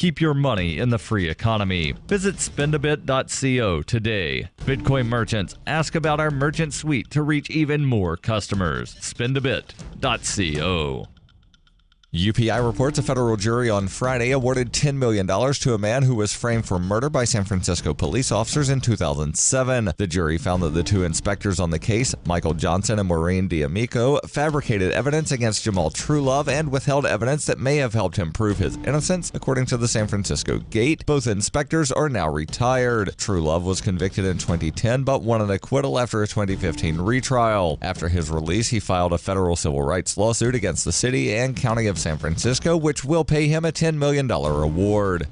Keep your money in the free economy. Visit spendabit.co today. Bitcoin merchants, ask about our merchant suite to reach even more customers. Spendabit.co. UPI reports a federal jury on Friday awarded $10 million to a man who was framed for murder by San Francisco police officers in 2007. The jury found that the two inspectors on the case, Michael Johnson and Maureen D'Amico, fabricated evidence against Jamal Truelove and withheld evidence that may have helped him prove his innocence, according to the San Francisco Gate. Both inspectors are now retired. Truelove was convicted in 2010 but won an acquittal after a 2015 retrial. After his release, he filed a federal civil rights lawsuit against the city and county of San Francisco, which will pay him a $10 million award.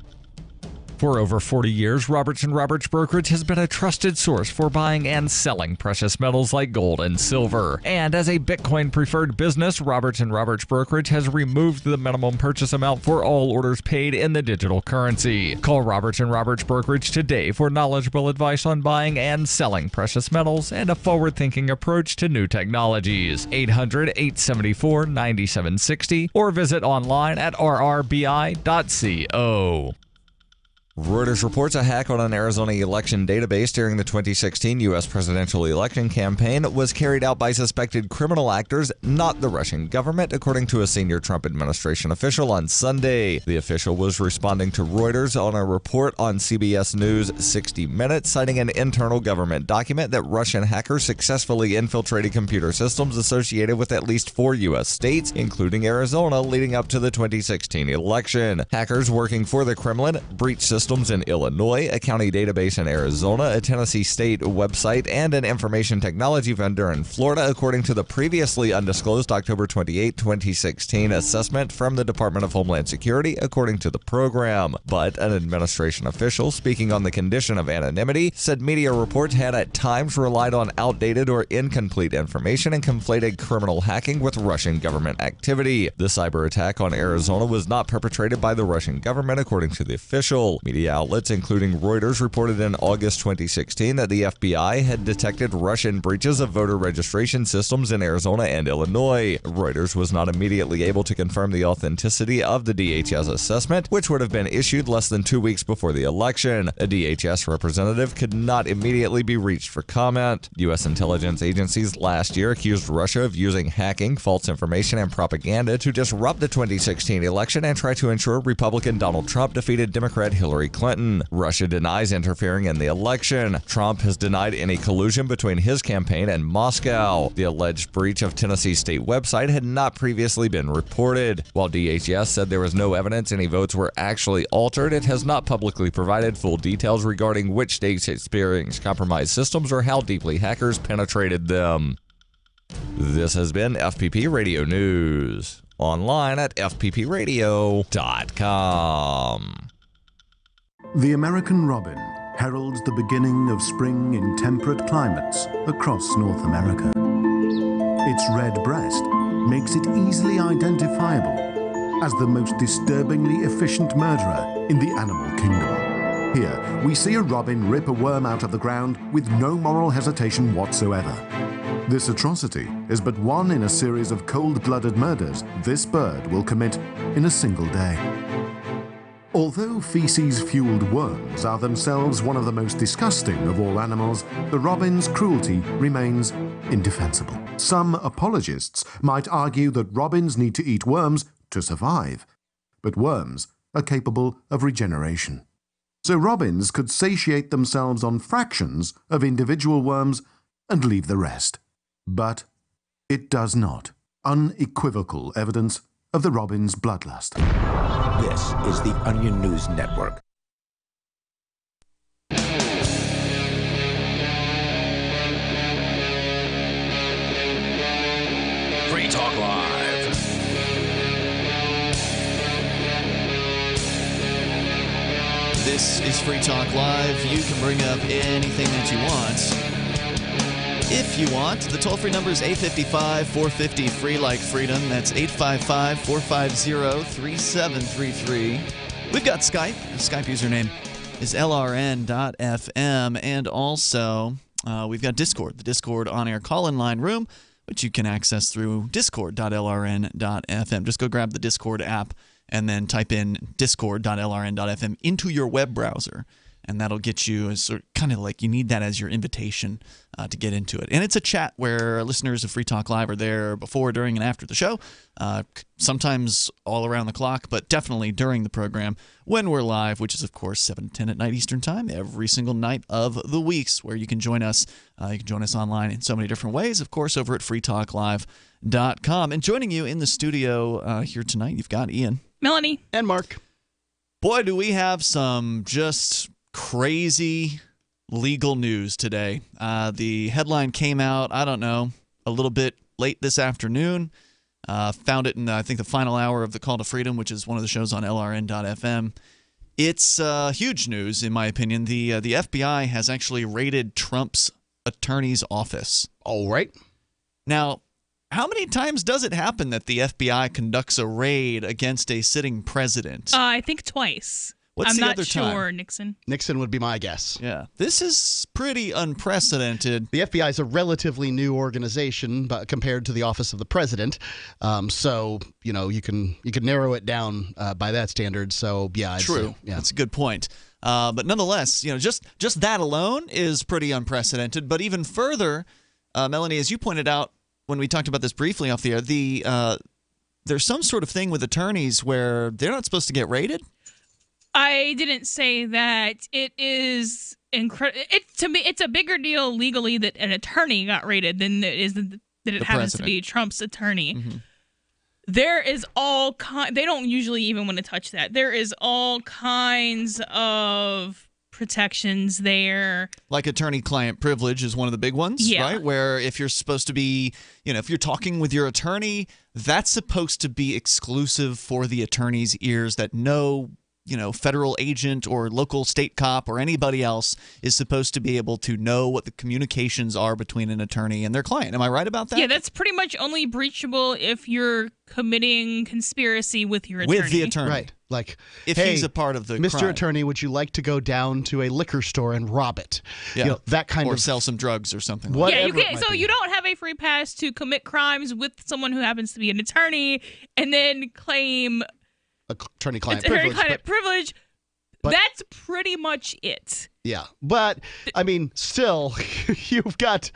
For over 40 years, Roberts & Roberts Brokerage has been a trusted source for buying and selling precious metals like gold and silver. And as a Bitcoin-preferred business, Roberts & Roberts Brokerage has removed the minimum purchase amount for all orders paid in the digital currency. Call Roberts & Roberts Brokerage today for knowledgeable advice on buying and selling precious metals and a forward-thinking approach to new technologies. 800-874-9760 or visit online at rrbi.co. Reuters reports a hack on an Arizona election database during the 2016 U.S. presidential election campaign was carried out by suspected criminal actors, not the Russian government, according to a senior Trump administration official on Sunday. The official was responding to Reuters on a report on CBS News 60 Minutes, citing an internal government document that Russian hackers successfully infiltrated computer systems associated with at least 4 U.S. states, including Arizona, leading up to the 2016 election. Hackers working for the Kremlin breached systems in Illinois, a county database in Arizona, a Tennessee state website, and an information technology vendor in Florida, according to the previously undisclosed October 28, 2016 assessment from the Department of Homeland Security, according to the program. But an administration official, speaking on the condition of anonymity, said media reports had at times relied on outdated or incomplete information and conflated criminal hacking with Russian government activity. The cyber attack on Arizona was not perpetrated by the Russian government, according to the official. Media outlets, including Reuters, reported in August 2016 that the FBI had detected Russian breaches of voter registration systems in Arizona and Illinois. Reuters was not immediately able to confirm the authenticity of the DHS assessment, which would have been issued less than 2 weeks before the election. A DHS representative could not immediately be reached for comment. U.S. intelligence agencies last year accused Russia of using hacking, false information, and propaganda to disrupt the 2016 election and try to ensure Republican Donald Trump defeated Democrat Hillary Clinton. Russia denies interfering in the election. Trump has denied any collusion between his campaign and Moscow. The alleged breach of Tennessee state website had not previously been reported. While DHS said there was no evidence any votes were actually altered, it has not publicly provided full details regarding which states experienced compromised systems or how deeply hackers penetrated them. This has been FPP Radio News. Online at fppradio.com. The American robin heralds the beginning of spring in temperate climates across North America. Its red breast makes it easily identifiable as the most disturbingly efficient murderer in the animal kingdom. Here, we see a robin rip a worm out of the ground with no moral hesitation whatsoever. This atrocity is but one in a series of cold-blooded murders this bird will commit in a single day. Although feces-fueled worms are themselves one of the most disgusting of all animals, the robin's cruelty remains indefensible. Some apologists might argue that robins need to eat worms to survive, but worms are capable of regeneration. So robins could satiate themselves on fractions of individual worms and leave the rest. But it does not. Unequivocal evidence of the robin's bloodlust. This is the Onion News Network. Free Talk Live. This is Free Talk Live. You can bring up anything that you want. If you want, the toll-free number is 855-450 free like freedom. That's 855-450-3733. We've got Skype. The Skype username is lrn.fm. And also, we've got Discord, the Discord on-air call-in line room, which you can access through discord.lrn.fm. Just go grab the Discord app and then type in discord.lrn.fm into your web browser. And that'll get you kind of like you need that as your invitation to get into it. And it's a chat where listeners of Free Talk Live are there before, during, and after the show, sometimes all around the clock, but definitely during the program when we're live, which is, of course, 7 to 10 at night Eastern Time, every single night of the weeks, where you can join us. You can join us online in so many different ways, of course, over at freetalklive.com. And joining you in the studio here tonight, you've got Ian. Melanie. And Mark. Boy, do we have some just crazy legal news today. The headline came out, I don't know, a little bit late this afternoon. Found it in, I think, the final hour of the Call to Freedom, which is one of the shows on LRN.FM. It's huge news, in my opinion. The FBI has actually raided Trump's attorney's office. All right. Now, how many times does it happen that the FBI conducts a raid against a sitting president? I think twice. What's I'm the not other sure, time? Nixon. Nixon would be my guess. Yeah. This is pretty unprecedented. The FBI is a relatively new organization compared to the Office of the President. So, you can narrow it down by that standard. So, yeah. True. Yeah. That's a good point. But nonetheless, just that alone is pretty unprecedented. But even further, Melanie, as you pointed out when we talked about this briefly off the air, there's some sort of thing with attorneys where they're not supposed to get raided. I didn't say that. It is incredible. To me, it's a bigger deal legally that an attorney got raided than it is that it happens to be Trump's attorney. Mm-hmm. There is all they don't usually even want to touch that. There is all kinds of protections there. Like attorney-client privilege is one of the big ones, yeah. Right? Where if you're supposed to be, if you're talking with your attorney, that's supposed to be exclusive for the attorney's ears, that no federal agent or local state cop or anybody else is supposed to be able to know what the communications are between an attorney and their client. Am I right about that? Yeah, that's pretty much only breachable if you're committing conspiracy with your attorney. With the attorney. Right. Like, if hey, he's a part of the Mr. crime. Attorney, would you like to go down to a liquor store and rob it? Yeah. That kind or of... sell some drugs or something. Yeah, you can't. So you don't have a free pass to commit crimes with someone who happens to be an attorney and then claim attorney-client privilege. But that's pretty much it. Yeah. But, I mean, still, you've got...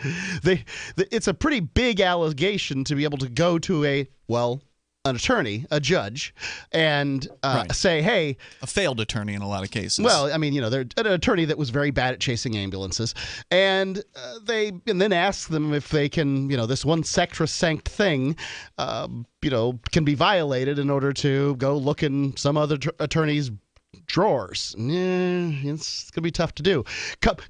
it's a pretty big allegation to be able to go to an attorney, a judge, and say, hey... A failed attorney in a lot of cases. Well, I mean, they're an attorney that was very bad at chasing ambulances. And then ask them if they can, this one sacrosanct thing, can be violated in order to go look in some other attorney's drawers. It's going to be tough to do.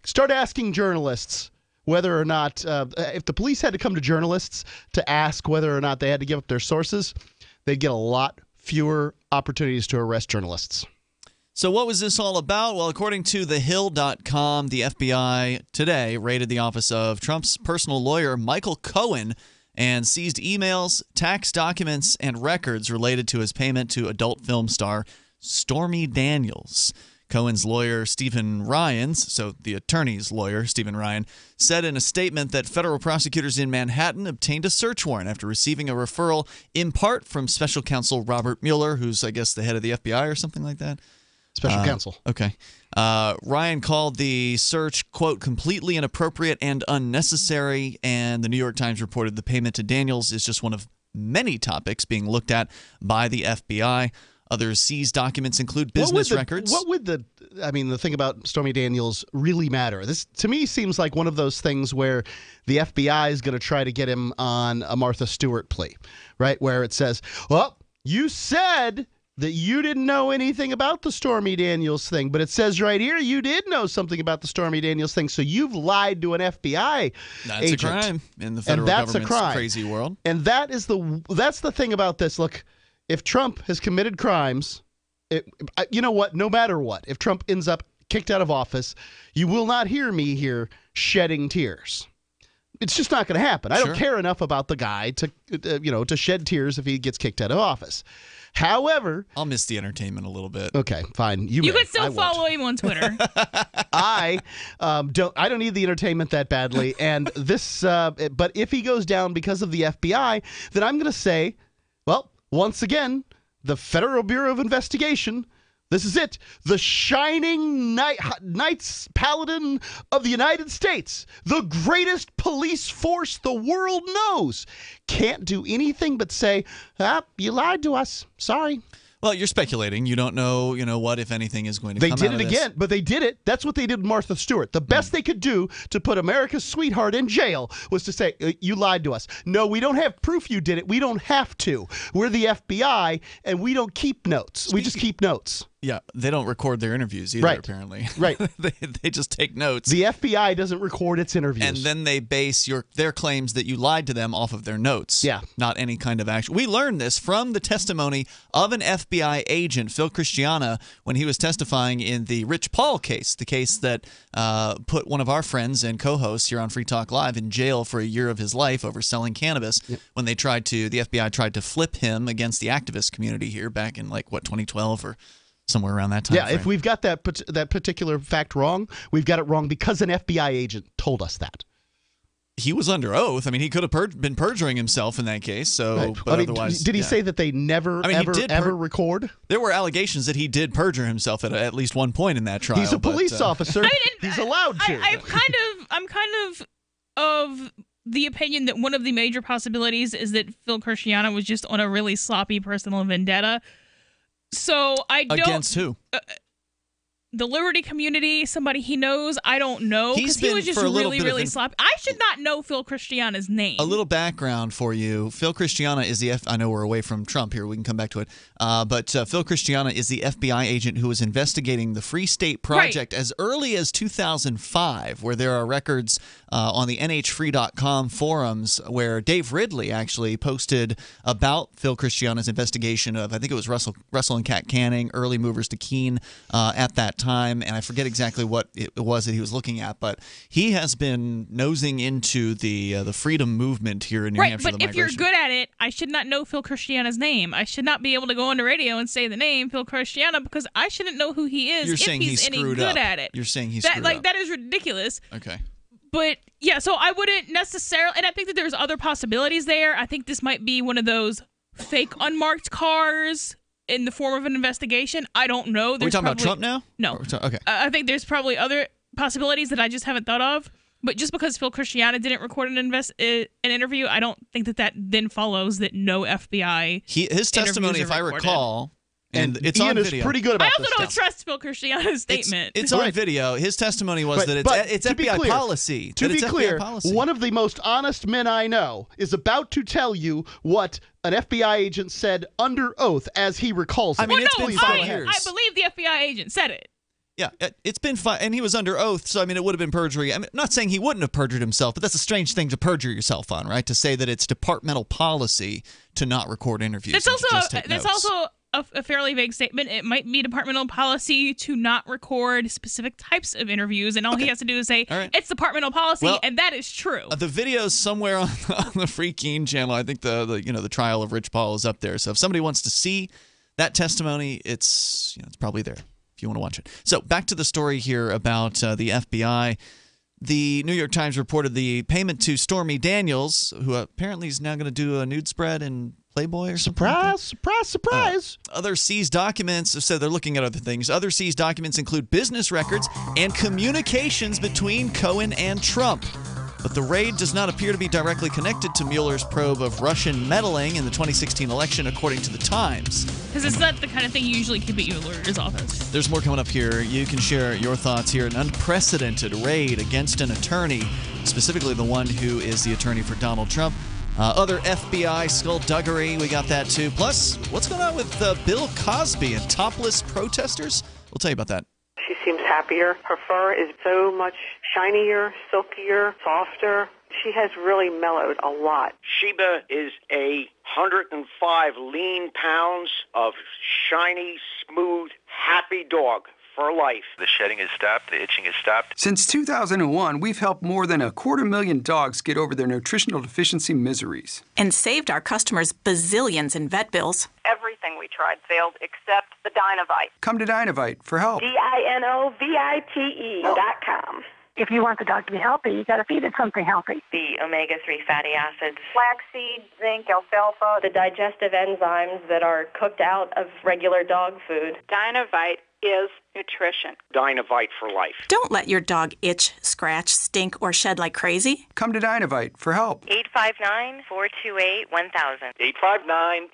Start asking journalists whether or not, if the police had to come to journalists to ask whether or not they had to give up their sources, they'd get a lot fewer opportunities to arrest journalists. So what was this all about? Well, according to thehill.com, the FBI today raided the office of Trump's personal lawyer, Michael Cohen, and seized emails, tax documents, and records related to his payment to adult film star Stormy Daniels. Cohen's lawyer, Stephen Ryans, so the attorney's lawyer, Stephen Ryan, said in a statement that federal prosecutors in Manhattan obtained a search warrant after receiving a referral in part from special counsel Robert Mueller, who's, I guess, the head of the FBI or something like that. Special counsel. Okay. Ryan called the search, quote, completely inappropriate and unnecessary, and the New York Times reported the payment to Daniels is just one of many topics being looked at by the FBI. Other seized documents include business records. What would the thing about Stormy Daniels really matter? This, to me, seems like one of those things where the FBI is going to try to get him on a Martha Stewart plea, right? Where it says, well, you said that you didn't know anything about the Stormy Daniels thing, but it says right here you did know something about the Stormy Daniels thing, so you've lied to an FBI agent. That's a crime in the federal government's crazy world. And that's the thing about this. Look, if Trump has committed crimes, you know what? No matter what, if Trump ends up kicked out of office, you will not hear me here shedding tears. It's just not going to happen. I don't care enough about the guy to shed tears if he gets kicked out of office. However, I'll miss the entertainment a little bit. Okay, fine. You can still follow him on Twitter. I don't need the entertainment that badly. And this, but if he goes down because of the FBI, then I'm going to say, well, once again, the Federal Bureau of Investigation, this is it, the shining Knights Paladin of the United States, the greatest police force the world knows, can't do anything but say, you lied to us. Sorry. Well, you're speculating. You don't know, what, if anything, is going to come out of this. They did it again, but they did it. That's what they did with Martha Stewart. The best they could do to put America's sweetheart in jail was to say, you lied to us. No, we don't have proof you did it. We don't have to. We're the FBI, and we don't keep notes. We just keep notes. Yeah, they don't record their interviews either, apparently. Right. they just take notes. The FBI doesn't record its interviews. And then they base their claims that you lied to them off of their notes. Yeah. Not any kind of action. We learned this from the testimony of an FBI agent, Phil Christiana, when he was testifying in the Rich Paul case, the case that put one of our friends and co-hosts here on Free Talk Live in jail for a year of his life over selling cannabis when the FBI tried to flip him against the activist community here back in 2012 or somewhere around that time. Yeah, if we've got that particular fact wrong, we've got it wrong because an FBI agent told us that. He was under oath. I mean, he could have been perjuring himself in that case. So, right. But otherwise, did he say that they never, ever record? There were allegations that he did perjure himself at least one point in that trial. He's a police officer. He's allowed to. I'm kind of the opinion that one of the major possibilities is that Phil Christiana was just on a really sloppy personal vendetta. So I don't. Against who? The Liberty community, somebody he knows. I don't know because he was just really sloppy. I should not know Phil Christiana's name. A little background for you: Phil Christiana is I know we're away from Trump here. We can come back to it. But Phil Christiana is the FBI agent who was investigating the Free State Project as early as 2005, where there are records on the NHFree.com forums where Dave Ridley actually posted about Phil Christiana's investigation of, I think it was Russell and Kat Canning, early movers to Keene at that time, and I forget exactly what it was that he was looking at, but he has been nosing into the freedom movement here in New Hampshire. But if you're good at it, I should not know Phil Christiana's name. I should not be able to go on the radio and say the name Phil Christiana because I shouldn't know who he is. You're saying he's any good at it. You're saying he's screwed up. That is ridiculous. Okay. But yeah, so I wouldn't necessarily, and I think that there's other possibilities there. I think this might be one of those fake unmarked cars in the form of an investigation. I don't know. Are we talking about Trump now? No. Okay. I think there's probably other possibilities that I just haven't thought of. But just because Phil Christiana didn't record an interview, I don't think that then follows that no FBI. His testimony, if I recall, and it's Ian on video. Is pretty good about I also don't trust Phil Christiana's statement. It's on video. His testimony was that it's FBI policy. To be clear, one of the most honest men I know is about to tell you what an FBI agent said under oath as he recalls it. I mean, it's been 5 years. I believe the FBI agent said it. Yeah, it's been fun, and he was under oath, so I mean, it would have been perjury. I mean, I'm not saying he wouldn't have perjured himself, but that's a strange thing to perjure yourself on, right? To say that it's departmental policy to not record interviews. That's also a fairly vague statement. It might be departmental policy to not record specific types of interviews, and all he has to do is say it's departmental policy, and that is true. The video's somewhere on the Free Keene channel. I think the trial of Rich Paul is up there. So if somebody wants to see that testimony, it's probably there if you want to watch it. So back to the story here about the FBI. The New York Times reported the payment to Stormy Daniels, who apparently is now going to do a nude spread in Playboy or something. Surprise. Other seized documents, so they're looking at other things. Other seized documents include business records and communications between Cohen and Trump. But the raid does not appear to be directly connected to Mueller's probe of Russian meddling in the 2016 election, according to the Times. Because it's not the kind of thing you usually keep at your lawyer's office. There's more coming up here. You can share your thoughts here. An unprecedented raid against an attorney, specifically the one who is the attorney for Donald Trump. Other FBI skullduggery, we got that too. Plus, what's going on with Bill Cosby and topless protesters? We'll tell you about that. She seems happier. Her fur is so much shinier, silkier, softer. She has really mellowed a lot. Sheba is 105 lean pounds of shiny, smooth, happy dog for life. The shedding has stopped. The itching has stopped. Since 2001, we've helped more than 250,000 dogs get over their nutritional deficiency miseries. And saved our customers bazillions in vet bills. Everything we tried failed except the Dynovite. Come to Dynovite for help. DINOVITE.com. if you want the dog to be healthy, you got to feed it something healthy. The omega-3 fatty acids, flaxseed, zinc, alfalfa, the digestive enzymes that are cooked out of regular dog food. Dynavite is nutrition. Dynavite for life. Don't let your dog itch, scratch, stink, or shed like crazy. Come to Dynavite for help. 859-428-1000. 859-428-1000.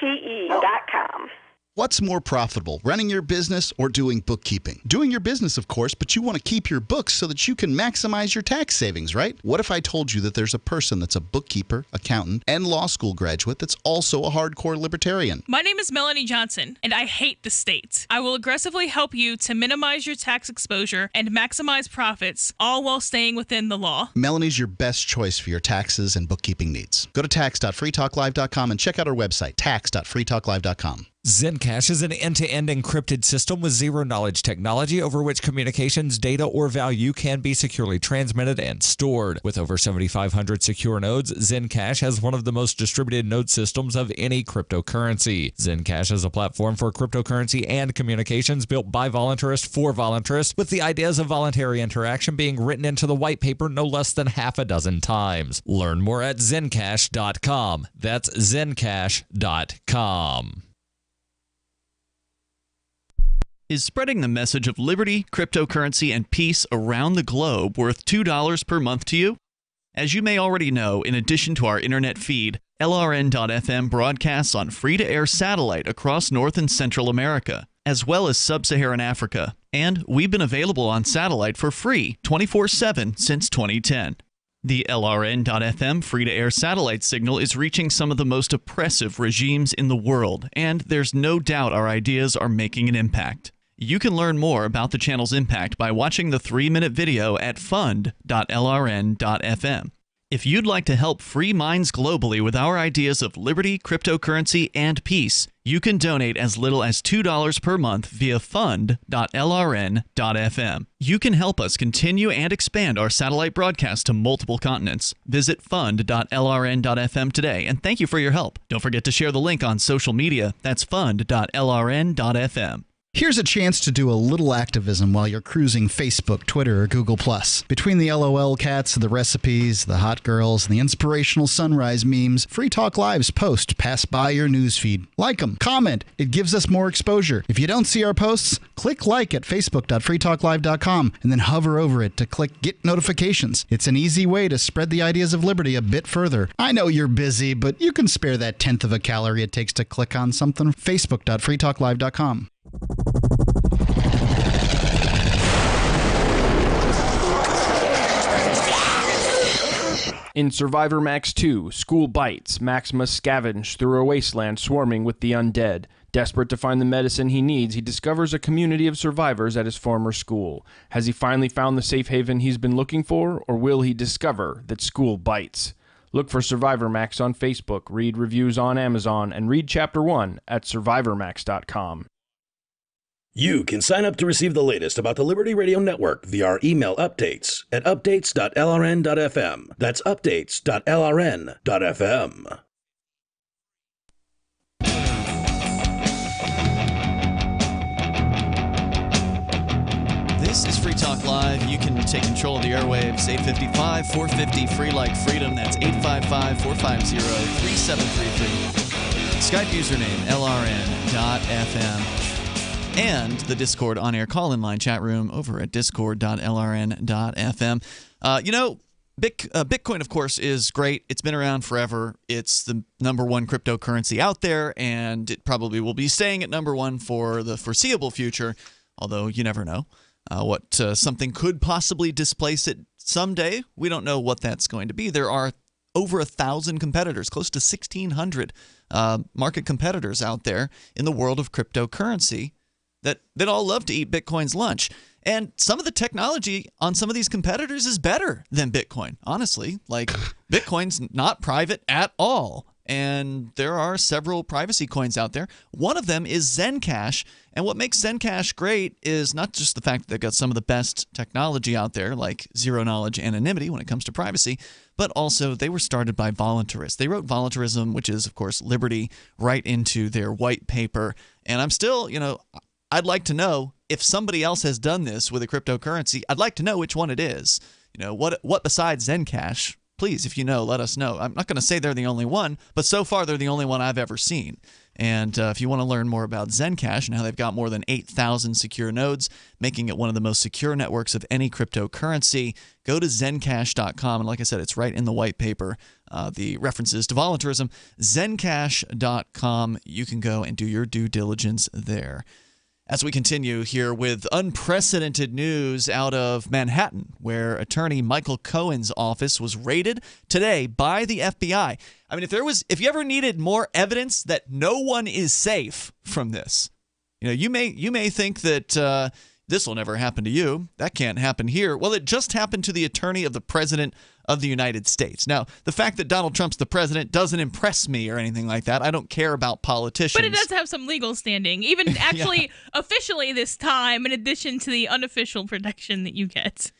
DINOVITE.com. What's more profitable, running your business or doing bookkeeping? Doing your business, of course, but you want to keep your books so that you can maximize your tax savings, right? What if I told you that there's a person that's a bookkeeper, accountant, and law school graduate that's also a hardcore libertarian? My name is Melanie Johnson, and I hate the state. I will aggressively help you to minimize your tax exposure and maximize profits, all while staying within the law. Melanie's your best choice for your taxes and bookkeeping needs. Go to tax.freetalklive.com and check out our website, tax.freetalklive.com. Zencash is an end-to-end encrypted system with zero-knowledge technology over which communications, data, or value can be securely transmitted and stored. With over 7,500 secure nodes, Zencash has one of the most distributed node systems of any cryptocurrency. Zencash is a platform for cryptocurrency and communications built by voluntarists for voluntarists, with the ideas of voluntary interaction being written into the white paper no less than half a dozen times. Learn more at Zencash.com. That's Zencash.com. Is spreading the message of liberty, cryptocurrency, and peace around the globe worth $2 per month to you? As you may already know, in addition to our internet feed, LRN.FM broadcasts on free-to-air satellite across North and Central America, as well as Sub-Saharan Africa. And we've been available on satellite for free 24/7 since 2010. The LRN.FM free-to-air satellite signal is reaching some of the most oppressive regimes in the world, and there's no doubt our ideas are making an impact. You can learn more about the channel's impact by watching the 3-minute video at fund.lrn.fm. If you'd like to help free minds globally with our ideas of liberty, cryptocurrency, and peace, you can donate as little as $2 per month via fund.lrn.fm. You can help us continue and expand our satellite broadcast to multiple continents. Visit fund.lrn.fm today, and thank you for your help. Don't forget to share the link on social media. That's fund.lrn.fm. Here's a chance to do a little activism while you're cruising Facebook, Twitter, or Google+. Between the LOL cats, the recipes, the hot girls, and the inspirational sunrise memes, Free Talk Live's posts pass by your newsfeed. Like them, comment. It gives us more exposure. If you don't see our posts, click like at facebook.freetalklive.com and then hover over it to click Get Notifications. It's an easy way to spread the ideas of liberty a bit further. I know you're busy, but you can spare that 1/10 of a calorie it takes to click on something. facebook.freetalklive.com. In Survivor Max 2, School Bites, Max must scavenge through a wasteland swarming with the undead. Desperate to find the medicine he needs, he discovers a community of survivors at his former school. Has he finally found the safe haven he's been looking for, or will he discover that school bites? Look for Survivor Max on Facebook, read reviews on Amazon, and read Chapter 1 at survivormax.com. You can sign up to receive the latest about the Liberty Radio Network via our email updates at updates.lrn.fm. That's updates.lrn.fm. This is Free Talk Live. You can take control of the airwaves. 855-450 free like freedom. That's 855-450-3733. Skype username lrn.fm. And the Discord on-air call-in line chat room over at discord.lrn.fm. Bitcoin, of course, is great. It's been around forever. It's the #1 cryptocurrency out there, and it probably will be staying at #1 for the foreseeable future, although you never know what something could possibly displace it someday. We don't know what that's going to be. There are over 1,000 competitors, close to 1,600 market competitors out there in the world of cryptocurrency that all love to eat Bitcoin's lunch. And some of the technology on some of these competitors is better than Bitcoin, honestly. Like, Bitcoin's not private at all. And there are several privacy coins out there. One of them is Zencash. And what makes Zencash great is not just the fact that they've got some of the best technology out there, like zero-knowledge anonymity when it comes to privacy, but also they were started by voluntarists. They wrote voluntarism, which is, of course, liberty, right into their white paper. And I'm still, I'd like to know if somebody else has done this with a cryptocurrency, I'd like to know which one it is. What besides Zencash? Please, if you know, let us know. I'm not going to say they're the only one, but so far they're the only one I've ever seen. And if you want to learn more about Zencash and how they've got more than 8,000 secure nodes, making it one of the most secure networks of any cryptocurrency, go to Zencash.com. And like I said, it's right in the white paper, the references to voluntarism. Zencash.com. You can go and do your due diligence there. As we continue here with unprecedented news out of Manhattan, where attorney Michael Cohen's office was raided today by the FBI. I mean, if you ever needed more evidence that no one is safe from this, you may think that this will never happen to you. That can't happen here. Well, it just happened to the attorney of the president of the United States. Now, the fact that Donald Trump's the president doesn't impress me or anything like that. I don't care about politicians. But it does have some legal standing, even actually officially this time, in addition to the unofficial protection that you get.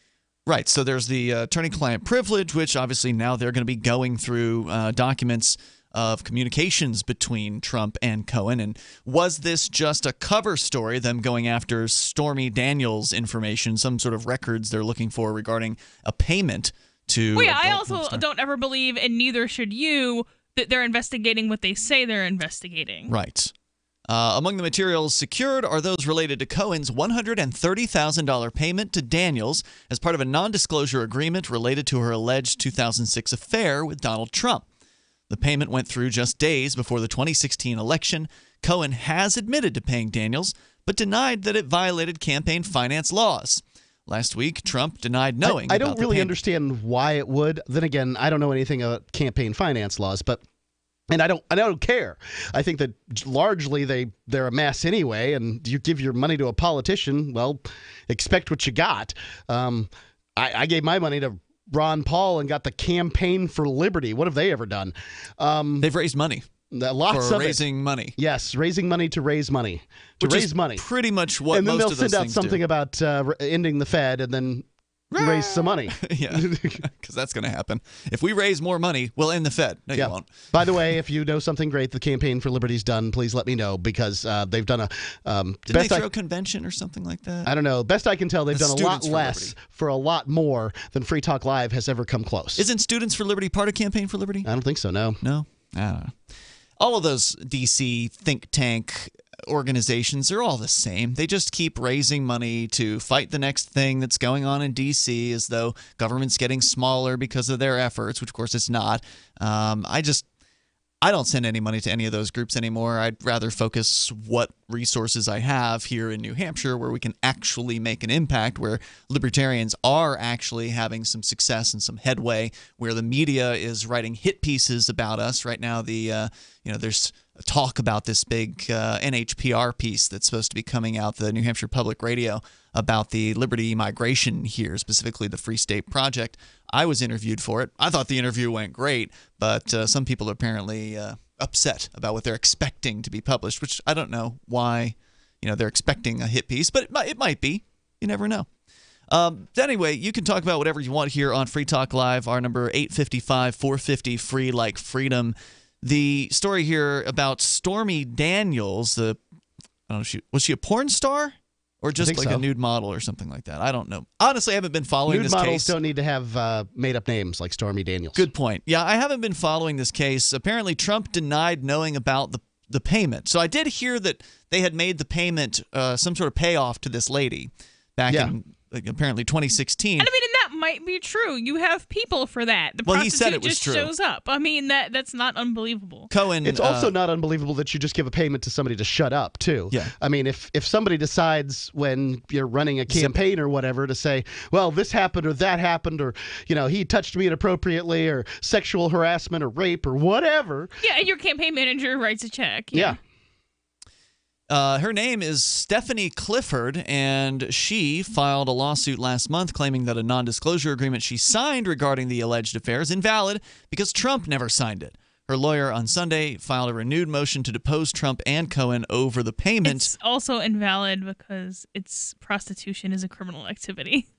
Right. So there's the attorney-client privilege, which obviously now they're going to be going through documents of communications between Trump and Cohen. And was this just a cover story, them going after Stormy Daniels' information, some sort of records they're looking for regarding a payment to... Well, yeah, I also don't ever believe, and neither should you, that they're investigating what they say they're investigating. Right. Among the materials secured are those related to Cohen's $130,000 payment to Daniels as part of a non-disclosure agreement related to her alleged 2006 affair with Donald Trump. The payment went through just days before the 2016 election. Cohen has admitted to paying Daniels, but denied that it violated campaign finance laws. Last week, Trump denied knowing. I don't really understand why it would. Then again, I don't know anything about campaign finance laws, and I don't care. I think that largely they're a mess anyway, and you give your money to a politician, well, expect what you got. I gave my money to Ron Paul and got the Campaign for Liberty. What have they ever done? They've raised money. Lots for of raising money. Yes, raising money to raise money. To raise money. Pretty much what most of those things do. And then they'll send out something do. About ending the Fed and then raise some money. Yeah, because that's going to happen. If we raise more money, we'll end the Fed. No, you won't. By the way, if you know something great the Campaign for Liberty's done, please let me know, because they've done a... Didn't they throw a convention or something like that? I don't know. Best I can tell, they've done a lot less for a lot more than Free Talk Live has ever come close. Isn't Students for Liberty part of Campaign for Liberty? I don't think so, no. No? I don't know. All of those D.C. think tank organizations are all the same. They just keep raising money to fight the next thing that's going on in D.C. as though government's getting smaller because of their efforts, which of course it's not. I don't send any money to any of those groups anymore. I'd rather focus what resources I have here in New Hampshire where we can actually make an impact, where libertarians are actually having some success and some headway, where the media is writing hit pieces about us. Right now, there's talk about this big NHPR piece that's supposed to be coming out, the New Hampshire Public Radio, about the Liberty migration here, specifically the Free State Project. I was interviewed for it. I thought the interview went great, but some people are apparently upset about what they're expecting to be published, which I don't know why they're expecting a hit piece, but it might be. You never know. Anyway, you can talk about whatever you want here on Free Talk Live. Our number 855-450 free like freedom. The story here about Stormy Daniels, I don't know, was she a porn star? Or just like a nude model or something like that. I don't know. Honestly, I haven't been following this case. Nude models don't need to have made-up names like Stormy Daniels. Good point. Yeah, I haven't been following this case. Apparently, Trump denied knowing about the payment. So I did hear that they had made the payment, some sort of payoff to this lady back in apparently 2016. And I mean, and that might be true. You have people for that. The he said it was just true. Shows up. I mean, that's not unbelievable. Cohen. It's also not unbelievable that you just give a payment to somebody to shut up, too. Yeah. I mean, if somebody decides when you're running a campaign or whatever to say, well, this happened or that happened, or, he touched me inappropriately, or sexual harassment or rape or whatever. Yeah, and your campaign manager writes a check. Yeah. Her name is Stephanie Clifford, and she filed a lawsuit last month claiming that a non-disclosure agreement she signed regarding the alleged affair is invalid because Trump never signed it. Her lawyer on Sunday filed a renewed motion to depose Trump and Cohen over the payment. It's also invalid because prostitution is a criminal activity.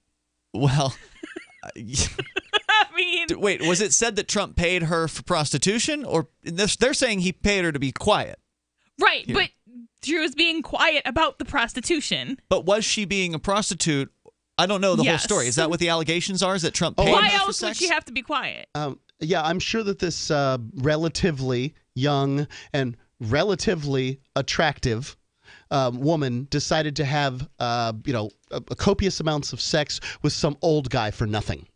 Well, I mean... Wait, was it said that Trump paid her for prostitution? Or they're saying he paid her to be quiet? Right, but she was being quiet about the prostitution. But was she being a prostitute? I don't know the whole story. Is that what the allegations are? Is that Trump paid her for sex? Why else would she have to be quiet? Yeah, I'm sure that this relatively young and relatively attractive woman decided to have, copious amounts of sex with some old guy for nothing.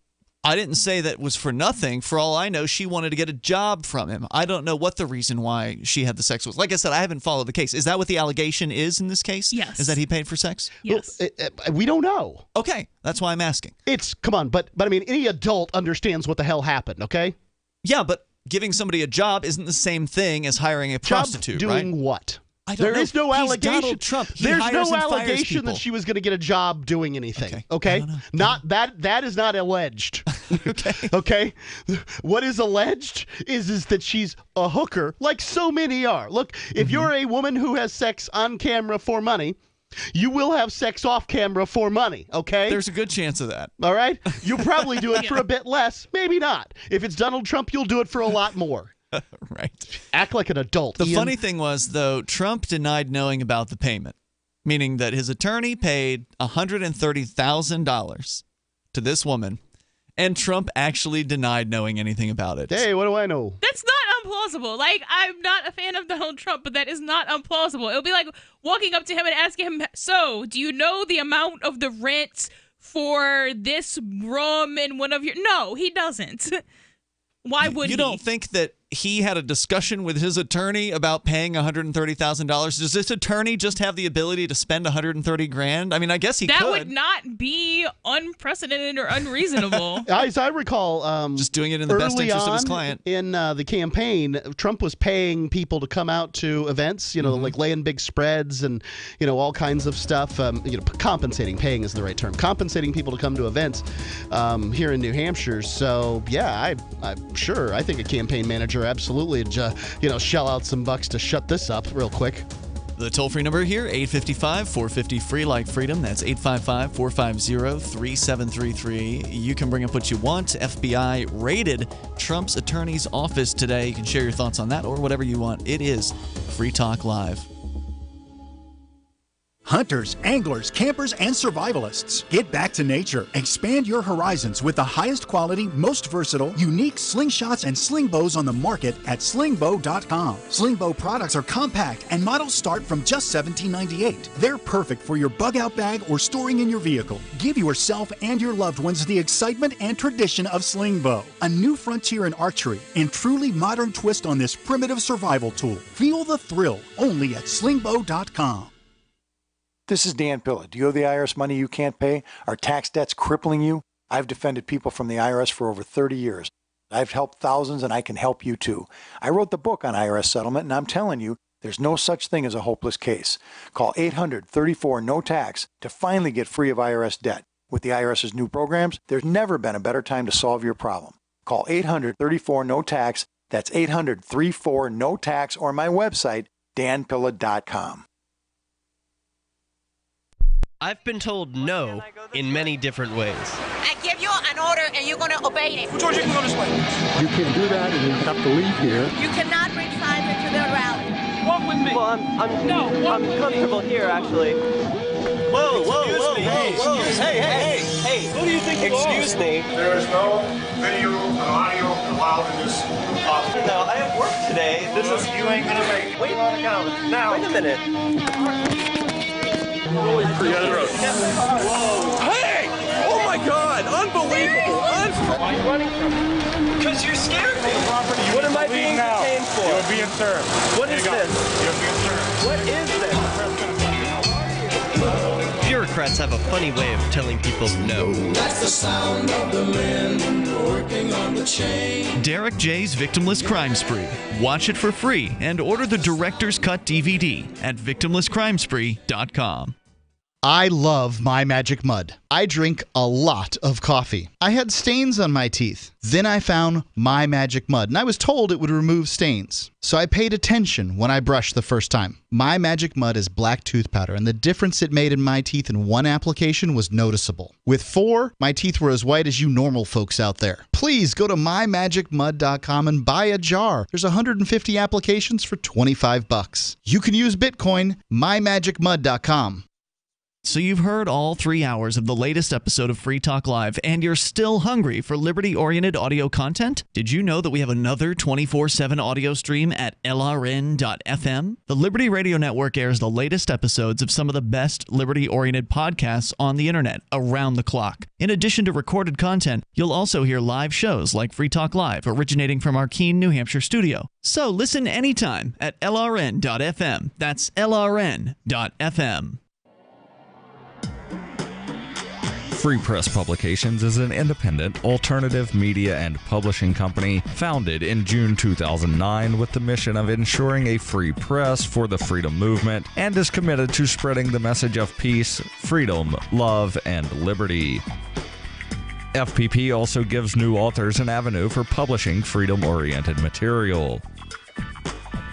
I didn't say that was for nothing. For all I know, she wanted to get a job from him. I don't know what the reason why she had the sex was. Like I said, I haven't followed the case. Is that what the allegation is in this case? Yes. Is that he paid for sex? Yes. Well, we don't know. Okay, that's why I'm asking. Come on, but I mean, any adult understands what the hell happened, okay? Yeah, but giving somebody a job isn't the same thing as hiring a prostitute, right? Doing what? There is no allegation. Donald Trump. There's no allegation that she was going to get a job doing anything. Okay? Not that. That is not alleged. Okay. What is alleged is that she's a hooker, like so many are. Look, if you're a woman who has sex on camera for money, you will have sex off camera for money. Okay? There's a good chance of that. All right. You'll probably do it for a bit less, maybe not. If it's Donald Trump, you'll do it for a lot more. Right. Act like an adult. The funny thing was, though, Trump denied knowing about the payment, meaning that his attorney paid $130,000 to this woman, and Trump actually denied knowing anything about it. Hey, what do I know? That's not implausible. Like, I'm not a fan of Donald Trump, but that is not implausible. It would be like walking up to him and asking him, so, do you know the amount of the rent for this room in one of your... No, he doesn't. Why would he? You don't think that he had a discussion with his attorney about paying $130,000? Does this attorney just have the ability to spend $130,000? I mean, I guess he could. That would not be unprecedented or unreasonable. As I recall, just doing it in the best interest of his client. In the campaign, Trump was paying people to come out to events, like laying big spreads and, all kinds of stuff. Compensating, paying is the right term. Compensating people to come to events here in New Hampshire. So, yeah, I'm sure. I think a campaign manager absolutely, shell out some bucks to shut this up real quick. The toll-free number here, 855-450-FREE like freedom. That's 855-450-3733. You can bring up what you want. FBI raided Trump's attorney's office today. You can share your thoughts on that or whatever you want. It is Free Talk Live. Hunters, anglers, campers, and survivalists. Get back to nature. Expand your horizons with the highest quality, most versatile, unique slingshots and sling bows on the market at slingbow.com. Slingbow products are compact and models start from just $17.98. They're perfect for your bug-out bag or storing in your vehicle. Give yourself and your loved ones the excitement and tradition of Slingbow, a new frontier in archery and truly modern twist on this primitive survival tool. Feel the thrill only at slingbow.com. This is Dan Pilla. Do you owe the IRS money you can't pay? Are tax debts crippling you? I've defended people from the IRS for over 30 years. I've helped thousands, and I can help you too. I wrote the book on IRS settlement, and I'm telling you, there's no such thing as a hopeless case. Call 800-34-NO-TAX to finally get free of IRS debt. With the IRS's new programs, there's never been a better time to solve your problem. Call 800-34-NO-TAX. That's 800-34-NO-TAX, or my website, danpilla.com. I've been told no in many different ways. I give you an order and you're going to obey it. George, you can go this way. You can't do that and you have to leave here. You cannot bring signs into the rally. Walk with me. Well, I'm comfortable here, actually. Whoa. Hey. Who do you think you are? Excuse me. There is no video or audio allowed in this office. No, I have work today. You ain't going to make it. Wait a minute. Whoa. Hey! Oh my God! Unbelievable! Why are you running from me? Because you're scared me. What am I being detained for? You're being served. What is this? You're being served. What is this? Bureaucrats have a funny way of telling people no. That's the sound of the men working on the chain. Derek J's Victimless Crime Spree. Watch it for free and order the Director's Cut DVD at victimlesscrimespree.com. I love My Magic Mud. I drink a lot of coffee. I had stains on my teeth. Then I found My Magic Mud, and I was told it would remove stains. So I paid attention when I brushed the first time. My Magic Mud is black tooth powder, and the difference it made in my teeth in one application was noticeable. With 4, my teeth were as white as you normal folks out there. Please go to mymagicmud.com and buy a jar. There's 150 applications for $25. You can use Bitcoin, mymagicmud.com. So you've heard all 3 hours of the latest episode of Free Talk Live, and you're still hungry for liberty-oriented audio content? Did you know that we have another 24/7 audio stream at LRN.FM? The Liberty Radio Network airs the latest episodes of some of the best liberty-oriented podcasts on the internet around the clock. In addition to recorded content, you'll also hear live shows like Free Talk Live, originating from our Keene, New Hampshire studio. So listen anytime at LRN.FM. That's LRN.FM. Free Press Publications is an independent, alternative media and publishing company founded in June 2009 with the mission of ensuring a free press for the freedom movement and is committed to spreading the message of peace, freedom, love, and liberty. FPP also gives new authors an avenue for publishing freedom-oriented material.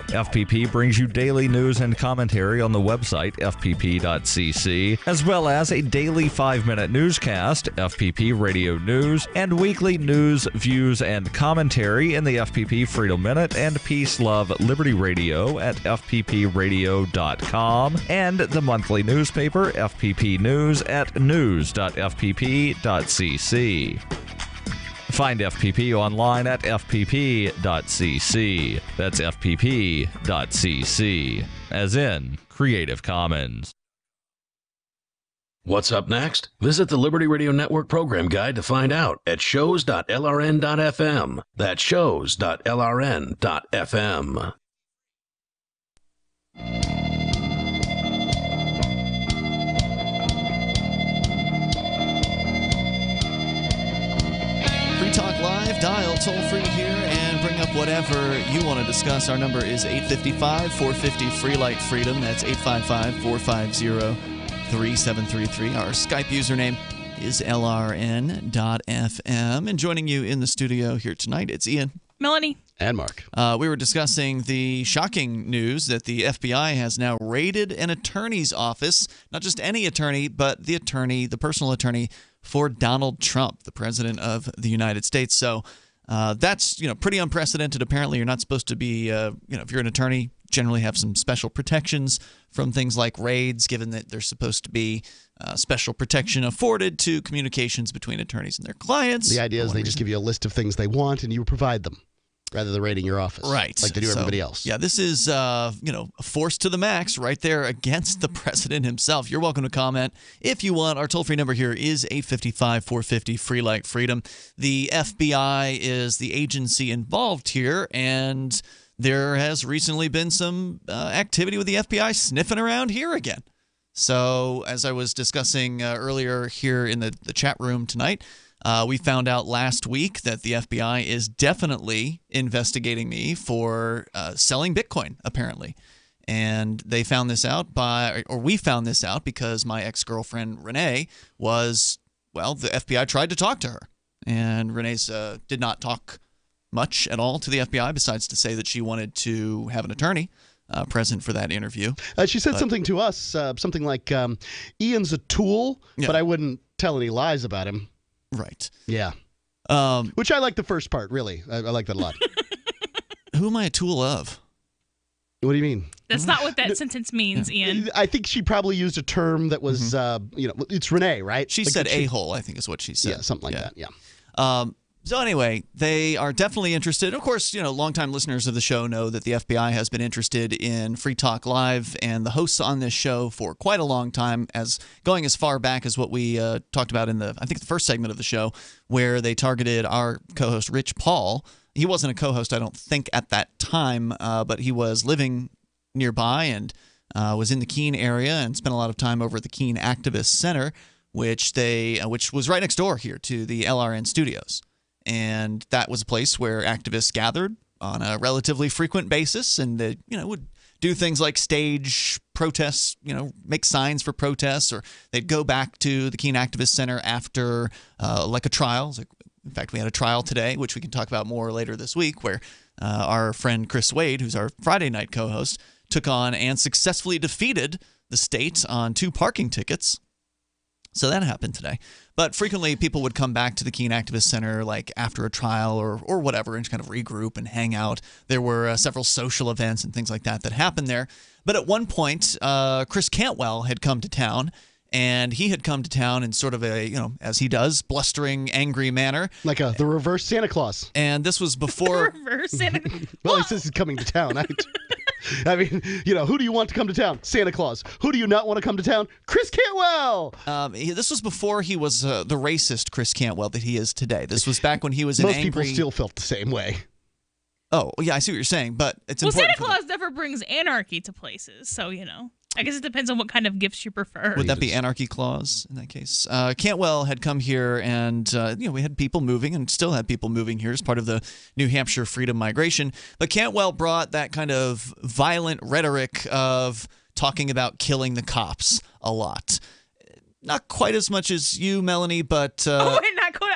FPP brings you daily news and commentary on the website fpp.cc, as well as a daily 5-minute newscast, FPP Radio News, and weekly news, views, and commentary in the FPP Freedom Minute and Peace, Love, Liberty Radio at fppradio.com, and the monthly newspaper FPP News at news.fpp.cc. Find FPP online at fpp.cc. That's fpp.cc, as in Creative Commons. What's up next? Visit the Liberty Radio Network program guide to find out at shows.lrn.fm. That's shows.lrn.fm. Free Talk Live, dial toll-free here and bring up whatever you want to discuss. Our number is 855-450-FREE like freedom. That's 855-450-3733. Our Skype username is lrn.fm. And joining you in the studio here tonight, it's Ian. Melanie. And Mark. We were discussing the shocking news that the FBI has now raided an attorney's office. Not just any attorney, but the personal attorney for Donald Trump, the president of the United States. So that's pretty unprecedented. Apparently, you're not supposed to be, if you're an attorney, generally have some special protections from things like raids, given that there's supposed to be special protection afforded to communications between attorneys and their clients. The idea is they just give you a list of things they want and you provide them, rather than raiding your office, right? Like they do everybody else. Yeah, this is a force to the max right there against the president himself. You're welcome to comment if you want. Our toll-free number here is 855-450-FREE like freedom. The FBI is the agency involved here, and there has recently been some activity with the FBI sniffing around here again. So as I was discussing earlier here in the chat room tonight, we found out last week that the FBI is definitely investigating me for selling Bitcoin, apparently. And they found this out we found this out because my ex-girlfriend Renee the FBI tried to talk to her. And Renee's did not talk much at all to the FBI, besides to say that she wanted to have an attorney present for that interview. She said something to us, something like, Ian's a tool, but I wouldn't tell any lies about him. Right. Yeah. Which I like the first part, really. I like that a lot. Who am I a tool of? What do you mean? That's not what that sentence means, Ian. I think she probably used a term that was, it's Renee, right? She said a-hole, I think is what she said. Yeah, something like that, yeah. So anyway, they are definitely interested. Of course, longtime listeners of the show know that the FBI has been interested in Free Talk Live and the hosts on this show for quite a long time, going as far back as what we talked about in the first segment of the show, where they targeted our co-host Rich Paul. He wasn't a co-host, I don't think, at that time, but he was living nearby and was in the Keene area and spent a lot of time over at the Keene Activist Center, which was right next door here to the LRN studios. And that was a place where activists gathered on a relatively frequent basis, and they, would do things like stage protests, make signs for protests, or they'd go back to the Keene Activist Center after like a trial. In fact, we had a trial today, which we can talk about more later this week, where our friend Chris Wade, who's our Friday night co-host, took on and successfully defeated the state on 2 parking tickets. So that happened today. But frequently people would come back to the Keene Activist Center like after a trial or whatever and kind of regroup and hang out. There were several social events and things like that happened there. But at one point, Chris Cantwell had come to town. And he had come to town in sort of a, as he does, blustering, angry manner. Like the reverse Santa Claus. And this was before... reverse Santa Claus? Well, he says he's coming to town. I mean, who do you want to come to town? Santa Claus. Who do you not want to come to town? Chris Cantwell! This was before he was the racist Chris Cantwell that he is today. This was back when he was an angry... Most people still felt the same way. Oh, yeah, I see what you're saying, but it's important. Santa Claus never brings anarchy to places, so, I guess it depends on what kind of gifts you prefer. Would that be Anarchy Claus in that case? Cantwell had come here, and we had people moving, and still had people moving here as part of the New Hampshire freedom migration. But Cantwell brought that kind of violent rhetoric of talking about killing the cops a lot. Not quite as much as you, Melanie, but... not quite.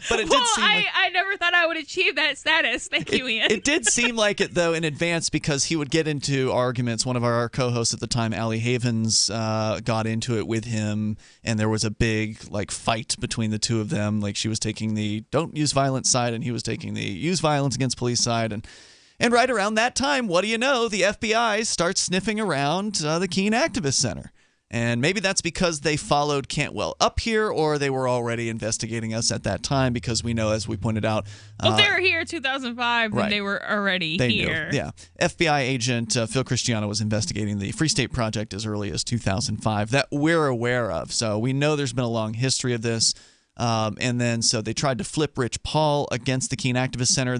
But it did seem like... I never thought I would achieve that status. Thank you, Ian. It did seem like it, though, in advance, because he would get into arguments. One of our co-hosts at the time, Allie Havens, got into it with him, and there was a big fight between the two of them. Like, she was taking the don't use violence side, and he was taking the use violence against police side. And right around that time, what do you know? The FBI starts sniffing around the Keene Activist Center. And maybe that's because they followed Cantwell up here, or they were already investigating us at that time, because we know, as we pointed out... Well, if they were here in 2005, then they were already here. Knew. Yeah. FBI agent Phil Cristiano was investigating the Free State Project as early as 2005 that we're aware of. So we know there's been a long history of this. And then so they tried to flip Rich Paul against the Keene Activist Center.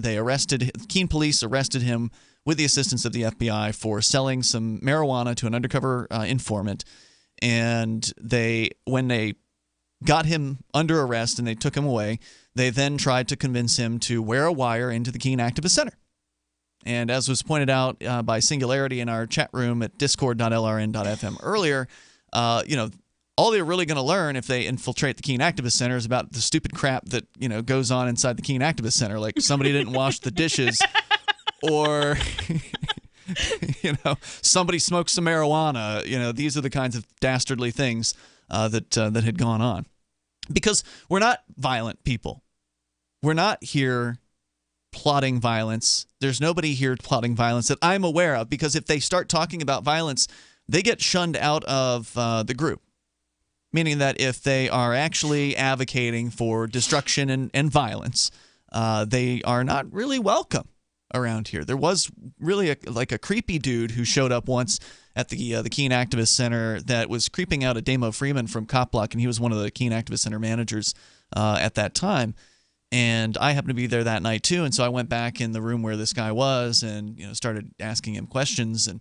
Keene police arrested him with the assistance of the FBI for selling some marijuana to an undercover informant. And when they got him under arrest and they took him away, they then tried to convince him to wear a wire into the Keene Activist Center. And as was pointed out by Singularity in our chat room at discord.lrn.fm earlier, all they're really going to learn if they infiltrate the Keene Activist Center is about the stupid crap that goes on inside the Keene Activist Center, like somebody didn't wash the dishes, or somebody smoked some marijuana. These are the kinds of dastardly things that had gone on. Because we're not violent people. We're not here plotting violence. There's nobody here plotting violence that I'm aware of, because if they start talking about violence, they get shunned out of the group. Meaning that if they are actually advocating for destruction and violence, they are not really welcome around here. There was really a creepy dude who showed up once at the Keene Activist Center that was creeping out at Damo Freeman from Cop Block, and he was one of the Keene Activist Center managers at that time. And I happened to be there that night too, and so I went back in the room where this guy was and started asking him questions, and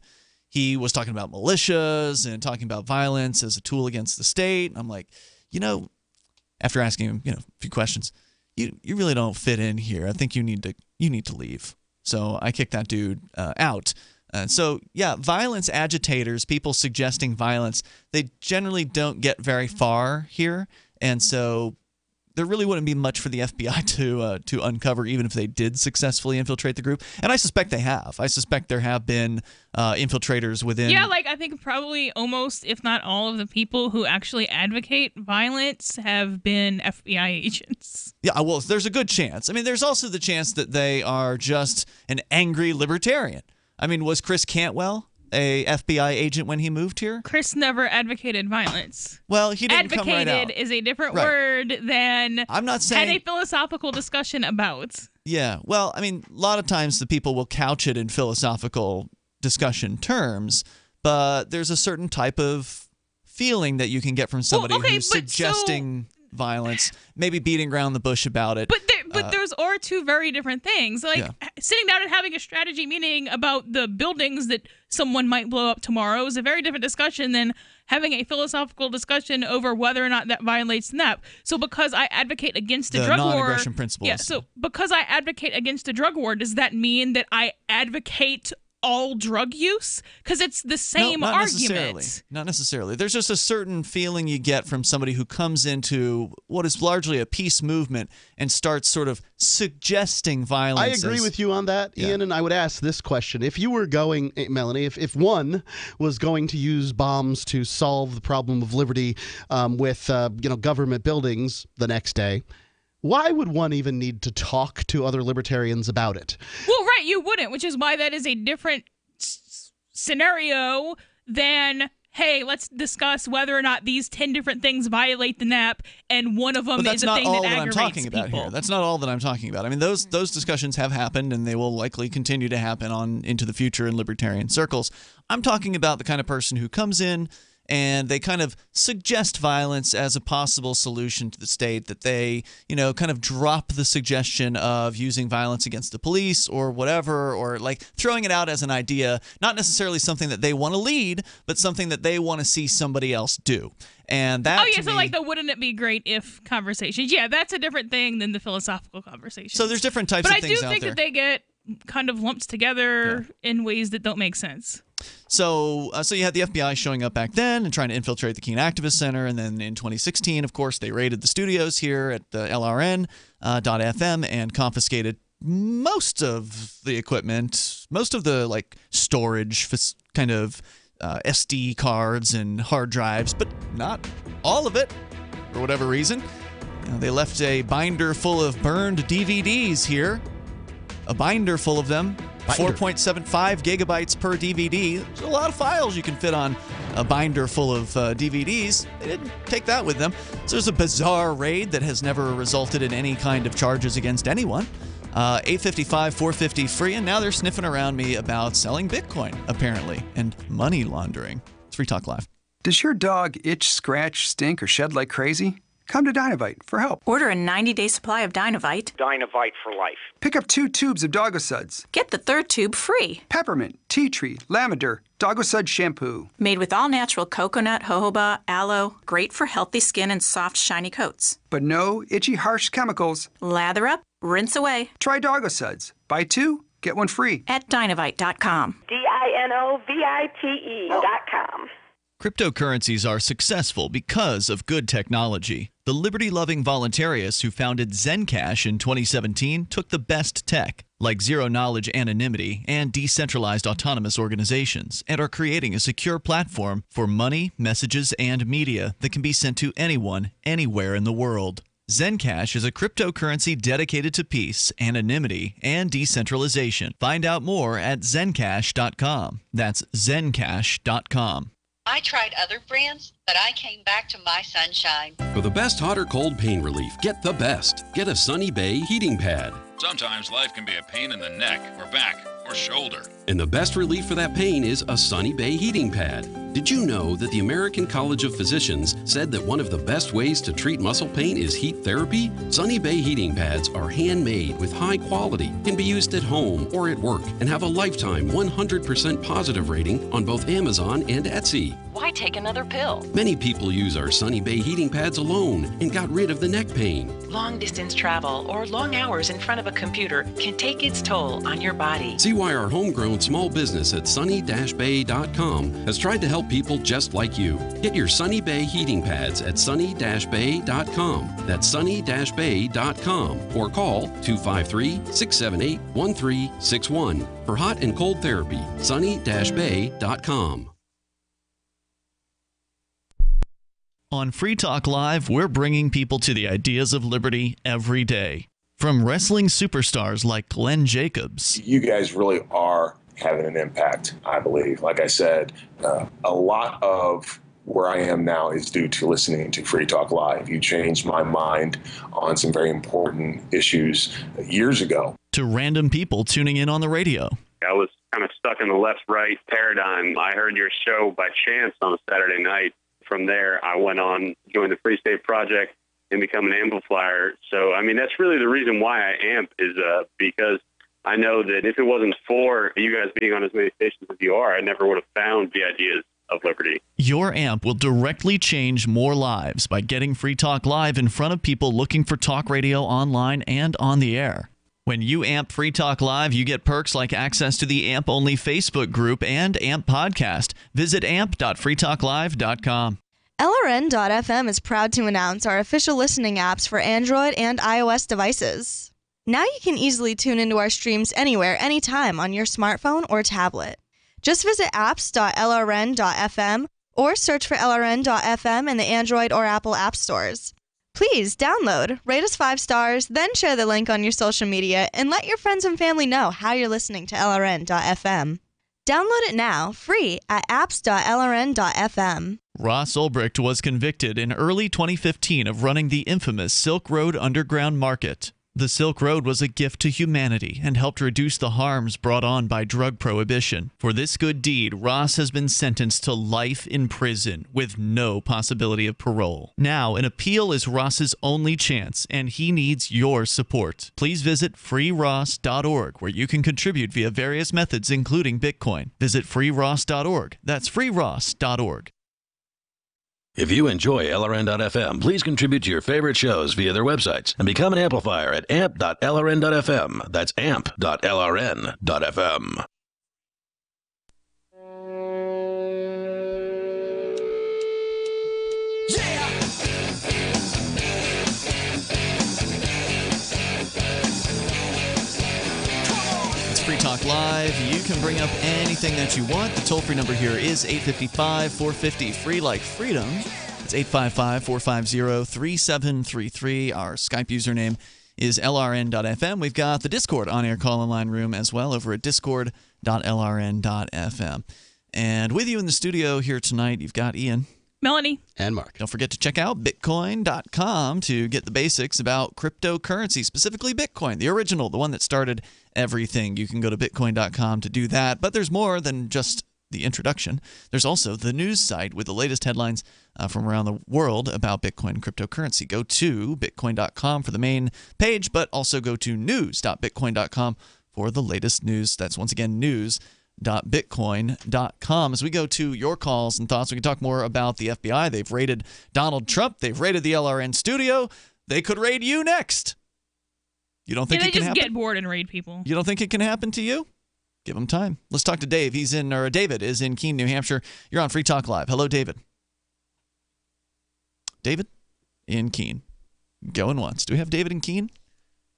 he was talking about militias and talking about violence as a tool against the state. I'm like, after asking him, a few questions, you really don't fit in here. I think you need to leave. So I kicked that dude out. So yeah, violence agitators, people suggesting violence, they generally don't get very far here, and so there really wouldn't be much for the FBI to uncover, even if they did successfully infiltrate the group. And I suspect they have. I suspect there have been infiltrators within... Yeah, I think probably almost, if not all of the people who actually advocate violence have been FBI agents. Yeah, well, there's a good chance. I mean, there's also the chance that they are just an angry libertarian. I mean, was Chris Cantwell a FBI agent when he moved here? Chris never advocated violence. Well, he didn't come right out. Advocated is a different word than I'm not saying... had a philosophical discussion about. Yeah, well, I mean, a lot of times the people will couch it in philosophical discussion terms, but there's a certain type of feeling that you can get from somebody who's suggesting violence, maybe beating around the bush about it. But those are two very different things. Sitting down and having a strategy meeting about the buildings that someone might blow up tomorrow is a very different discussion than having a philosophical discussion over whether or not that violates NEP. So because I advocate against a drug war... non-aggression principles. Yeah, so because I advocate against a drug war, does that mean that I advocate all drug use? Because it's the same argument. Not necessarily. There's just a certain feeling you get from somebody who comes into what is largely a peace movement and starts sort of suggesting violence. I agree with you on that, Ian, and I would ask this question. If you were going, Melanie, if one was going to use bombs to solve the problem of liberty with government buildings the next day, why would one even need to talk to other libertarians about it? Well, right, you wouldn't, which is why that is a different scenario than, hey, let's discuss whether or not these 10 different things violate the NAP, and one of them is a thing that aggravates I'm talking about people. here. That's not all that I'm talking about. I mean, those discussions have happened, and they will likely continue to happen on into the future in libertarian circles. I'm talking about the kind of person who comes in and they kind of suggest violence as a possible solution to the state, that they, kind of drop the suggestion of using violence against the police or whatever, or like throwing it out as an idea, not necessarily something that they want to lead, but something that they want to see somebody else do. And that like the wouldn't it be great if conversations. Yeah, that's a different thing than the philosophical conversation. So there's different types of things out there. But I do think that they get kind of lumped together in ways that don't make sense. So you had the FBI showing up back then and trying to infiltrate the Keene Activist Center, and then in 2016, of course, they raided the studios here at LRN.FM and confiscated most of the equipment, most of the storage kind of SD cards and hard drives, but not all of it for whatever reason. They left a binder full of burned DVDs here, a binder full of them. 4.75 gigabytes per DVD. There's a lot of files you can fit on a binder full of DVDs. They didn't take that with them. So there's a bizarre raid that has never resulted in any kind of charges against anyone. 855, 450 free, and now they're sniffing around me about selling Bitcoin, apparently, and money laundering. It's Free Talk Live. Does your dog itch, scratch, stink, or shed like crazy? Come to Dynavite for help. Order a 90-day supply of Dynavite. Dynavite for life. Pick up 2 tubes of Doggo Suds. Get the 3rd tube free. Peppermint, tea tree, lavender, Doggo Sud shampoo. Made with all-natural coconut, jojoba, aloe. Great for healthy skin and soft, shiny coats. But no itchy, harsh chemicals. Lather up, rinse away. Try Doggo Suds. Buy 2, get 1 free. At Dynavite.com. DINOVITE.com. Cryptocurrencies are successful because of good technology. The liberty-loving voluntarists who founded Zencash in 2017 took the best tech, like zero-knowledge anonymity and decentralized autonomous organizations, and are creating a secure platform for money, messages, and media that can be sent to anyone, anywhere in the world. Zencash is a cryptocurrency dedicated to peace, anonymity, and decentralization. Find out more at Zencash.com. That's Zencash.com. I tried other brands, but I came back to my Sunshine. For the best hot or cold pain relief, get the best. Get a Sunny Bay heating pad. Sometimes life can be a pain in the neck or back or shoulder. And the best relief for that pain is a Sunny Bay heating pad. Did you know that the American College of Physicians said that one of the best ways to treat muscle pain is heat therapy? Sunny Bay heating pads are handmade with high quality, can be used at home or at work, and have a lifetime 100% positive rating on both Amazon and Etsy. Why take another pill? Many people use our Sunny Bay heating pads alone and got rid of the neck pain. Long distance travel or long hours in front of a computer can take its toll on your body. See why our homegrown small business at sunny-bay.com has tried to help people just like you. Get your Sunny Bay heating pads at sunny-bay.com. That's sunny-bay.com or call 253-678-1361 for hot and cold therapy. sunny-bay.com. On Free Talk Live, we're bringing people to the ideas of liberty every day. From wrestling superstars like Glenn Jacobs. You guys really are having an impact, I believe. Like I said, a lot of where I am now is due to listening to Free Talk Live. You changed my mind on some very important issues years ago. To random people tuning in on the radio. I was kind of stuck in the left-right paradigm. I heard your show by chance on a Saturday night. From there, I went on, joined the Free State Project, and become an amplifier. So, I mean, that's really the reason why I amp is because I know that if it wasn't for you guys being on as many stations as you are, I never would have found the ideas of liberty. Your amp will directly change more lives by getting Free Talk Live in front of people looking for talk radio online and on the air. When you AMP Free Talk Live, you get perks like access to the AMP-only Facebook group and AMP podcast. Visit amp.freetalklive.com. LRN.FM is proud to announce our official listening apps for Android and iOS devices. Now you can easily tune into our streams anywhere, anytime on your smartphone or tablet. Just visit apps.lrn.fm or search for LRN.FM in the Android or Apple app stores. Please download, rate us 5 stars, then share the link on your social media and let your friends and family know how you're listening to LRN.FM. Download it now, free at apps.lrn.fm. Ross Ulbricht was convicted in early 2015 of running the infamous Silk Road Underground Market. The Silk Road was a gift to humanity and helped reduce the harms brought on by drug prohibition. For this good deed, Ross has been sentenced to life in prison with no possibility of parole. Now, an appeal is Ross's only chance, and he needs your support. Please visit freeross.org, where you can contribute via various methods, including Bitcoin. Visit freeross.org. That's freeross.org. If you enjoy LRN.FM, please contribute to your favorite shows via their websites and become an amplifier at amp.lrn.fm. That's amp.lrn.fm. It's Free Talk Live. You can bring up anything that you want. The toll-free number here is 855-450, free like freedom. It's 855-450-3733. Our Skype username is LRN.FM. We've got the Discord on-air call-in line room as well over at discord.lrn.fm. And with you in the studio here tonight, you've got Ian. Melanie. And Mark. Don't forget to check out Bitcoin.com to get the basics about cryptocurrency, specifically Bitcoin, the original, the one that started everything. You can go to Bitcoin.com to do that. But there's more than just the introduction. There's also the news site with the latest headlines from around the world about Bitcoin and cryptocurrency. Go to Bitcoin.com for the main page, but also go to news.bitcoin.com for the latest news. That's once again news.bitcoin.com. As we go to your calls and thoughts, we can talk more about the FBI. They've raided Donald Trump. They've raided the LRN studio. They could raid you next. You don't think it can happen? They just get bored and raid people. You don't think it can happen to you? Give them time. Let's talk to Dave. David is in Keene, New Hampshire. You're on Free Talk Live. Hello, David. David in Keene. Going once. Do we have David in Keene?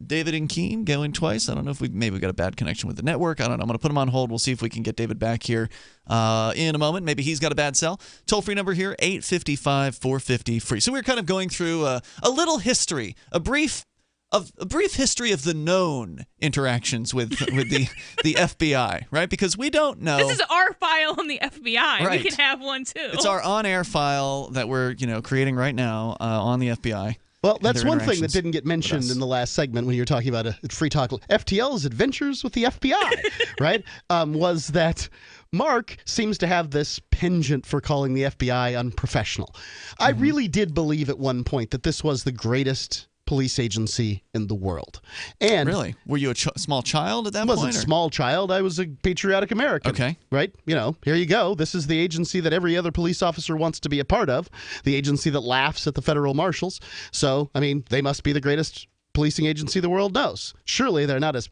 David in Keene going twice. I don't know if maybe we got a bad connection with the network. I don't know. I'm going to put him on hold. We'll see if we can get David back here in a moment. Maybe he's got a bad cell. Toll-free number here, 855-450-FREE. So we're kind of going through a little history, a brief history of the known interactions with the FBI, right? Because we don't know. This is our file on the FBI. Right. We can have one too. It's our on-air file that we're creating right now on the FBI. Well, that's one thing that didn't get mentioned in the last segment when you were talking about Free Talk. FTL's adventures with the FBI, right? Was that Mark seems to have this penchant for calling the FBI unprofessional. I really did believe at one point that this was the greatest police agency in the world. And really? Were you a small child at that point? I wasn't a small child. I was a patriotic American. Okay. Right? Here you go. This is the agency that every other police officer wants to be a part of, the agency that laughs at the federal marshals. So, they must be the greatest policing agency the world knows. Surely they're not as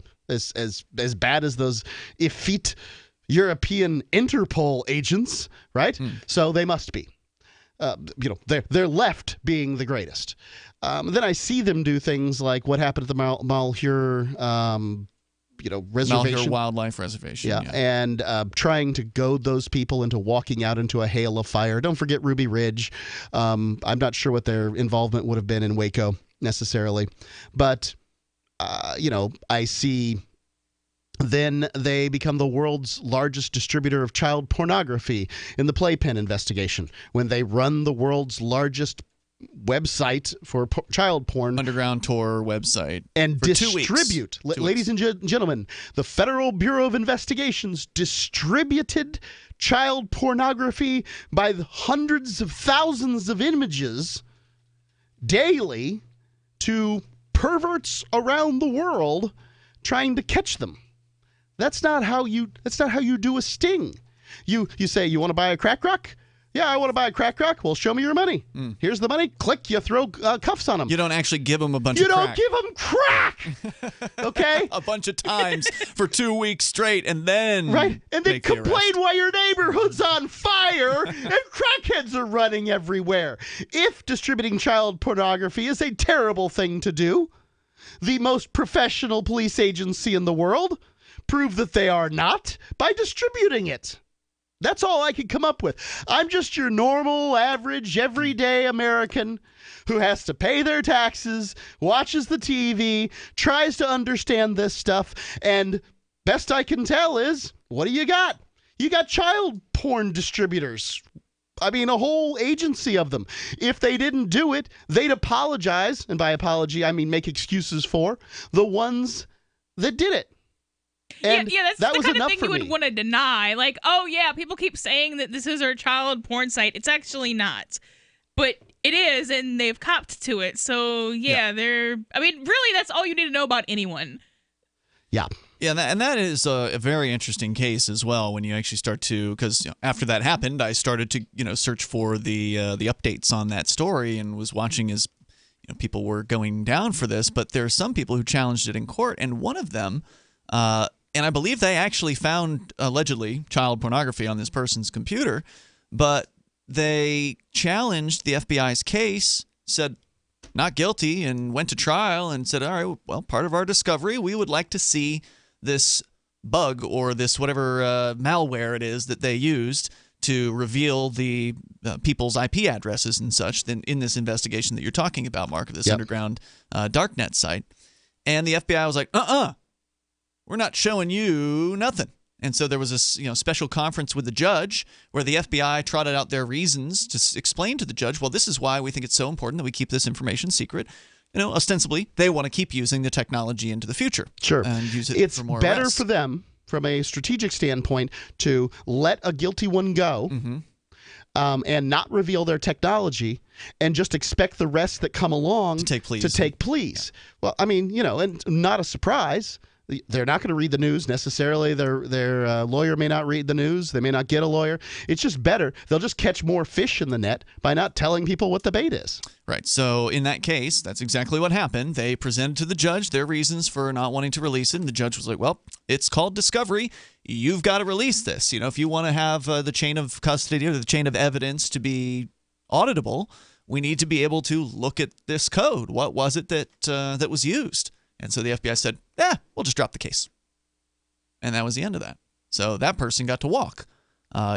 bad as those effete European Interpol agents, right? So they must be. They're left being the greatest. Then I see them do things like what happened at the Malheur, reservation. Malheur Wildlife Reservation. Yeah. And trying to goad those people into walking out into a hail of fire. Don't forget Ruby Ridge. I'm not sure what their involvement would have been in Waco necessarily. But, I see... Then they become the world's largest distributor of child pornography in the Playpen investigation when they run the world's largest website for child porn. Underground Tor website. And for distribute. 2 weeks. Ladies and gentlemen, the Federal Bureau of Investigations distributed child pornography by the hundreds of thousands of images daily to perverts around the world trying to catch them. That's not how you do a sting. You say you want to buy a crack rock? Yeah, I want to buy a crack. Well, show me your money. Here's the money. Click, you throw cuffs on them. You don't actually give them a bunch of crack. You don't give them crack, okay? A bunch of times for 2 weeks straight, and then and then complain why your neighborhood's on fire and crackheads are running everywhere. If distributing child pornography is a terrible thing to do, the most professional police agency in the world prove that they are not by distributing it. That's all I could come up with. I'm just your normal, average, everyday American who has to pay their taxes, watches the TV, tries to understand this stuff, and best I can tell is, what do you got? You got child porn distributors. I mean, a whole agency of them. If they didn't do it, they'd apologize, and by apology, I mean make excuses for the ones that did it. And that's that the was kind of enough thing for you would me. want to deny. Like, oh yeah, people keep saying that this is our child porn site. It's actually not, but it is, and they've copped to it. So they're. I mean, really, that's all you need to know about anyone. Yeah. Yeah, and that is a very interesting case as well. When you actually start to, because after that happened, I started to search for the updates on that story and was watching as people were going down for this. But there are some people who challenged it in court, and one of them. And I believe they actually found, allegedly, child pornography on this person's computer, but they challenged the FBI's case, said not guilty, and went to trial and said, all right, well, part of our discovery, we would like to see this bug or this whatever malware it is that they used to reveal the people's IP addresses and such in this investigation that you're talking about, Mark, of this underground darknet site. And the FBI was like, we're not showing you nothing. And so there was a special conference with the judge where the FBI trotted out their reasons to explain to the judge, well, this is why we think it's so important that we keep this information secret. Ostensibly, they want to keep using the technology into the future. Sure. And use it it's for more better arrests. for them, from a strategic standpoint, to let a guilty one go and not reveal their technology and just expect the rest that come along to take pleas. Yeah. Well, I mean, and not a surprise. They're not going to read the news necessarily. Their lawyer may not read the news. They may not get a lawyer. It's just better. They'll just catch more fish in the net by not telling people what the bait is. Right. So in that case, that's exactly what happened. They presented to the judge their reasons for not wanting to release it. And the judge was like, well, it's called discovery. You've got to release this. If you want to have the chain of custody or the chain of evidence to be auditable, we need to be able to look at this code. What was it that was used? And so the FBI said, we'll just drop the case. And that was the end of that. So that person got to walk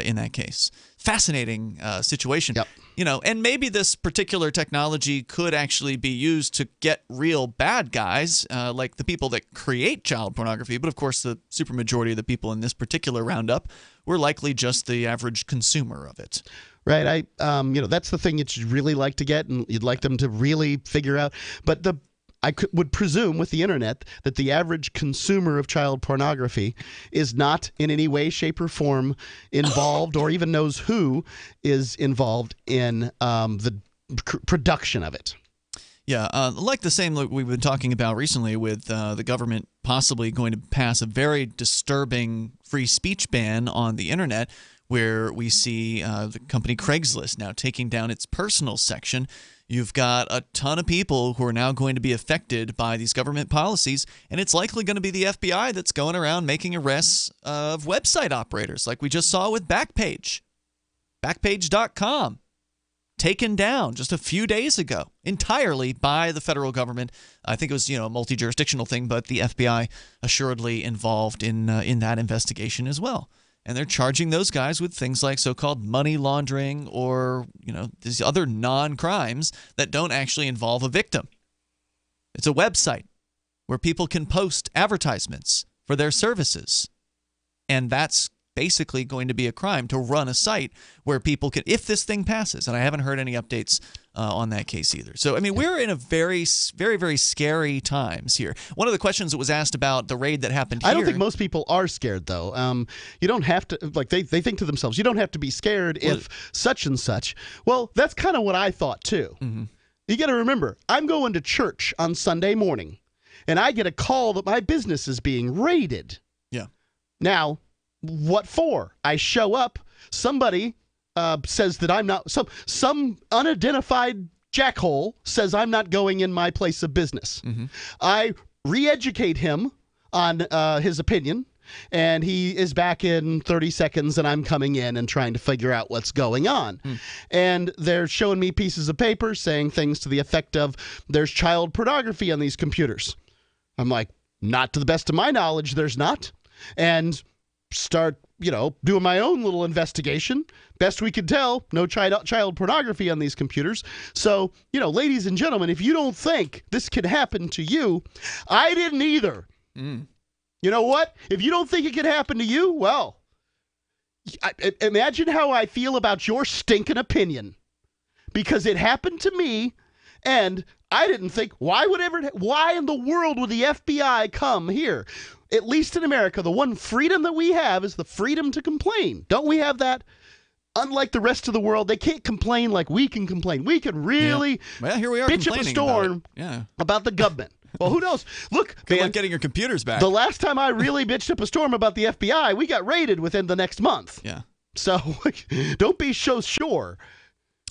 in that case. Fascinating situation. Yep. And maybe this particular technology could actually be used to get real bad guys, like the people that create child pornography. But of course, the supermajority of the people in this particular roundup were likely just the average consumer of it. Right. That's the thing that you'd really like to get, and you'd like them to really figure out. But I would presume with the internet that the average consumer of child pornography is not in any way, shape, or form involved or even knows who is involved in the production of it. Yeah, like the same we've been talking about recently with the government possibly going to pass a very disturbing free speech ban on the internet, where we see the company Craigslist now taking down its personal section. You've got a ton of people who are now going to be affected by these government policies, and it's likely going to be the FBI that's going around making arrests of website operators, like we just saw with Backpage. Backpage.com, taken down just a few days ago entirely by the federal government. I think it was a multi-jurisdictional thing, but the FBI assuredly involved in that investigation as well. And they're charging those guys with things like so-called money laundering or, these other non-crimes that don't actually involve a victim. It's a website where people can post advertisements for their services. And that's basically going to be a crime to run a site where people can, if this thing passes, and I haven't heard any updates on that case either. So, I mean, we're in a very, very, very scary times here. One of the questions that was asked about the raid that happened here. I don't think most people are scared, though. You don't have to, they think to themselves, you don't have to be scared if such and such. Well, that's kind of what I thought, too. Mm-hmm. You got to remember, I'm going to church on Sunday morning, and I get a call that my business is being raided. Yeah. Now, what for? I show up, somebody says that I'm not, some unidentified jackhole says I'm not going in my place of business. Mm-hmm. I re-educate him on his opinion, and he is back in 30 seconds, and I'm coming in and trying to figure out what's going on. And they're showing me pieces of paper saying things to the effect of, there's child pornography on these computers. I'm like, not to the best of my knowledge, there's not. And start, doing my own little investigation. Best we could tell, no child pornography on these computers. So, ladies and gentlemen, if you don't think this could happen to you, I didn't either. You know what? If you don't think it could happen to you, well, imagine how I feel about your stinking opinion. Because it happened to me, and I didn't think, why in the world would the FBI come here? At least in America, the one freedom that we have is the freedom to complain. Don't we have that? Unlike the rest of the world, they can't complain like we can complain. We can really here we are bitch up a storm about the government. Well, who knows? Look, good luck getting your computers back. The last time I really bitched up a storm about the FBI, we got raided within the next month. Yeah. So don't be so sure.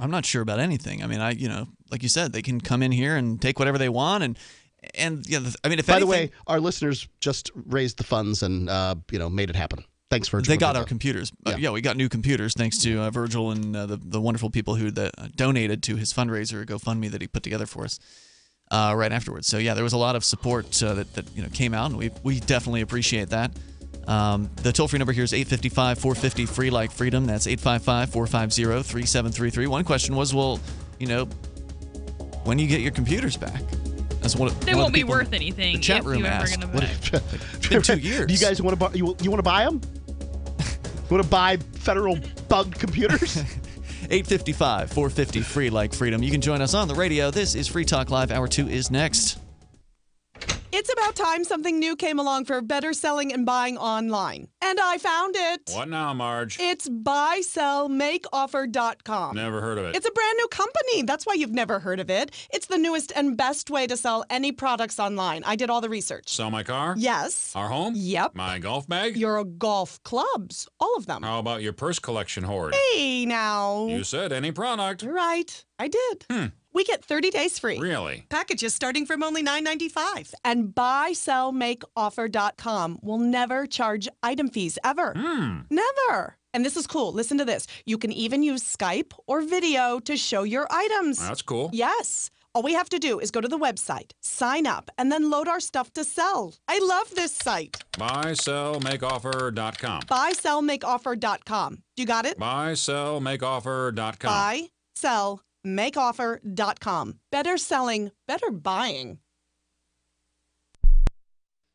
I'm not sure about anything. I mean, like you said, they can come in here and take whatever they want, and if by the way, our listeners just raised the funds and made it happen. Thanks, Virgil. They got our computers. We got new computers thanks to Virgil and the wonderful people who donated to his fundraiser GoFundMe that he put together for us right afterwards. So there was a lot of support that came out, and we definitely appreciate that. The toll-free number here is 855-450 free like freedom. That's 855-450-3733. One question was, when you get your computers back? That's they won't be worth anything. The chat room asked. It's been 2 years. Do you guys want to buy? You want to buy them? You want to buy federal bugged computers? 855-450 free like freedom. You can join us on the radio. This is Free Talk Live. Hour 2 is next. It's about time something new came along for better selling and buying online. And I found it. What now, Marge? It's buysellmakeoffer.com. Never heard of it. It's a brand new company. That's why you've never heard of it. It's the newest and best way to sell any products online. I did all the research. Sell my car? Yes. Our home? Yep. My golf bag? Your golf clubs. All of them. How about your purse collection hoard? Hey, now. You said any product. Right. I did. We get 30 days free. Really? Packages starting from only $9.95. And buysellmakeoffer.com will never charge item fees, ever. Never. And this is cool. Listen to this. You can even use Skype or video to show your items. That's cool. Yes. All we have to do is go to the website, sign up, and then load our stuff to sell. I love this site. Buysellmakeoffer.com. Buysellmakeoffer.com. You got it? Buysellmakeoffer.com. Buysellmakeoffer.com. Better selling, better buying.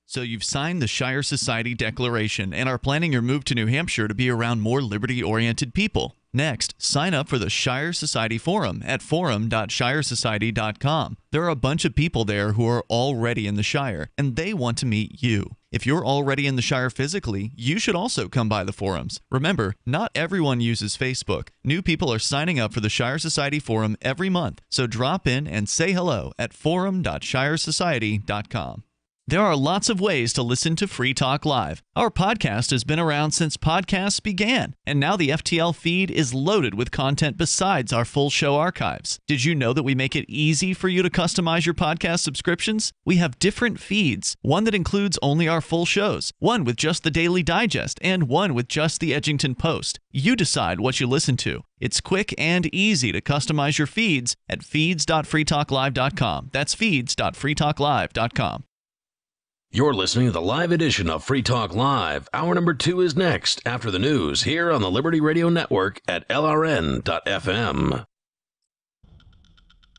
So you've signed the Shire Society Declaration and are planning your move to New Hampshire to be around more liberty-oriented people. Next, sign up for the Shire Society Forum at forum.shiresociety.com. There are a bunch of people there who are already in the Shire, and they want to meet you. If you're already in the Shire physically, you should also come by the forums. Remember, not everyone uses Facebook. New people are signing up for the Shire Society Forum every month, so drop in and say hello at forum.shiresociety.com. There are lots of ways to listen to Free Talk Live. Our podcast has been around since podcasts began, and now the FTL feed is loaded with content besides our full show archives. Did you know that we make it easy for you to customize your podcast subscriptions? We have different feeds, one that includes only our full shows, one with just the Daily Digest, and one with just the Edgington Post. You decide what you listen to. It's quick and easy to customize your feeds at feeds.freetalklive.com. That's feeds.freetalklive.com. You're listening to the live edition of Free Talk Live. Hour number 2 is next, after the news, here on the Liberty Radio Network at LRN.FM.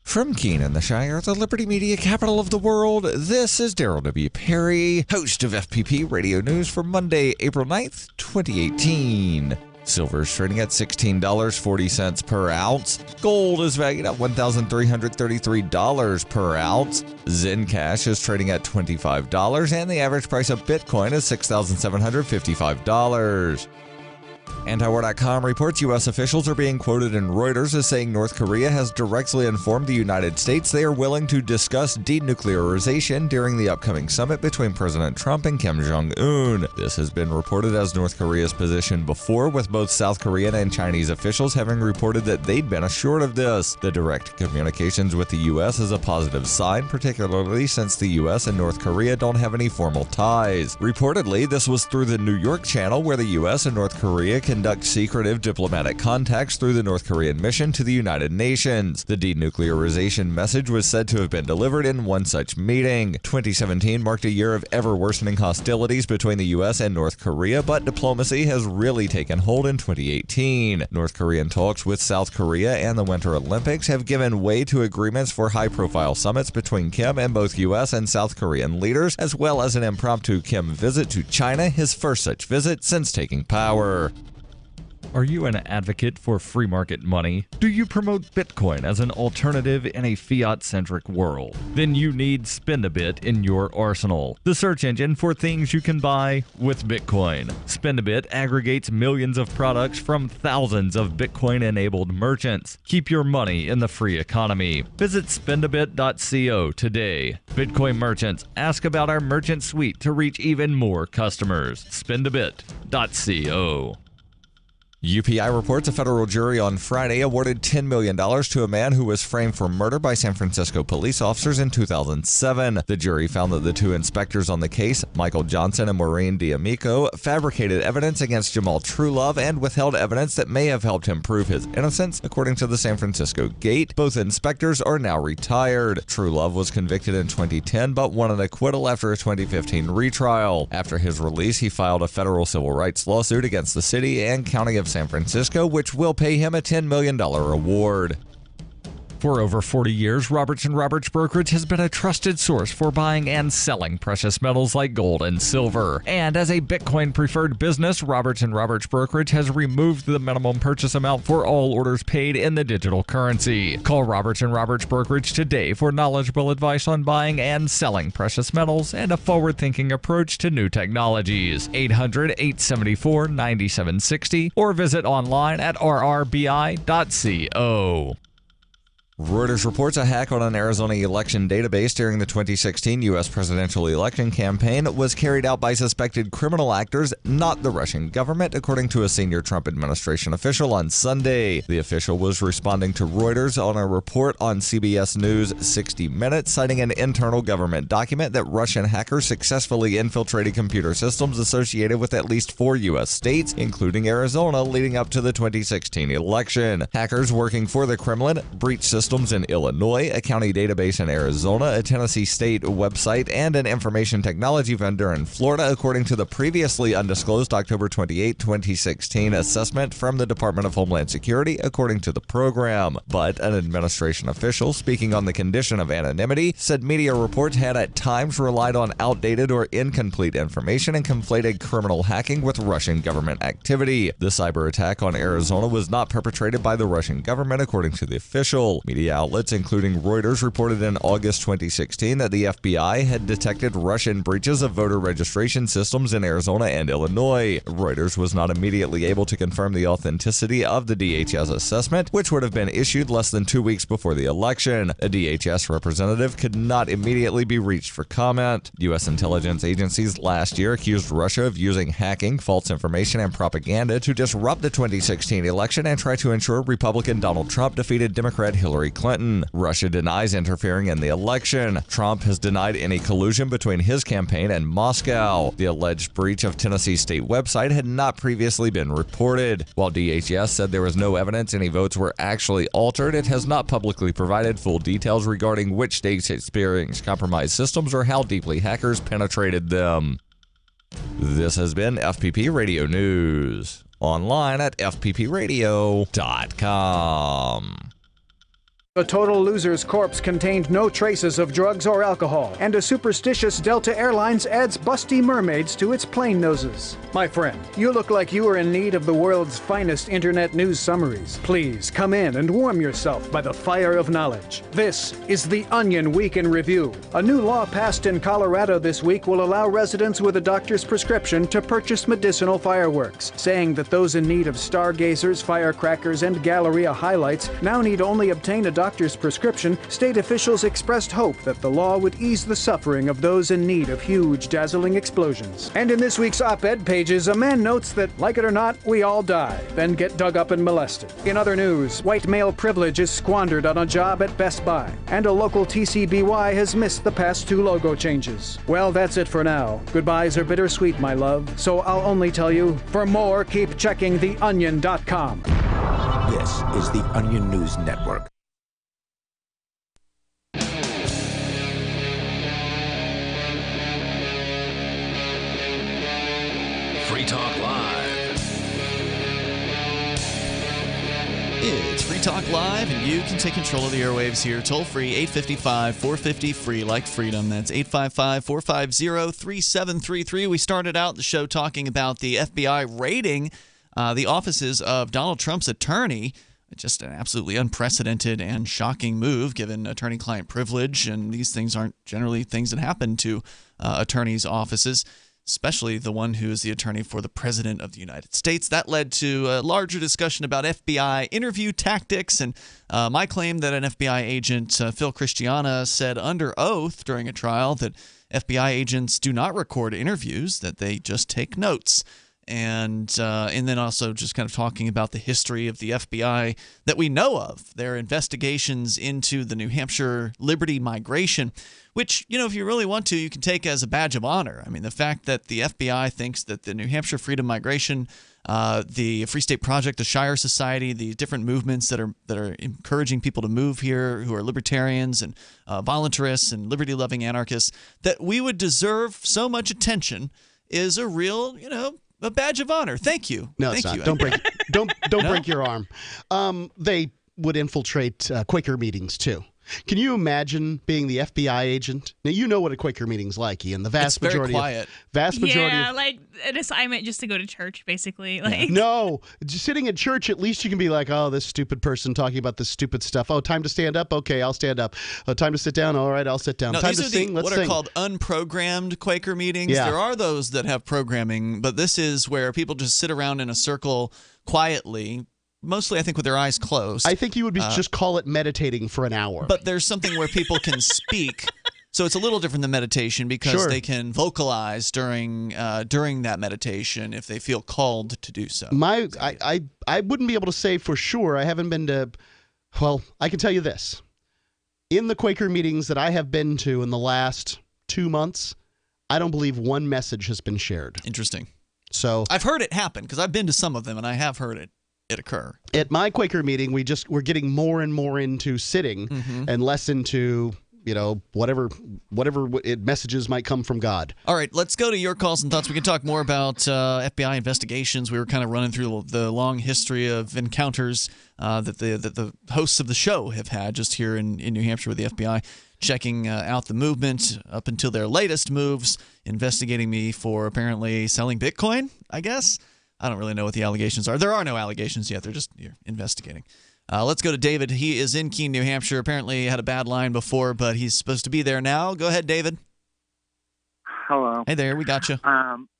From Keene in the Shire, the Liberty Media capital of the world, this is Daryl W. Perry, host of FPP Radio News for Monday, April 9th, 2018. Silver is trading at $16.40 per ounce. Gold is valued at $1,333 per ounce. Zencash is trading at $25, and the average price of Bitcoin is $6,755. Antiwar.com reports U.S. officials are being quoted in Reuters as saying North Korea has directly informed the United States they are willing to discuss denuclearization during the upcoming summit between President Trump and Kim Jong-un. This has been reported as North Korea's position before, with both South Korean and Chinese officials having reported that they'd been assured of this. The direct communications with the U.S. is a positive sign, particularly since the U.S. and North Korea don't have any formal ties. Reportedly, this was through the New York channel, where the U.S. and North Korea conduct secretive diplomatic contacts through the North Korean mission to the United Nations. The denuclearization message was said to have been delivered in one such meeting. 2017 marked a year of ever-worsening hostilities between the U.S. and North Korea, but diplomacy has really taken hold in 2018. North Korean talks with South Korea and the Winter Olympics have given way to agreements for high-profile summits between Kim and both U.S. and South Korean leaders, as well as an impromptu Kim visit to China, his first such visit since taking power. Are you an advocate for free market money? Do you promote Bitcoin as an alternative in a fiat-centric world? Then you need Spend-A-Bit in your arsenal, the search engine for things you can buy with Bitcoin. Spend-A-Bit aggregates millions of products from thousands of Bitcoin-enabled merchants. Keep your money in the free economy. Visit spendabit.co today. Bitcoin merchants, ask about our merchant suite to reach even more customers. Spendabit.co. UPI reports a federal jury on Friday awarded $10 million to a man who was framed for murder by San Francisco police officers in 2007. The jury found that the two inspectors on the case, Michael Johnson and Maureen D'Amico, fabricated evidence against Jamal Truelove and withheld evidence that may have helped him prove his innocence, according to the San Francisco Gate. Both inspectors are now retired. Truelove was convicted in 2010 but won an acquittal after a 2015 retrial. After his release, he filed a federal civil rights lawsuit against the city and county of San Francisco, which will pay him a $10 million award. For over 40 years, Roberts & Roberts Brokerage has been a trusted source for buying and selling precious metals like gold and silver. And as a Bitcoin-preferred business, Roberts & Roberts Brokerage has removed the minimum purchase amount for all orders paid in the digital currency. Call Roberts & Roberts Brokerage today for knowledgeable advice on buying and selling precious metals and a forward-thinking approach to new technologies. 800-874-9760 or visit online at rrbi.co. Reuters reports a hack on an Arizona election database during the 2016 U.S. presidential election campaign was carried out by suspected criminal actors, not the Russian government, according to a senior Trump administration official on Sunday. The official was responding to Reuters on a report on CBS News 60 Minutes, citing an internal government document that Russian hackers successfully infiltrated computer systems associated with at least 4 U.S. states, including Arizona, leading up to the 2016 election. Hackers working for the Kremlin breached systems in Illinois, a county database in Arizona, a Tennessee state website, and an information technology vendor in Florida, according to the previously undisclosed October 28, 2016 assessment from the Department of Homeland Security, according to the program. But an administration official, speaking on the condition of anonymity, said media reports had at times relied on outdated or incomplete information and conflated criminal hacking with Russian government activity. The cyber attack on Arizona was not perpetrated by the Russian government, according to the official. Media outlets, including Reuters, reported in August 2016 that the FBI had detected Russian breaches of voter registration systems in Arizona and Illinois. Reuters was not immediately able to confirm the authenticity of the DHS assessment, which would have been issued less than 2 weeks before the election. A DHS representative could not immediately be reached for comment. U.S. intelligence agencies last year accused Russia of using hacking, false information, and propaganda to disrupt the 2016 election and try to ensure Republican Donald Trump defeated Democrat Hillary Clinton. Russia denies interfering in the election. Trump has denied any collusion between his campaign and Moscow. The alleged breach of Tennessee state website had not previously been reported. While DHS said there was no evidence any votes were actually altered, it has not publicly provided full details regarding which states experienced compromised systems or how deeply hackers penetrated them. This has been FPP Radio News. Online at fppradio.com. A total loser's corpse contained no traces of drugs or alcohol, and a superstitious Delta Airlines adds busty mermaids to its plane noses. My friend, you look like you are in need of the world's finest internet news summaries. Please come in and warm yourself by the fire of knowledge. This is the Onion Week in Review. A new law passed in Colorado this week will allow residents with a doctor's prescription to purchase medicinal fireworks, saying that those in need of stargazers, firecrackers, and Galleria highlights now need only obtain a doctor's prescription. State officials expressed hope that the law would ease the suffering of those in need of huge, dazzling explosions. And in this week's op-ed pages, a man notes that, like it or not, we all die, then get dug up and molested. In other news, white male privilege is squandered on a job at Best Buy, and a local TCBY has missed the past 2 logo changes. Well, that's it for now. Goodbyes are bittersweet, my love, so I'll only tell you, for more, keep checking theonion.com. This is the Onion News Network. Free Talk Live. It's Free Talk Live, and you can take control of the airwaves here. Toll free, 855-450-FREE, like freedom. That's 855-450-3733. We started out the show talking about the FBI raiding the offices of Donald Trump's attorney. Just an absolutely unprecedented and shocking move, given attorney-client privilege, and these things aren't generally things that happen to attorneys' offices, especially the one who is the attorney for the President of the United States. That led to a larger discussion about FBI interview tactics, and my claim that an FBI agent, Phil Christiana, said under oath during a trial that FBI agents do not record interviews, that they just take notes. And then also just kind of talking about the history of the FBI that we know of, their investigations into the New Hampshire Liberty migration, which, you know, if you really want to, you can take as a badge of honor. I mean, the fact that the FBI thinks that the New Hampshire Freedom Migration, the Free State Project, the Shire Society, the different movements that are encouraging people to move here who are libertarians and voluntarists and liberty-loving anarchists, that we would deserve so much attention is a real, you know, a badge of honor. Thank you. No, Thank it's not. you. Don't break your arm. They would infiltrate Quaker meetings too. Can you imagine being the FBI agent? Now you know what a Quaker meeting's like, Ian. The vast majority. Yeah, like an assignment just to go to church, basically. Like no, just sitting in church, at least you can be like, oh, this stupid person talking about this stupid stuff. Oh, time to stand up. Okay, I'll stand up. Oh, time to sit down. All right, I'll sit down. No, time these to are sing. Let's what sing. are called unprogrammed Quaker meetings. Yeah. There are those that have programming, but this is where people just sit around in a circle quietly. Mostly, I think, with their eyes closed. I think you would just call it meditating for an hour. But there's something where people can speak. So it's a little different than meditation because they can vocalize during that meditation if they feel called to do so. I wouldn't be able to say for sure. I haven't been to. Well, I can tell you this. In the Quaker meetings that I have been to in the last 2 months, I don't believe one message has been shared. Interesting. So I've heard it happen because I've been to some of them and I have heard it occur. At my Quaker meeting, we're getting more and more into sitting and less into, you know, whatever messages might come from God. All right, let's go to your calls and thoughts. We can talk more about FBI investigations. We were kind of running through the long history of encounters that the hosts of the show have had just here in New Hampshire with the FBI, checking out the movement up until their latest moves, investigating me for apparently selling Bitcoin, I guess. I don't really know what the allegations are. There are no allegations yet. They're just investigating. Let's go to David. He is in Keene, New Hampshire. Apparently had a bad line before, but he's supposed to be there now. Go ahead, David. Hello. Hey there. We got you.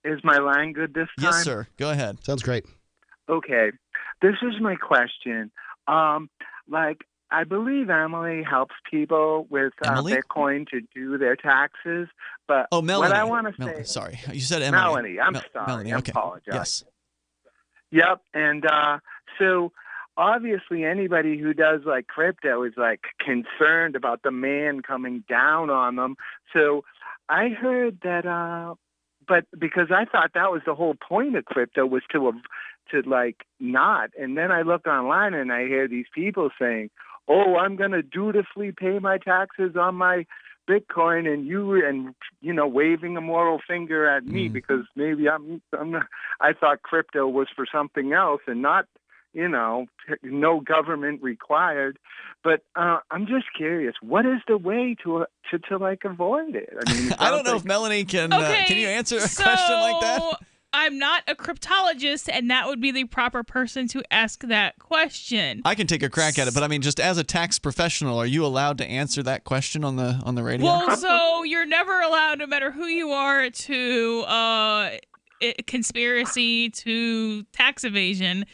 Is my line good this time? Yes, sir. Go ahead. Sounds great. Okay. This is my question. I believe Emily helps people with Bitcoin to do their taxes, but Melanie. what I want to say... Sorry. You said Emily. Melanie. I'm sorry. Melanie, okay. I apologize. Yes. Yep. And so obviously anybody who does like crypto is like concerned about the man coming down on them. So I heard that, but because I thought that was the whole point of crypto was to like not. And then I look online and I hear these people saying, oh, I'm going to dutifully pay my taxes on my Bitcoin, and you know, waving a moral finger at me because maybe I'm not. I thought crypto was for something else and not no government required. But I'm just curious, what is the way to like avoid it? I mean, I don't know if Melanie can. Can you answer a question like that? I'm not a cryptologist, and that would be the proper person to ask that question. I can take a crack at it, but I mean, just as a tax professional, are you allowed to answer that question on the radio? Well, so you're never allowed, no matter who you are, to conspiracy to tax evasion.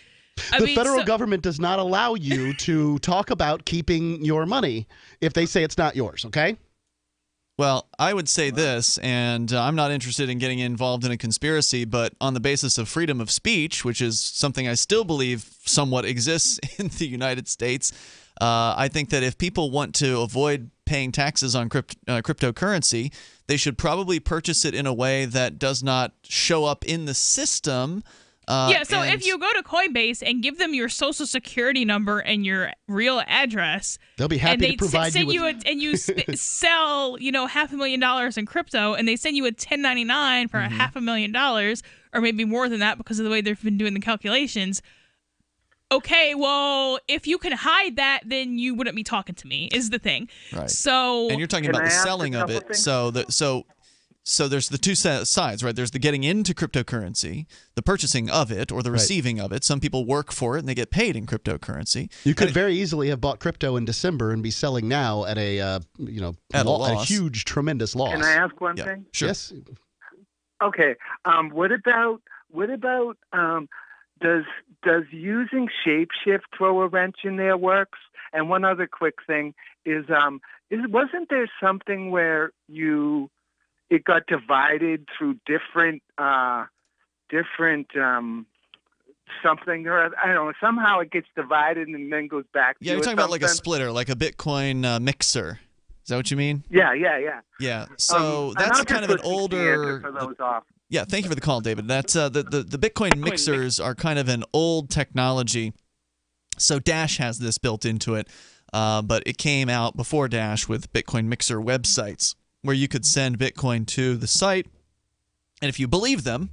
The federal government does not allow you to talk about keeping your money if they say it's not yours, okay? Well, I would say this, and I'm not interested in getting involved in a conspiracy, but on the basis of freedom of speech, which is something I still believe somewhat exists in the United States, I think that if people want to avoid paying taxes on cryptocurrency, they should probably purchase it in a way that does not show up in the system. So if you go to Coinbase and give them your social security number and your real address, they'll be happy to provide you with... and you sell, $500,000 in crypto, and they send you a 1099 for $500,000, or maybe more than that because of the way they've been doing the calculations. Okay, well, if you can hide that, then you wouldn't be talking to me, is the thing. Right. So, and you're talking about the selling of it. So there's the two sides, right? There's the getting into cryptocurrency, the purchasing of it, or the receiving of it. Some people work for it and they get paid in cryptocurrency. You could very easily have bought crypto in December and be selling now at a huge, tremendous loss. Can I ask one thing? Sure. Yes. Okay. What about does using Shapeshift throw a wrench in their works? And one other quick thing is wasn't there something where it got divided through different something, or I don't know, somehow it gets divided and then goes back to you're talking about like a splitter, like a Bitcoin mixer. Is that what you mean? Yeah. Yeah, so that's kind of an older... Yeah, thank you for the call, David. That's the Bitcoin mixers are kind of an old technology. So Dash has this built into it, but it came out before Dash with Bitcoin mixer websites, where you could send Bitcoin to the site, and if you believe them,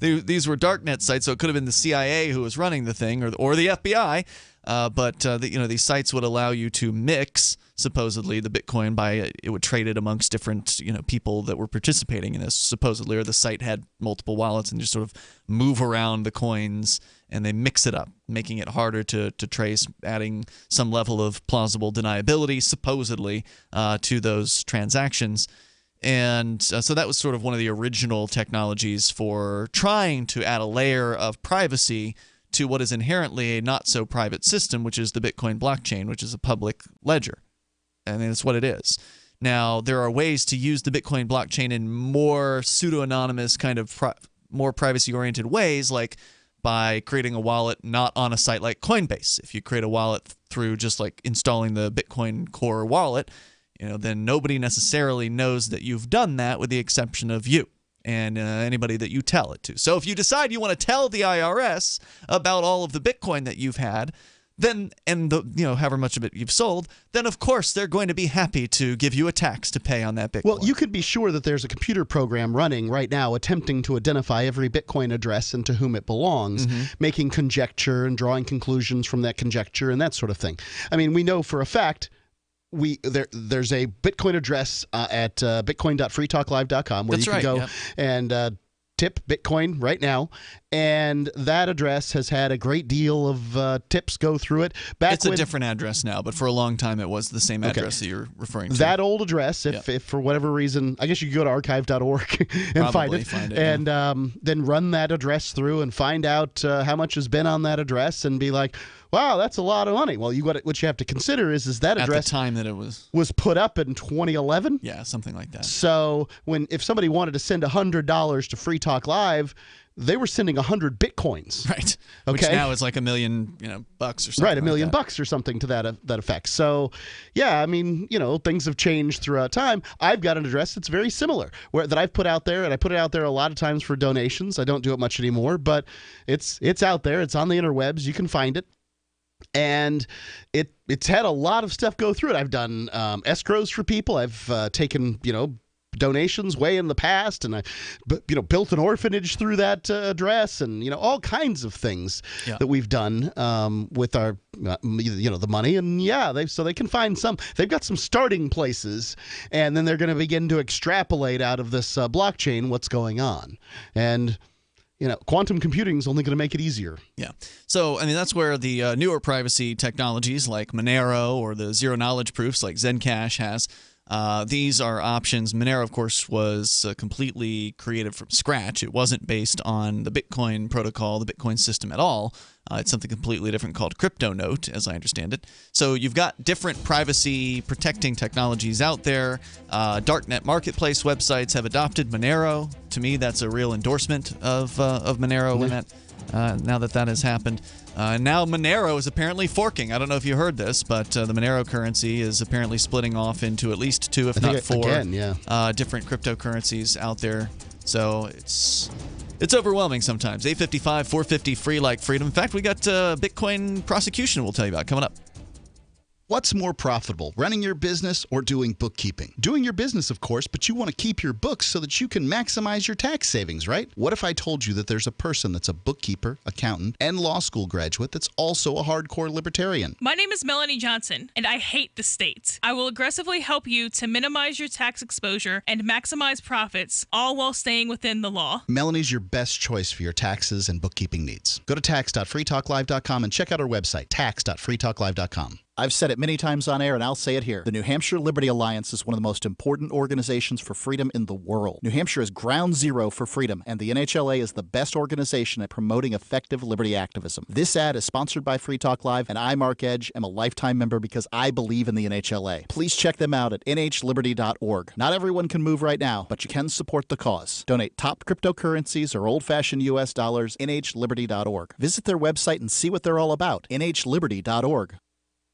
these were darknet sites, so it could have been the CIA who was running the thing, or the FBI, but these sites would allow you to mix, supposedly, the Bitcoin it would trade it amongst different people that were participating in this, supposedly, or the site had multiple wallets and just sort of move around the coins, and they mix it up, making it harder to trace, adding some level of plausible deniability, supposedly, to those transactions. And so that was sort of one of the original technologies for trying to add a layer of privacy to what is inherently a not-so-private system, which is the Bitcoin blockchain, which is a public ledger. And that's what it is. Now, there are ways to use the Bitcoin blockchain in more pseudo-anonymous, kind of more privacy-oriented ways, like by creating a wallet not on a site like Coinbase. If you create a wallet through just like installing the Bitcoin Core wallet, then nobody necessarily knows that you've done that, with the exception of you and anybody that you tell it to. So if you decide you want to tell the IRS about all of the Bitcoin that you've had, then however much of it you've sold, then of course they're going to be happy to give you a tax to pay on that Bitcoin. Well, you could be sure that there's a computer program running right now attempting to identify every Bitcoin address and to whom it belongs, making conjecture and drawing conclusions from that conjecture and that sort of thing. I mean, we know for a fact there's a Bitcoin address at bitcoin.freetalklive.com where you can go and tip Bitcoin right now, and that address has had a great deal of tips go through it. It's a different address now, but for a long time it was the same address that you're referring to. That old address, if for whatever reason, I guess you could go to archive.org and find it and then run that address through and find out how much has been on that address and be like, wow, that's a lot of money. Well, what you have to consider is that address at the time that it was put up in 2011. Yeah, something like that. So if somebody wanted to send $100 to Free Talk Live, they were sending 100 Bitcoins. Right. Okay. Which now is like $1 million, bucks or something. Right, $1 million bucks or something to that effect. So, yeah, I mean, things have changed throughout time. I've got an address that's very similar that I've put out there, and I put it out there a lot of times for donations. I don't do it much anymore, but it's out there. It's on the interwebs. You can find it. And it's had a lot of stuff go through it. I've done escrows for people. I've taken, donations way in the past, and I built an orphanage through that address, and all kinds of things that we've done with our the money, and they can find they've got some starting places, and then they're going to begin to extrapolate out of this blockchain what's going on. And quantum computing is only going to make it easier. Yeah. So, that's where the newer privacy technologies like Monero or the zero-knowledge proofs like Zencash has. These are options. Monero, of course, was completely created from scratch. It wasn't based on the Bitcoin protocol, the Bitcoin system at all. It's something completely different called CryptoNote, as I understand it. So you've got different privacy-protecting technologies out there. Darknet marketplace websites have adopted Monero. To me, that's a real endorsement of Monero when now that has happened. Now Monero is apparently forking. I don't know if you heard this, but the Monero currency is apparently splitting off into at least 2, if not 4, different cryptocurrencies out there. So it's overwhelming sometimes. 855-450 free like freedom. In fact, we got Bitcoin prosecution we'll tell you about coming up. What's more profitable, running your business or doing bookkeeping? Doing your business, of course, but you want to keep your books so that you can maximize your tax savings, right? What if I told you that there's a person that's a bookkeeper, accountant, and law school graduate that's also a hardcore libertarian? My name is Melanie Johnson, and I hate the state. I will aggressively help you to minimize your tax exposure and maximize profits, all while staying within the law. Melanie's your best choice for your taxes and bookkeeping needs. Go to tax.freetalklive.com and check out our website, tax.freetalklive.com. I've said it many times on air, and I'll say it here. The New Hampshire Liberty Alliance is one of the most important organizations for freedom in the world. New Hampshire is ground zero for freedom, and the NHLA is the best organization at promoting effective liberty activism. This ad is sponsored by Free Talk Live, and I, Mark Edge, am a lifetime member because I believe in the NHLA. Please check them out at nhliberty.org. Not everyone can move right now, but you can support the cause. Donate top cryptocurrencies or old-fashioned U.S. dollars, nhliberty.org. Visit their website and see what they're all about, nhliberty.org.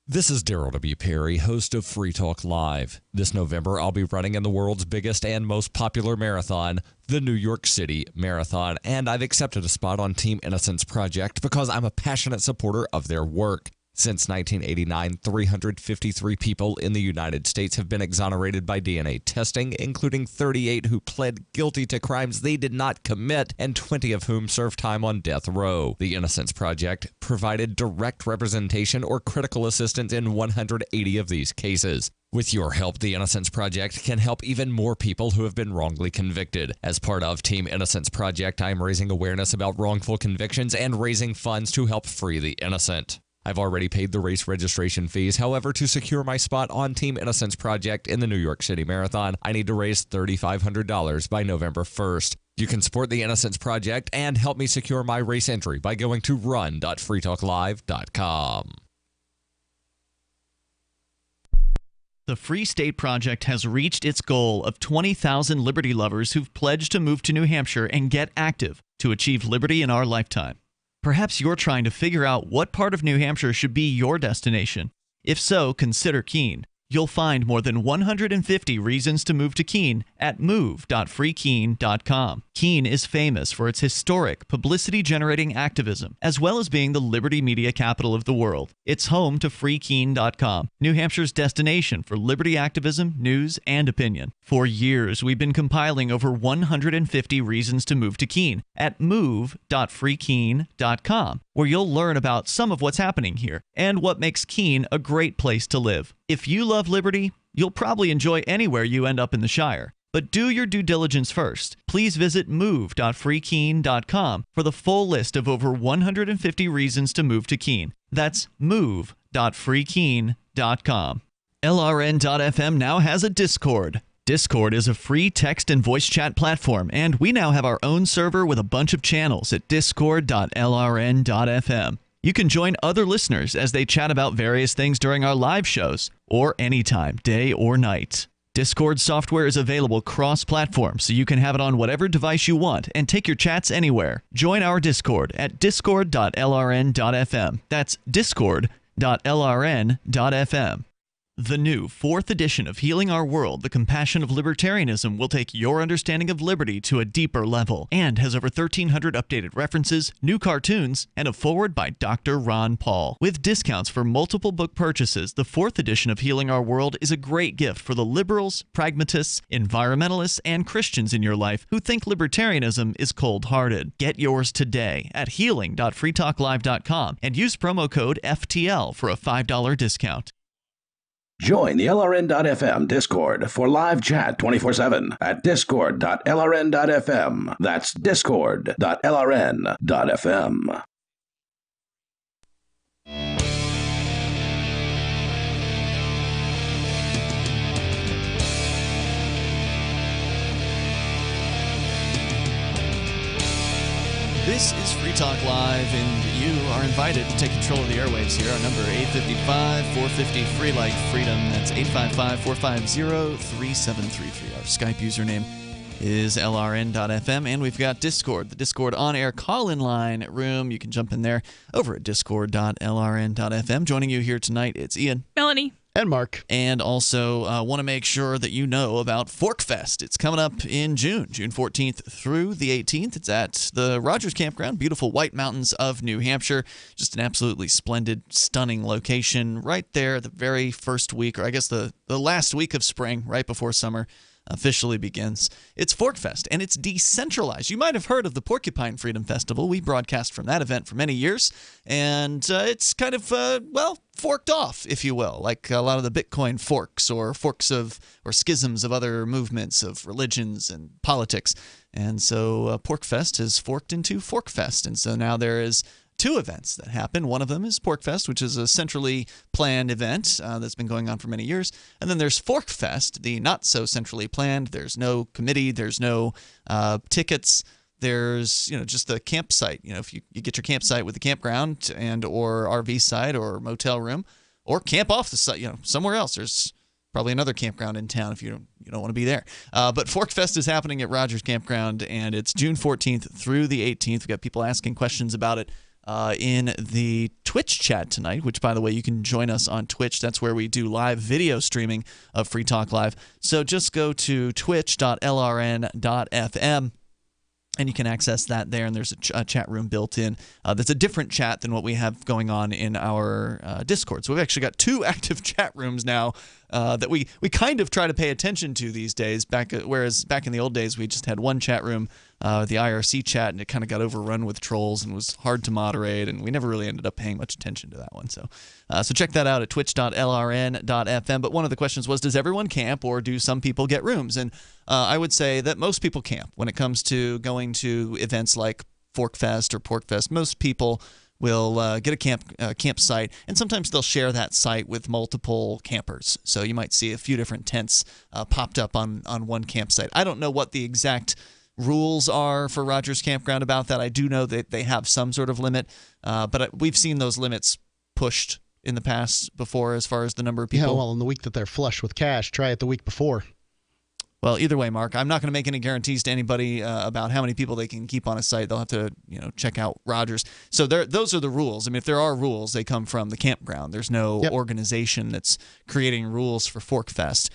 This is Daryl W. Perry, host of Free Talk Live. This November, I'll be running in the world's biggest and most popular marathon, the New York City Marathon, and I've accepted a spot on Team Innocence Project because I'm a passionate supporter of their work. Since 1989, 353 people in the United States have been exonerated by DNA testing, including 38 who pled guilty to crimes they did not commit, and 20 of whom served time on death row. The Innocence Project provided direct representation or critical assistance in 180 of these cases. With your help, the Innocence Project can help even more people who have been wrongly convicted. As part of Team Innocence Project, I'm raising awareness about wrongful convictions and raising funds to help free the innocent. I've already paid the race registration fees. However, to secure my spot on Team Innocence Project in the New York City Marathon, I need to raise $3,500 by November 1st. You can support the Innocence Project and help me secure my race entry by going to run.freetalklive.com. The Free State Project has reached its goal of 20,000 liberty lovers who've pledged to move to New Hampshire and get active to achieve liberty in our lifetime. Perhaps you're trying to figure out what part of New Hampshire should be your destination. If so, consider Keene. You'll find more than 150 reasons to move to Keene at move.freekeene.com. Keene is famous for its historic, publicity-generating activism, as well as being the liberty media capital of the world. It's home to freekeene.com, New Hampshire's destination for liberty activism, news, and opinion. For years, we've been compiling over 150 reasons to move to Keene at move.freekeene.com, where you'll learn about some of what's happening here and what makes Keene a great place to live. If you love liberty, you'll probably enjoy anywhere you end up in the Shire. But do your due diligence first. Please visit move.freekeene.com for the full list of over 150 reasons to move to Keene. That's move.freekeene.com. LRN.FM now has a Discord. Discord is a free text and voice chat platform, and we now have our own server with a bunch of channels at discord.lrn.fm. You can join other listeners as they chat about various things during our live shows, or anytime, day or night. Discord software is available cross-platform, so you can have it on whatever device you want and take your chats anywhere. Join our Discord at discord.lrn.fm. That's discord.lrn.fm. The new 4th edition of Healing Our World, The Compassion of Libertarianism, will take your understanding of liberty to a deeper level and has over 1,300 updated references, new cartoons, and a foreword by Dr. Ron Paul. With discounts for multiple book purchases, the 4th edition of Healing Our World is a great gift for the liberals, pragmatists, environmentalists, and Christians in your life who think libertarianism is cold-hearted. Get yours today at healing.freetalklive.com and use promo code FTL for a $5 discount. Join the LRN.FM Discord for live chat 24/7 at discord.lrn.fm. That's discord.lrn.fm. This is Free Talk Live, and you are invited to take control of the airwaves here. Our number 855-450-FREE like freedom. That's 855-450-3733. Our Skype username is LRN.FM, and we've got Discord, the Discord on-air call-in line room. You can jump in there over at discord.lrn.fm. Joining you here tonight, it's Ian. Melanie. And Mark. And also want to make sure that you know about ForkFest. It's coming up in June 14th through the 18th. It's at the Rogers Campground, beautiful White Mountains of New Hampshire. Just an absolutely splendid, stunning location right there the very first week, or I guess the last week of spring, right before summer officially begins. It's ForkFest, and it's decentralized. You might have heard of the Porcupine Freedom Festival. We broadcast from that event for many years, and it's kind of, forked off, if you will, like a lot of the Bitcoin forks or schisms of other movements of religions and politics. And so PorcFest has forked into ForkFest, and so now there is two events that happen. One of them is PorcFest, which is a centrally planned event that's been going on for many years. And then there's ForkFest, the not so centrally planned. There's no committee. There's no tickets. There's just the campsite. If you get your campsite with the campground and or RV site or motel room, or camp off the site, somewhere else. There's probably another campground in town if you don't want to be there. But ForkFest is happening at Rogers Campground, and it's June 14th through the 18th. We've got people asking questions about it in the Twitch chat tonight, which, by the way, you can join us on Twitch. That's where we do live video streaming of Free Talk Live. So just go to twitch.lrn.fm. and you can access that there, and there's a chat room built in that's a different chat than what we have going on in our Discord. So we've actually got two active chat rooms now that we kind of try to pay attention to these days, whereas back in the old days we just had one chat room, the IRC chat, and it kind of got overrun with trolls and was hard to moderate, and we never really ended up paying much attention to that one. So check that out at twitch.lrn.fm. But one of the questions was, does everyone camp, or do some people get rooms? And I would say that most people camp when it comes to going to events like ForkFest or PorcFest. Most people will get a campsite, and sometimes they'll share that site with multiple campers. So you might see a few different tents popped up on one campsite. I don't know what the exact rules are for Rogers Campground about that. I do know that they have some sort of limit, but we've seen those limits pushed in the past before as far as the number of people. Yeah, well, in the week that they're flush with cash, try it the week before. Well, either way, Mark, I'm not going to make any guarantees to anybody about how many people they can keep on a site. They'll have to, check out Rogers. So those are the rules. I mean, if there are rules, they come from the campground. There's no organization that's creating rules for ForkFest.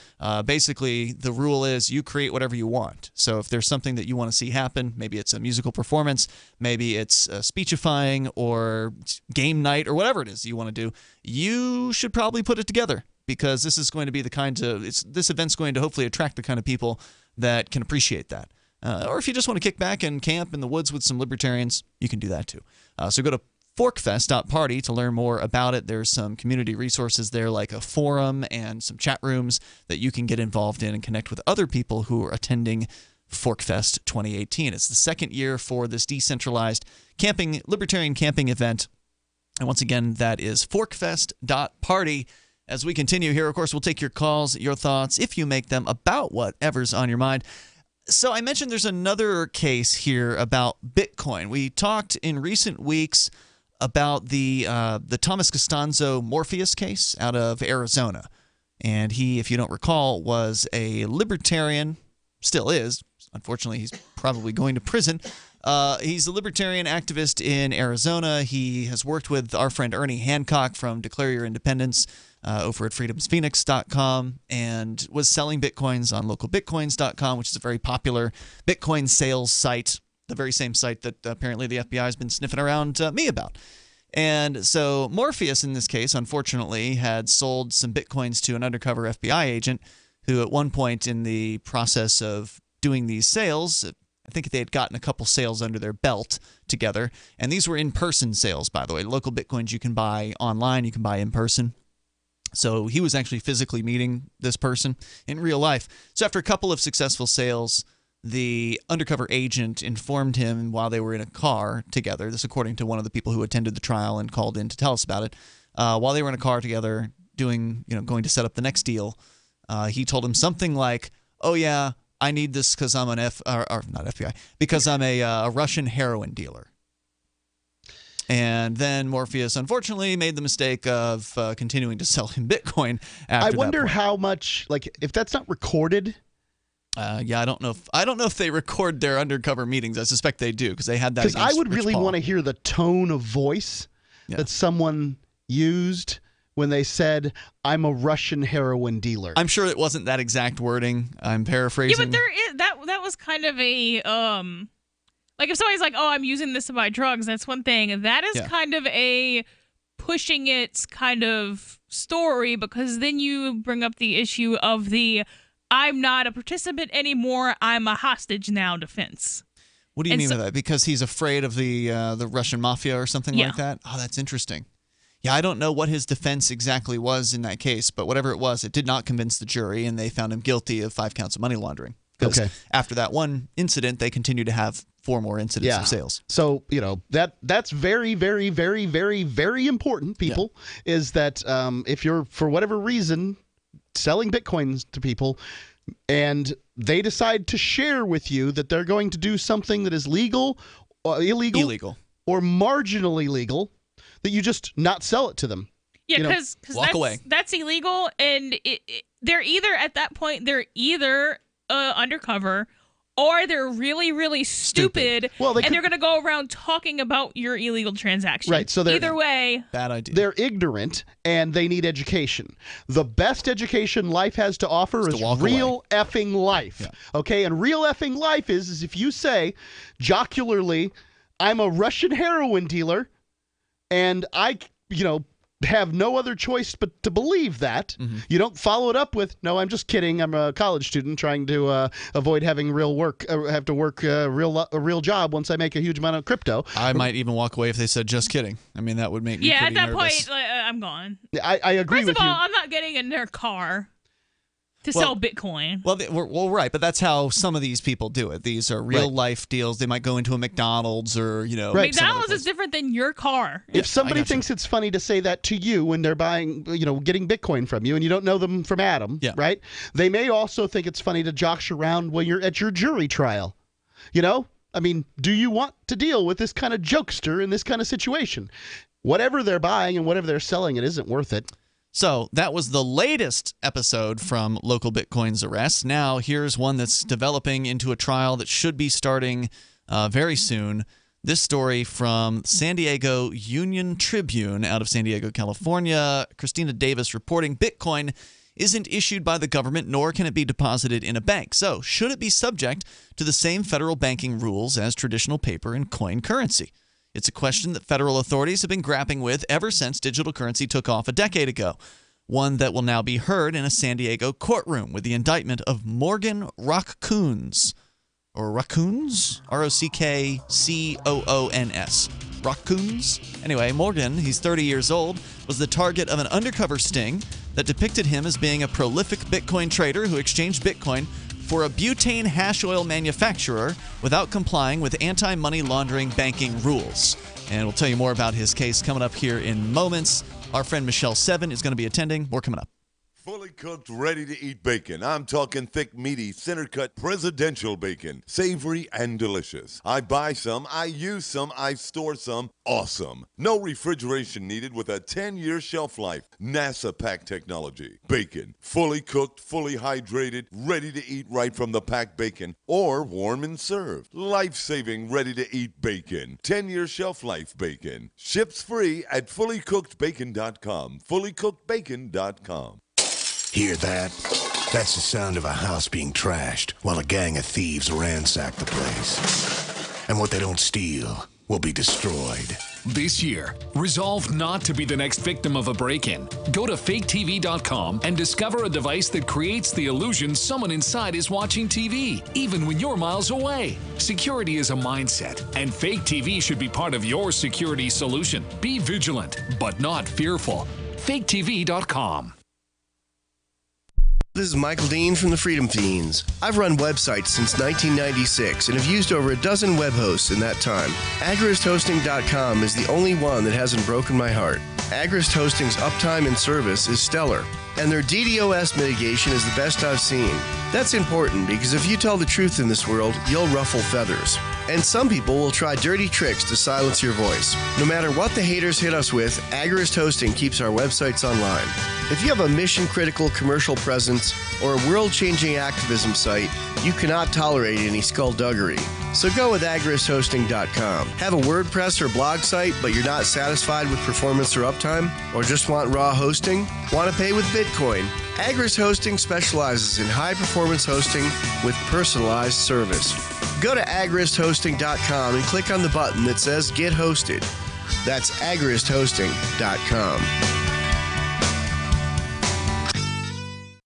Basically, the rule is you create whatever you want. So if there's something that you want to see happen, maybe it's a musical performance, maybe it's speechifying or game night or whatever it is you want to do, you should probably put it together. Because this is going to be this event's going to hopefully attract the kind of people that can appreciate that. Or if you just want to kick back and camp in the woods with some libertarians, you can do that too. So go to forkfest.party to learn more about it. There's some community resources there, like a forum and some chat rooms that you can get involved in and connect with other people who are attending ForkFest 2018. It's the second year for this decentralized libertarian camping event. And once again, that is forkfest.party. As we continue here, of course, we'll take your calls, your thoughts, if you make them, about whatever's on your mind. So I mentioned there's another case here about Bitcoin. We talked in recent weeks about the Thomas Costanzo Morpheus case out of Arizona. And he, if you don't recall, was a libertarian, still is. Unfortunately, he's probably going to prison. He's a libertarian activist in Arizona. He has worked with our friend Ernie Hancock from Declare Your Independence over at freedomsphoenix.com and was selling bitcoins on localbitcoins.com, which is a very popular Bitcoin sales site, the very same site that apparently the FBI has been sniffing around me about. And so Morpheus, in this case, unfortunately, had sold some bitcoins to an undercover FBI agent who at one point in the process of doing these sales, I think they had gotten a couple sales under their belt together. And these were in-person sales, by the way. Local bitcoins you can buy online, you can buy in person. So he was actually physically meeting this person in real life. So after a couple of successful sales, the undercover agent informed him while they were in a car together, this according to one of the people who attended the trial and called in to tell us about it, while they were in a car together going to set up the next deal, he told him something like, oh yeah, I need this because I'm because I'm a Russian heroin dealer. And then Morpheus, unfortunately, made the mistake of continuing to sell him Bitcoin after I wonder that point. how much, if that's not recorded. I don't know if they record their undercover meetings. I suspect they do because they had that. Because I would really want to hear the tone of voice that someone used when they said, "I'm a Russian heroin dealer." I'm sure it wasn't that exact wording. I'm paraphrasing. Yeah, but there is that was kind of a if somebody's like, "Oh, I'm using this to buy drugs," that's one thing. That is kind of a pushing it kind of story, because then you bring up the issue of the I'm not a participant anymore, I'm a hostage now defense. What do you mean by that? Because he's afraid of the Russian mafia or something like that? Oh, that's interesting. Yeah, I don't know what his defense exactly was in that case, but whatever it was, it did not convince the jury, and they found him guilty of 5 counts of money laundering. Because after that one incident, they continued to have 4 more incidents of sales. So, that's very, very, very, very, very important, people, is that if you're, for whatever reason, selling Bitcoins to people and they decide to share with you that they're going to do something that is illegal or marginally legal, that you just not sell it to them. Yeah, because that's illegal, and they're either at that point undercover, or they're really, really stupid. Well, and they're going to go around talking about your illegal transaction. Right. So either way, bad idea. They're ignorant and they need education. The best education life has to offer is real effing life. Yeah. Okay, and real effing life is if you say jocularly, "I'm a Russian heroin dealer," and I, have no other choice but to believe that. Mm-hmm. You don't follow it up with, "No, I'm just kidding. I'm a college student trying to avoid having have to work a real job once I make a huge amount of crypto." I might even walk away if they said "just kidding." I mean, that would make me pretty nervous. Point, I'm gone. I agree with you. First of all, I'm not getting in their car to sell Bitcoin. Well, right, but that's how some of these people do it. These are real life deals. They might go into a McDonald's or, McDonald's is different than your car. If somebody thinks it's funny to say that to you when they're buying, getting Bitcoin from you and you don't know them from Adam, right? They may also think it's funny to josh around when you're at your jury trial. I mean, do you want to deal with this kind of jokester in this kind of situation? Whatever they're buying and whatever they're selling, it isn't worth it. So that was the latest episode from Local Bitcoin's arrest. Now here's one that's developing into a trial that should be starting very soon. This story from San Diego Union Tribune out of San Diego, California. Christina Davis reporting Bitcoin isn't issued by the government, nor can it be deposited in a bank. So should it be subject to the same federal banking rules as traditional paper and coin currency? It's a question that federal authorities have been grappling with ever since digital currency took off a decade ago, one that will now be heard in a San Diego courtroom with the indictment of Morgan Rockcoons, or Raccoons, R-O-C-K-C-O-O-N-S. Raccoons? Anyway, Morgan, he's 30 years old, was the target of an undercover sting that depicted him as being a prolific Bitcoin trader who exchanged Bitcoin for a butane hash oil manufacturer without complying with anti-money laundering banking rules. And we'll tell you more about his case coming up here in moments. Our friend Michelle Seven is going to be attending. More coming up. Fully cooked, ready-to-eat bacon. I'm talking thick, meaty, center-cut presidential bacon. Savory and delicious. I buy some, I use some, I store some. Awesome. No refrigeration needed with a 10-year shelf life. NASA-packed technology. Bacon. Fully cooked, fully hydrated, ready to eat right from the packed bacon or warm and served. Life-saving, ready-to-eat bacon. 10-year shelf life bacon. Ships free at fullycookedbacon.com. Fullycookedbacon.com. Hear that? That's the sound of a house being trashed while a gang of thieves ransack the place. And what they don't steal will be destroyed. This year, resolve not to be the next victim of a break-in. Go to faketv.com and discover a device that creates the illusion someone inside is watching TV, even when you're miles away. Security is a mindset, and Fake TV should be part of your security solution. Be vigilant, but not fearful. faketv.com. This is Michael Dean from the Freedom Fiends. I've run websites since 1996 and have used over a dozen web hosts in that time. AgristHosting.com is the only one that hasn't broken my heart. Agrist Hosting's uptime and service is stellar, and their DDoS mitigation is the best I've seen. That's important because if you tell the truth in this world, you'll ruffle feathers. And some people will try dirty tricks to silence your voice. No matter what the haters hit us with, Agrist Hosting keeps our websites online. If you have a mission-critical commercial presence or a world-changing activism site, you cannot tolerate any skullduggery. So go with agristhosting.com. Have a WordPress or blog site, but you're not satisfied with performance or uptime? Or just want raw hosting? Want to pay with Bitcoin? Agrist Hosting specializes in high-performance hosting with personalized service. Go to agristhosting.com and click on the button that says Get Hosted. That's agristhosting.com.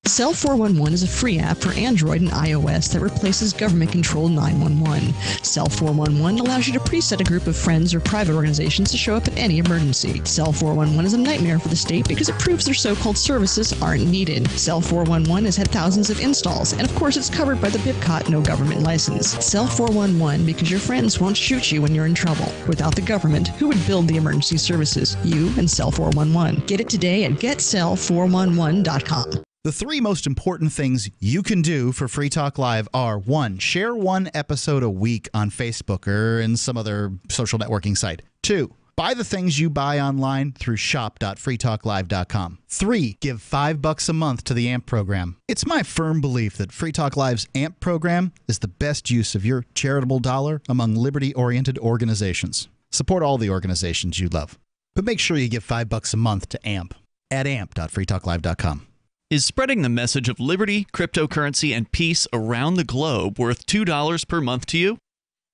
Cell 411 is a free app for Android and iOS that replaces government-controlled 911. Cell 411 allows you to preset a group of friends or private organizations to show up at any emergency. Cell 411 is a nightmare for the state because it proves their so-called services aren't needed. Cell 411 has had thousands of installs, and of course it's covered by the BIPCOT no government license. Cell 411 because your friends won't shoot you when you're in trouble. Without the government, who would build the emergency services? You and Cell 411. Get it today at getcell411.com. The three most important things you can do for Free Talk Live are: 1, share one episode a week on Facebook or in some other social networking site. 2, buy the things you buy online through shop.freetalklive.com. 3, give $5 a month to the AMP program. It's my firm belief that Free Talk Live's AMP program is the best use of your charitable dollar among liberty-oriented organizations. Support all the organizations you love, but make sure you give $5 a month to AMP at amp.freetalklive.com. Is spreading the message of liberty, cryptocurrency, and peace around the globe worth $2 per month to you?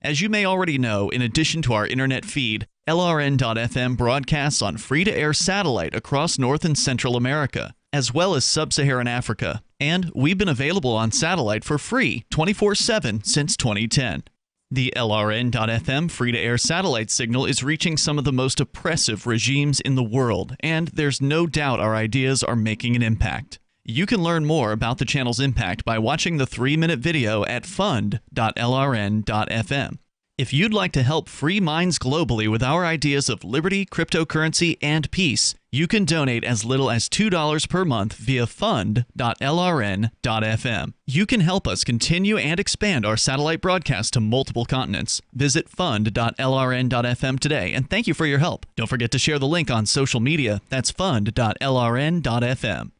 As you may already know, in addition to our internet feed, LRN.FM broadcasts on free-to-air satellite across North and Central America, as well as Sub-Saharan Africa. And we've been available on satellite for free 24/7 since 2010. The LRN.FM free-to-air satellite signal is reaching some of the most oppressive regimes in the world, and there's no doubt our ideas are making an impact. You can learn more about the channel's impact by watching the 3-minute video at fund.lrn.fm. If you'd like to help free minds globally with our ideas of liberty, cryptocurrency, and peace, you can donate as little as $2 per month via fund.lrn.fm. You can help us continue and expand our satellite broadcast to multiple continents. Visit fund.lrn.fm today, and thank you for your help. Don't forget to share the link on social media. That's fund.lrn.fm.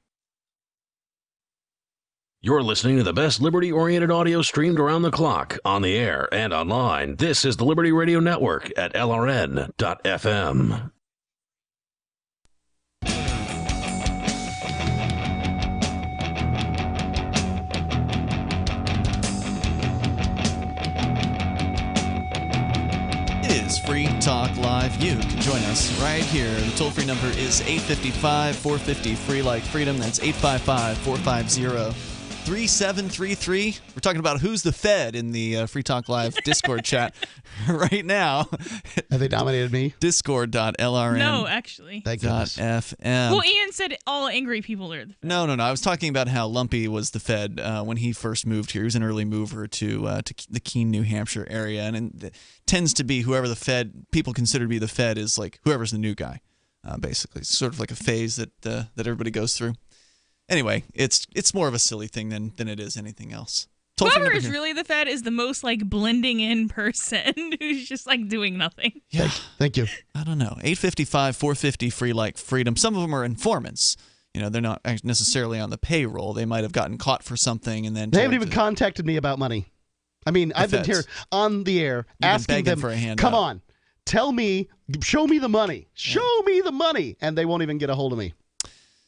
You're listening to the best liberty-oriented audio streamed around the clock, on the air, and online. This is the Liberty Radio Network at LRN.FM. It is Free Talk Live. You can join us right here. The toll-free number is 855-450-FREE like freedom. That's 855-450-3733. We're talking about who's the Fed in the Free Talk Live Discord chat right now. Have they nominated me? Discord.lrn. No, actually. .fm. Well, Ian said all angry people are the Fed. No. I was talking about how Lumpy was the Fed when he first moved here. He was an early mover to the Keene, New Hampshire area, and it tends to be whoever the Fed people consider to be the Fed is like whoever's the new guy. Basically, it's sort of like a phase that everybody goes through. Anyway, it's more of a silly thing than it is anything else. Whoever is really the Fed is the most like blending in person who's just like doing nothing. Yeah. Thank you. I don't know. 855, 450, free like freedom. Some of them are informants. They're not necessarily on the payroll. They might have gotten caught for something and then they haven't even contacted me about money. I mean, I've been here on the air asking them, for a handout. come on, tell me, show me the money. Show me the money. And they won't even get a hold of me.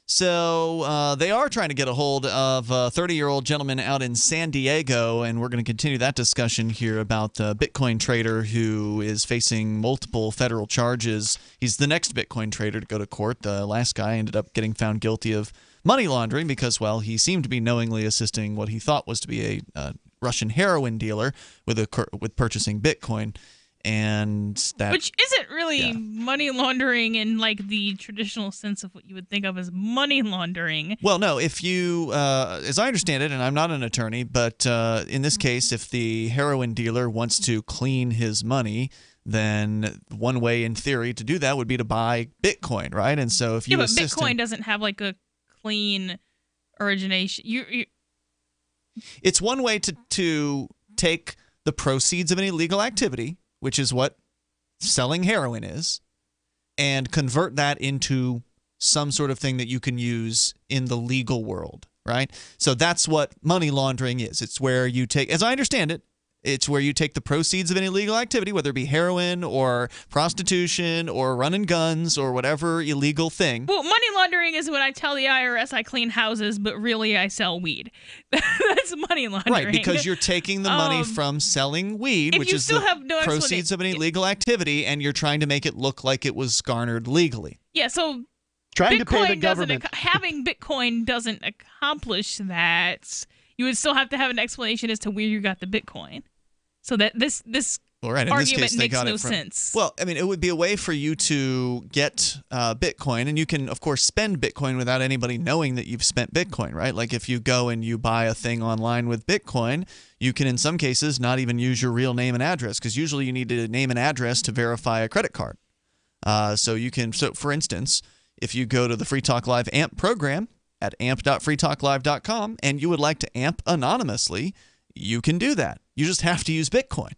So they are trying to get a hold of a 30-year-old gentleman out in San Diego, and we're going to continue that discussion here about the Bitcoin trader who is facing multiple federal charges. He's the next Bitcoin trader to go to court. The last guy ended up getting found guilty of money laundering because, well, he seemed to be knowingly assisting what he thought was to be a Russian heroin dealer with purchasing Bitcoin. And that, which isn't really money laundering in like the traditional sense of what you would think of as money laundering. Well, no, if you, as I understand it, and I'm not an attorney, but in this case, if the heroin dealer wants to clean his money, then one way in theory to do that would be to buy Bitcoin, right? And so if you but assist Bitcoin him, doesn't have like a clean origination. It's one way to take the proceeds of an illegal activity, which is what selling heroin is, and convert that into some sort of thing that you can use in the legal world, right? So that's what money laundering is. It's where you take, as I understand it, it's where you take the proceeds of an illegal activity, whether it be heroin or prostitution or running guns or whatever illegal thing. Well, money laundering is when I tell the IRS I clean houses, but really I sell weed. That's money laundering. Right, because you're taking the money from selling weed, which is the proceeds of an illegal activity, and you're trying to make it look like it was garnered legally. Yeah, so trying Bitcoin to pay the government. having Bitcoin doesn't accomplish that. You would still have to have an explanation as to where you got the Bitcoin. So that this argument makes no sense. Well, I mean, it would be a way for you to get Bitcoin, and you can, of course, spend Bitcoin without anybody knowing that you've spent Bitcoin, right? Like if you go and you buy a thing online with Bitcoin, you can, in some cases, not even use your real name and address, because usually you need a name and address to verify a credit card. So for instance, if you go to the Free Talk Live AMP program at amp.freetalklive.com and you would like to amp anonymously, you can do that. You just have to use Bitcoin.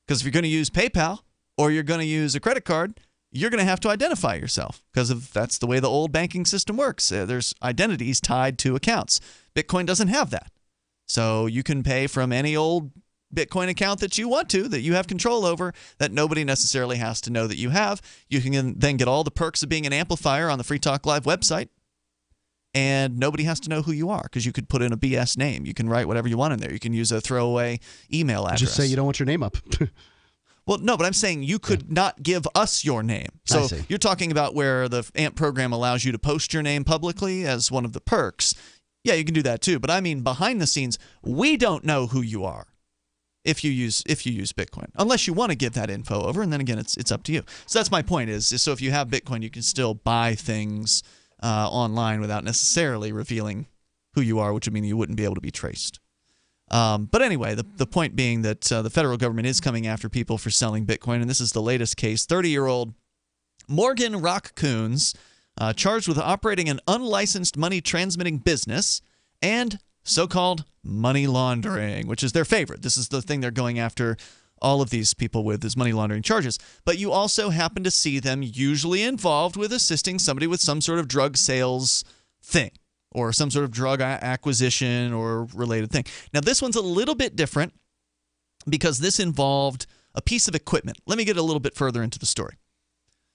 Because if you're going to use PayPal or you're going to use a credit card, you're going to have to identify yourself because that's the way the old banking system works. There's identities tied to accounts. Bitcoin doesn't have that. So you can pay from any old Bitcoin account that you want to, that you have control over, that nobody necessarily has to know that you have. You can then get all the perks of being an amplifier on the Free Talk Live website. And nobody has to know who you are because you could put in a BS name. You can write whatever you want in there. You can use a throwaway email address. Just say you don't want your name up. Well, no, but I'm saying you could not give us your name. So you're talking about where the AMP program allows you to post your name publicly as one of the perks. Yeah, you can do that too. But I mean, behind the scenes, we don't know who you are if you use Bitcoin, unless you want to give that info over. And then again, it's up to you. So that's my point is so if you have Bitcoin, you can still buy things online without necessarily revealing who you are, which would mean you wouldn't be able to be traced. But anyway, the point being that the federal government is coming after people for selling Bitcoin, and this is the latest case. 30-year-old Morgan Rock-Coons charged with operating an unlicensed money transmitting business and so-called money laundering, which is their favorite. This is the thing they're going after all of these people with is money laundering charges. But you also happen to see them usually involved with assisting somebody with some sort of drug sales thing or some sort of drug acquisition or related thing. Now, this one's a little bit different because this involved a piece of equipment. Let me get a little bit further into the story.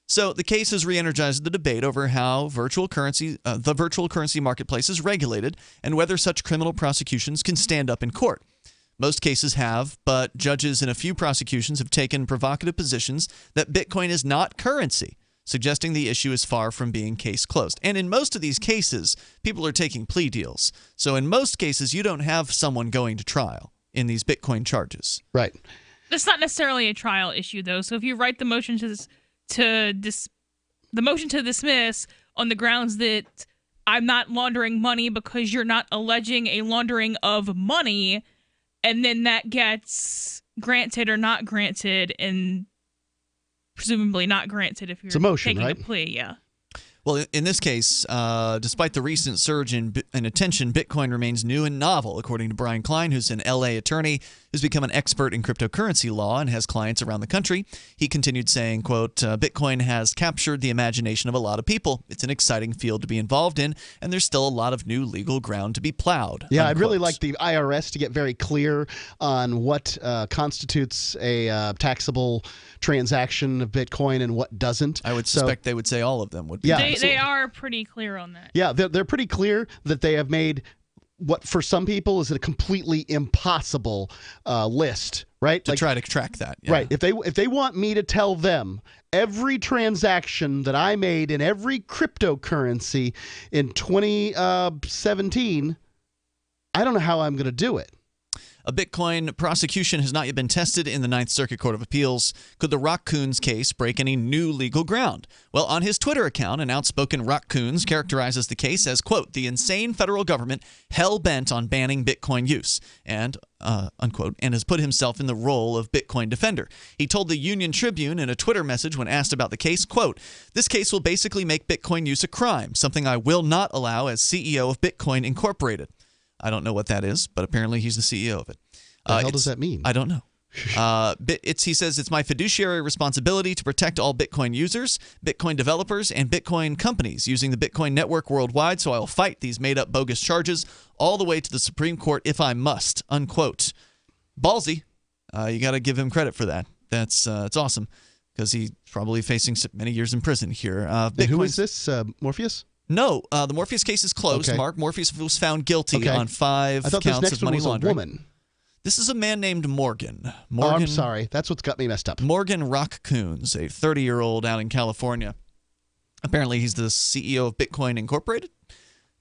So the case has re-energized the debate over how the virtual currency marketplace is regulated and whether such criminal prosecutions can stand up in court. Most cases have, but judges in a few prosecutions have taken provocative positions that Bitcoin is not currency, suggesting the issue is far from being case closed. And in most of these cases, people are taking plea deals. So in most cases, you don't have someone going to trial in these Bitcoin charges. Right. That's not necessarily a trial issue, though. So if you write the motion to dismiss on the grounds that I'm not laundering money because you're not alleging a laundering of money, and then that gets granted or not granted, and presumably not granted if you're it's a motion, taking right? a plea, yeah. Well, in this case, despite the recent surge in attention, Bitcoin remains new and novel, according to Brian Klein, who's an LA attorney who's become an expert in cryptocurrency law and has clients around the country. He continued saying, quote, Bitcoin has captured the imagination of a lot of people. It's an exciting field to be involved in, and there's still a lot of new legal ground to be plowed. Yeah, unquote. I'd really like the IRS to get very clear on what constitutes a taxable transaction of Bitcoin and what doesn't. I would suspect they would say all of them would be. Yeah, They are pretty clear on that. Yeah, they're pretty clear that they have made what for some people is a completely impossible list, right? To try to track that. Yeah. Right. If they want me to tell them every transaction that I made in every cryptocurrency in 2017, I don't know how I'm going to do it. A Bitcoin prosecution has not yet been tested in the Ninth Circuit Court of Appeals. Could the Raccoons case break any new legal ground? Well, on his Twitter account, an outspoken Raccoons characterizes the case as, quote, the insane federal government hell-bent on banning Bitcoin use, and, unquote, and has put himself in the role of Bitcoin defender. He told the Union Tribune in a Twitter message when asked about the case, quote, this case will basically make Bitcoin use a crime, something I will not allow as CEO of Bitcoin Incorporated. I don't know what that is, but apparently he's the CEO of it. What the hell does that mean? I don't know. He says, it's my fiduciary responsibility to protect all Bitcoin users, Bitcoin developers, and Bitcoin companies using the Bitcoin network worldwide, so I will fight these made-up bogus charges all the way to the Supreme Court if I must, unquote. Ballsy. You got to give him credit for that. It's awesome, because he's probably facing many years in prison here. Who is this, Morpheus? No, the Morpheus case is closed, Okay. Mark. Morpheus was found guilty on 5 I thought counts this next of money one was laundering. a woman. This is a man named Morgan. Oh, I'm sorry. That's what's got me messed up. Morgan Raccoons, a 30-year-old out in California. Apparently, he's the CEO of Bitcoin Incorporated,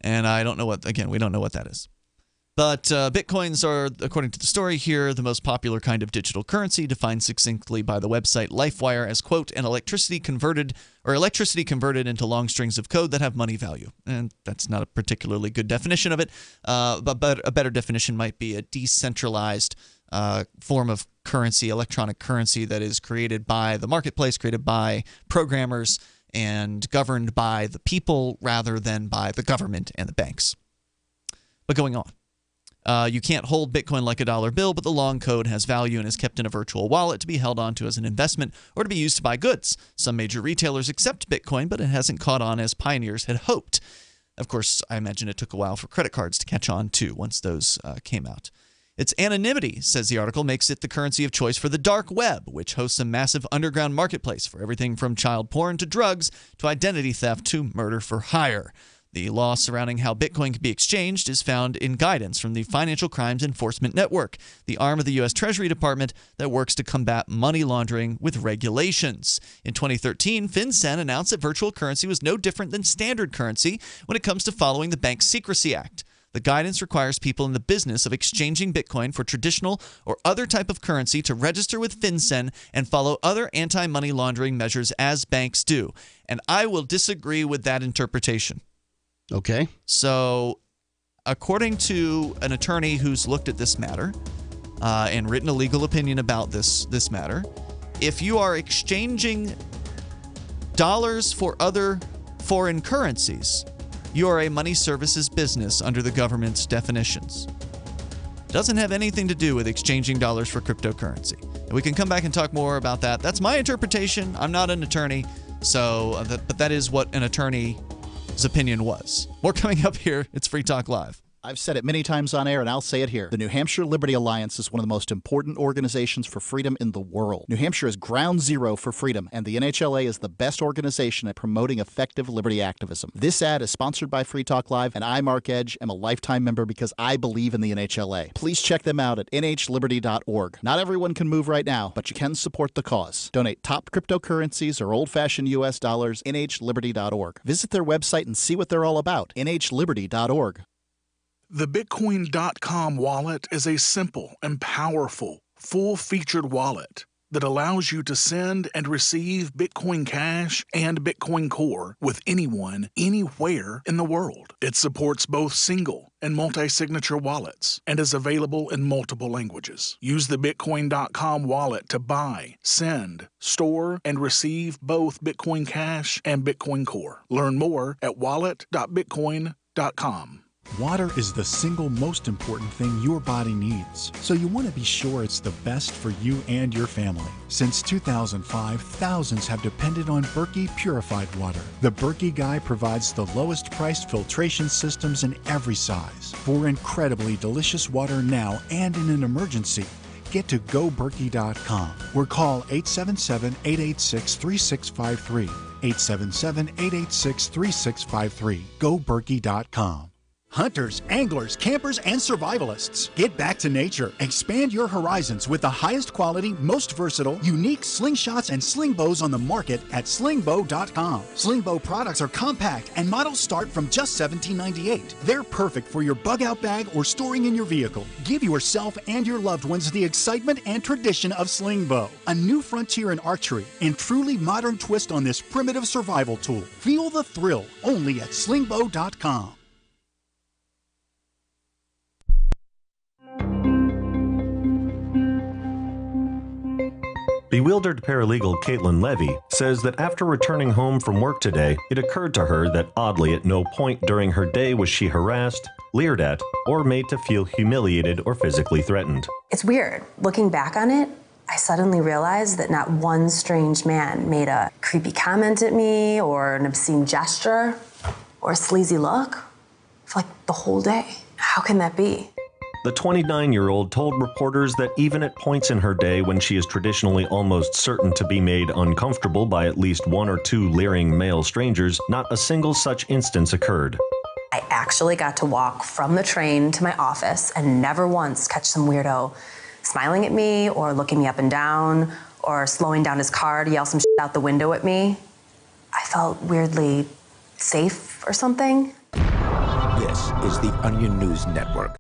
and I don't know what. Again, we don't know what that is. But Bitcoins are, according to the story here, the most popular kind of digital currency, defined succinctly by the website LifeWire as, quote, an electricity converted into long strings of code that have money value. And that's not a particularly good definition of it, but a better definition might be a decentralized form of currency, electronic currency that is created by the marketplace, created by programmers, and governed by the people rather than by the government and the banks. But going on. You can't hold Bitcoin like a dollar bill, but the long code has value and is kept in a virtual wallet to be held onto as an investment or to be used to buy goods. Some major retailers accept Bitcoin, but it hasn't caught on as pioneers had hoped. Of course, I imagine it took a while for credit cards to catch on, too, once those came out. Its anonymity, says the article, makes it the currency of choice for the dark web, which hosts a massive underground marketplace for everything from child porn to drugs to identity theft to murder for hire. The law surrounding how Bitcoin can be exchanged is found in guidance from the Financial Crimes Enforcement Network, the arm of the U.S. Treasury Department that works to combat money laundering with regulations. In 2013, FinCEN announced that virtual currency was no different than standard currency when it comes to following the Bank Secrecy Act. The guidance requires people in the business of exchanging Bitcoin for traditional or other type of currency to register with FinCEN and follow other anti-money laundering measures as banks do. And I will disagree with that interpretation. Okay. So, according to an attorney who's looked at this matter and written a legal opinion about this matter, if you are exchanging dollars for other foreign currencies, you are a money services business under the government's definitions. Doesn't have anything to do with exchanging dollars for cryptocurrency. And we can come back and talk more about that. That's my interpretation. I'm not an attorney, but that is what an attorney's opinion was. More coming up here. It's Free Talk Live. I've said it many times on air, and I'll say it here. The New Hampshire Liberty Alliance is one of the most important organizations for freedom in the world. New Hampshire is ground zero for freedom, and the NHLA is the best organization at promoting effective liberty activism. This ad is sponsored by Free Talk Live, and I, Mark Edge, am a lifetime member because I believe in the NHLA. Please check them out at nhliberty.org. Not everyone can move right now, but you can support the cause. Donate top cryptocurrencies or old-fashioned U.S. dollars, nhliberty.org. Visit their website and see what they're all about, nhliberty.org. The Bitcoin.com wallet is a simple and powerful, full-featured wallet that allows you to send and receive Bitcoin Cash and Bitcoin Core with anyone, anywhere in the world. It supports both single and multi-signature wallets and is available in multiple languages. Use the Bitcoin.com wallet to buy, send, store, and receive both Bitcoin Cash and Bitcoin Core. Learn more at wallet.bitcoin.com. Water is the single most important thing your body needs, so you want to be sure it's the best for you and your family. Since 2005, thousands have depended on Berkey purified water. The Berkey Guy provides the lowest priced filtration systems in every size for incredibly delicious water now and in an emergency. Get to GoBerkey.com or call 877-886-3653. 877-886-3653. GoBerkey.com. Hunters, anglers, campers, and survivalists. Get back to nature. Expand your horizons with the highest quality, most versatile, unique slingshots and sling bows on the market at slingbow.com. Slingbow products are compact and models start from just $17.98. They're perfect for your bug-out bag or storing in your vehicle. Give yourself and your loved ones the excitement and tradition of slingbow. A new frontier in archery and truly modern twist on this primitive survival tool. Feel the thrill only at slingbow.com. Bewildered paralegal Caitlin Levy says that after returning home from work today, it occurred to her that oddly at no point during her day was she harassed, leered at, or made to feel humiliated or physically threatened. It's weird. Looking back on it, I suddenly realized that not one strange man made a creepy comment at me or an obscene gesture or a sleazy look for like the whole day. How can that be? The 29-year-old told reporters that even at points in her day when she is traditionally almost certain to be made uncomfortable by at least one or two leering male strangers, not a single such instance occurred. I actually got to walk from the train to my office and never once catch some weirdo smiling at me or looking me up and down or slowing down his car to yell some shit out the window at me. I felt weirdly safe or something. This is the Onion News Network.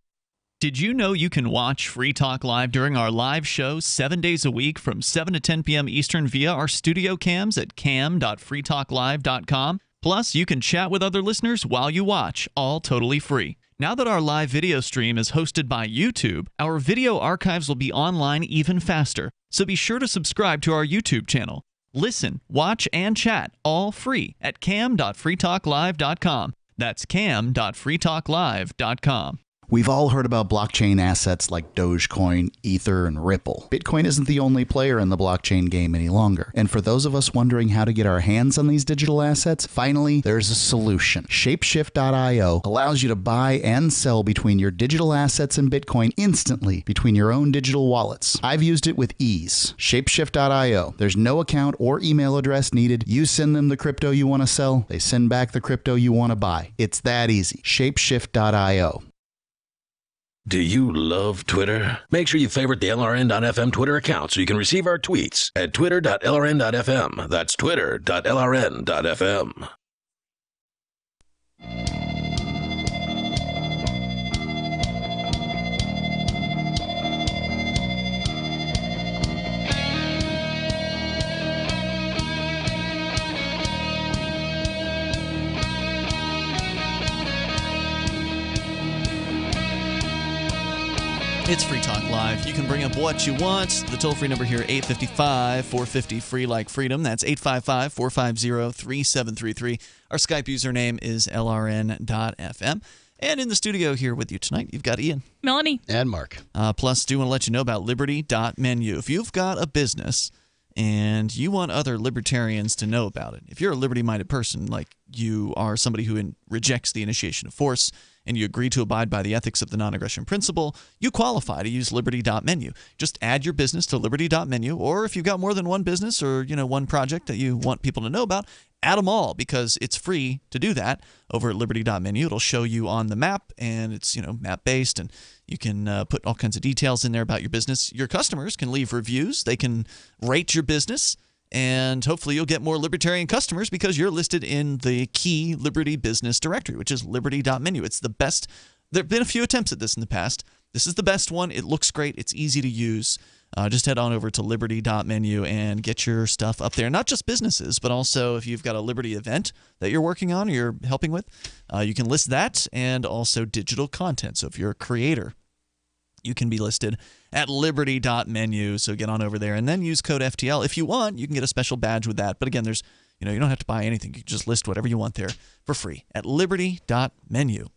Did you know you can watch Free Talk Live during our live show 7 days a week from 7 to 10 p.m. Eastern via our studio cams at cam.freetalklive.com? Plus, you can chat with other listeners while you watch, all totally free. Now that our live video stream is hosted by YouTube, our video archives will be online even faster. So be sure to subscribe to our YouTube channel. Listen, watch, and chat all free at cam.freetalklive.com. That's cam.freetalklive.com. We've all heard about blockchain assets like Dogecoin, Ether, and Ripple. Bitcoin isn't the only player in the blockchain game any longer. And for those of us wondering how to get our hands on these digital assets, finally, there's a solution. Shapeshift.io allows you to buy and sell between your digital assets and Bitcoin instantly between your own digital wallets. I've used it with ease. Shapeshift.io. There's no account or email address needed. You send them the crypto you want to sell. They send back the crypto you want to buy. It's that easy. Shapeshift.io. Do you love Twitter? Make sure you favorite the LRN.FM Twitter account so you can receive our tweets at twitter.lrn.fm. That's twitter.lrn.fm. It's Free Talk Live. You can bring up what you want. The toll-free number here, 855-450-FREE like freedom. That's 855-450-3733. Our Skype username is lrn.fm. And in the studio here with you tonight, you've got Ian. Melanie. And Mark. Plus, do want to let you know about liberty.menu. If you've got a business and you want other libertarians to know about it, if you're a liberty-minded person, like you are somebody who rejects the initiation of force, and you agree to abide by the ethics of the non-aggression principle, you qualify to use liberty.menu. Just add your business to liberty.menu, or if you've got more than one business or one project that you want people to know about, add them all because it's free to do that over at liberty.menu. It'll show you on the map, and it's map-based, and you can put all kinds of details in there about your business. Your customers can leave reviews. They can rate your business. And hopefully you'll get more libertarian customers because you're listed in the key Liberty business directory, which is liberty.menu. It's the best. There have been a few attempts at this in the past. This is the best one. It looks great. It's easy to use. Just head on over to liberty.menu and get your stuff up there. Not just businesses, but also if you've got a Liberty event that you're working on or you're helping with, you can list that, and also digital content. So if you're a creator, you can be listed at liberty.menu. So get on over there and then use code FTL. If you want, you can get a special badge with that. But again, there's you don't have to buy anything. You can just list whatever you want there for free at liberty.menu.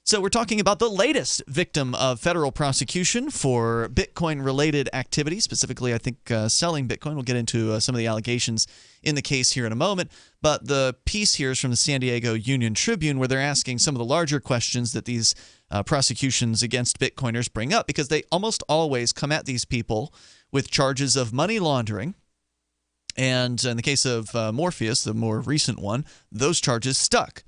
So we're talking about the latest victim of federal prosecution for Bitcoin-related activities, specifically, I think, selling Bitcoin. We'll get into some of the allegations in the case here in a moment. But the piece here is from the San Diego Union Tribune, where they're asking some of the larger questions that these prosecutions against Bitcoiners bring up, because they almost always come at these people with charges of money laundering. And in the case of Morpheus, the more recent one, those charges stuck.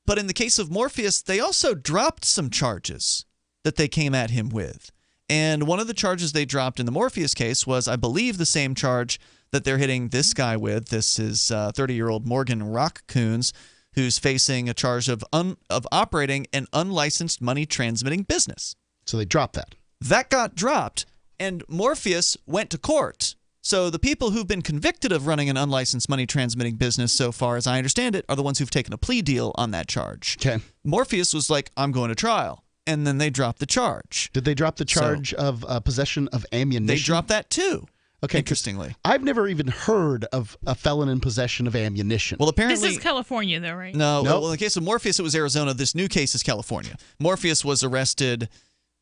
But in the case of Morpheus, they also dropped some charges that they came at him with. And one of the charges they dropped in the Morpheus case was, I believe, the same charge that they're hitting this guy with. This is 30-year-old Morgan Rockcoons, who's facing a charge of operating an unlicensed money transmitting business. So they dropped that. That got dropped, and Morpheus went to court. So the people who've been convicted of running an unlicensed money transmitting business so far, as I understand it, are the ones who've taken a plea deal on that charge. Okay. Morpheus was like, I'm going to trial. And then they dropped the charge. Did they drop the charge of possession of ammunition? They dropped that too. Okay. Interestingly. I've never even heard of a felon in possession of ammunition. Well, apparently. This is California, though, right? No. Well, in the case of Morpheus, it was Arizona. This new case is California. Morpheus was arrested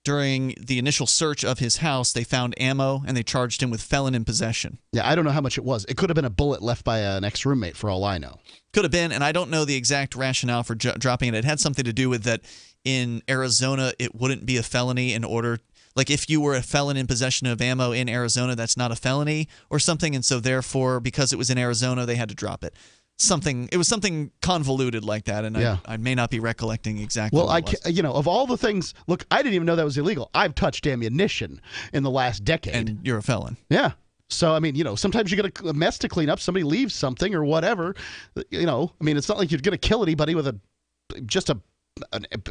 during the initial search of his house. They found ammo, and they charged him with felon in possession. Yeah, I don't know how much it was. It could have been a bullet left by an ex-roommate, for all I know. Could have been, and I don't know the exact rationale for dropping it. It had something to do with that in Arizona, it wouldn't be a felony in order... Like, if you were a felon in possession of ammo in Arizona, that's not a felony or something, and so therefore, because it was in Arizona, they had to drop it. It was something convoluted like that, and yeah. I may not be recollecting exactly well, what it was. Of all the things, look, I didn't even know that was illegal. I've touched ammunition in the last decade. And you're a felon. Yeah. So, I mean, sometimes you get a mess to clean up, somebody leaves something or whatever. It's not like you're going to kill anybody with just a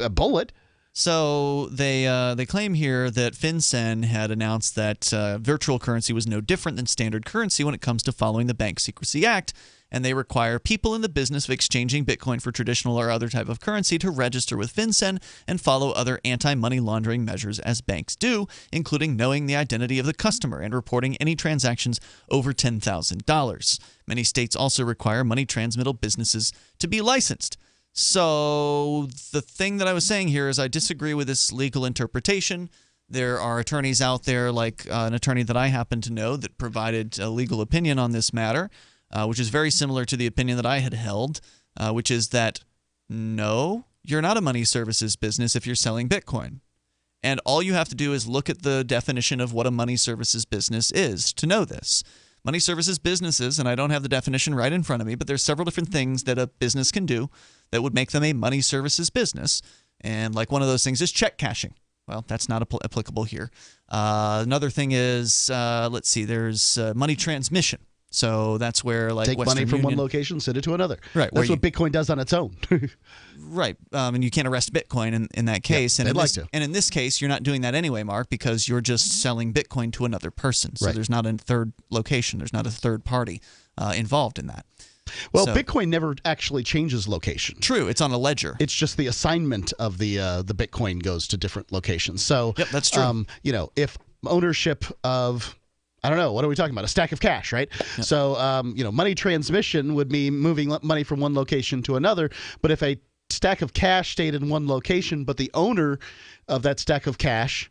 bullet. So they claim here that FinCEN had announced that virtual currency was no different than standard currency when it comes to following the Bank Secrecy Act, and they require people in the business of exchanging Bitcoin for traditional or other type of currency to register with FinCEN and follow other anti-money laundering measures as banks do, including knowing the identity of the customer and reporting any transactions over $10,000. Many states also require money transmittal businesses to be licensed. So the thing that I was saying here is I disagree with this legal interpretation. There are attorneys out there, like an attorney that I happen to know, that provided a legal opinion on this matter, which is very similar to the opinion that I had held, which is that, no, you're not a money services business if you're selling Bitcoin. And all you have to do is look at the definition of what a money services business is to know this. Money services businesses, and I don't have the definition right in front of me, but there's several different things that a business can do that would make them a money services business. And like one of those things is check cashing. Well, that's not applicable here. Another thing is, let's see, there's money transmission. So that's where, like, take Western money from Union, one location, send it to another. Right. That's what Bitcoin does on its own. Right. And you can't arrest Bitcoin in that case. Yeah, and in this case, you're not doing that anyway, Mark, because you're just selling Bitcoin to another person. So there's not a third location. There's not a third party involved in that. Well, Bitcoin never actually changes location. True. It's on a ledger. It's just the assignment of the Bitcoin goes to different locations. So, yep, that's true. If ownership of... I don't know. What are we talking about? A stack of cash, right? Yep. So, money transmission would be moving money from one location to another. But if a stack of cash stayed in one location, but the owner of that stack of cash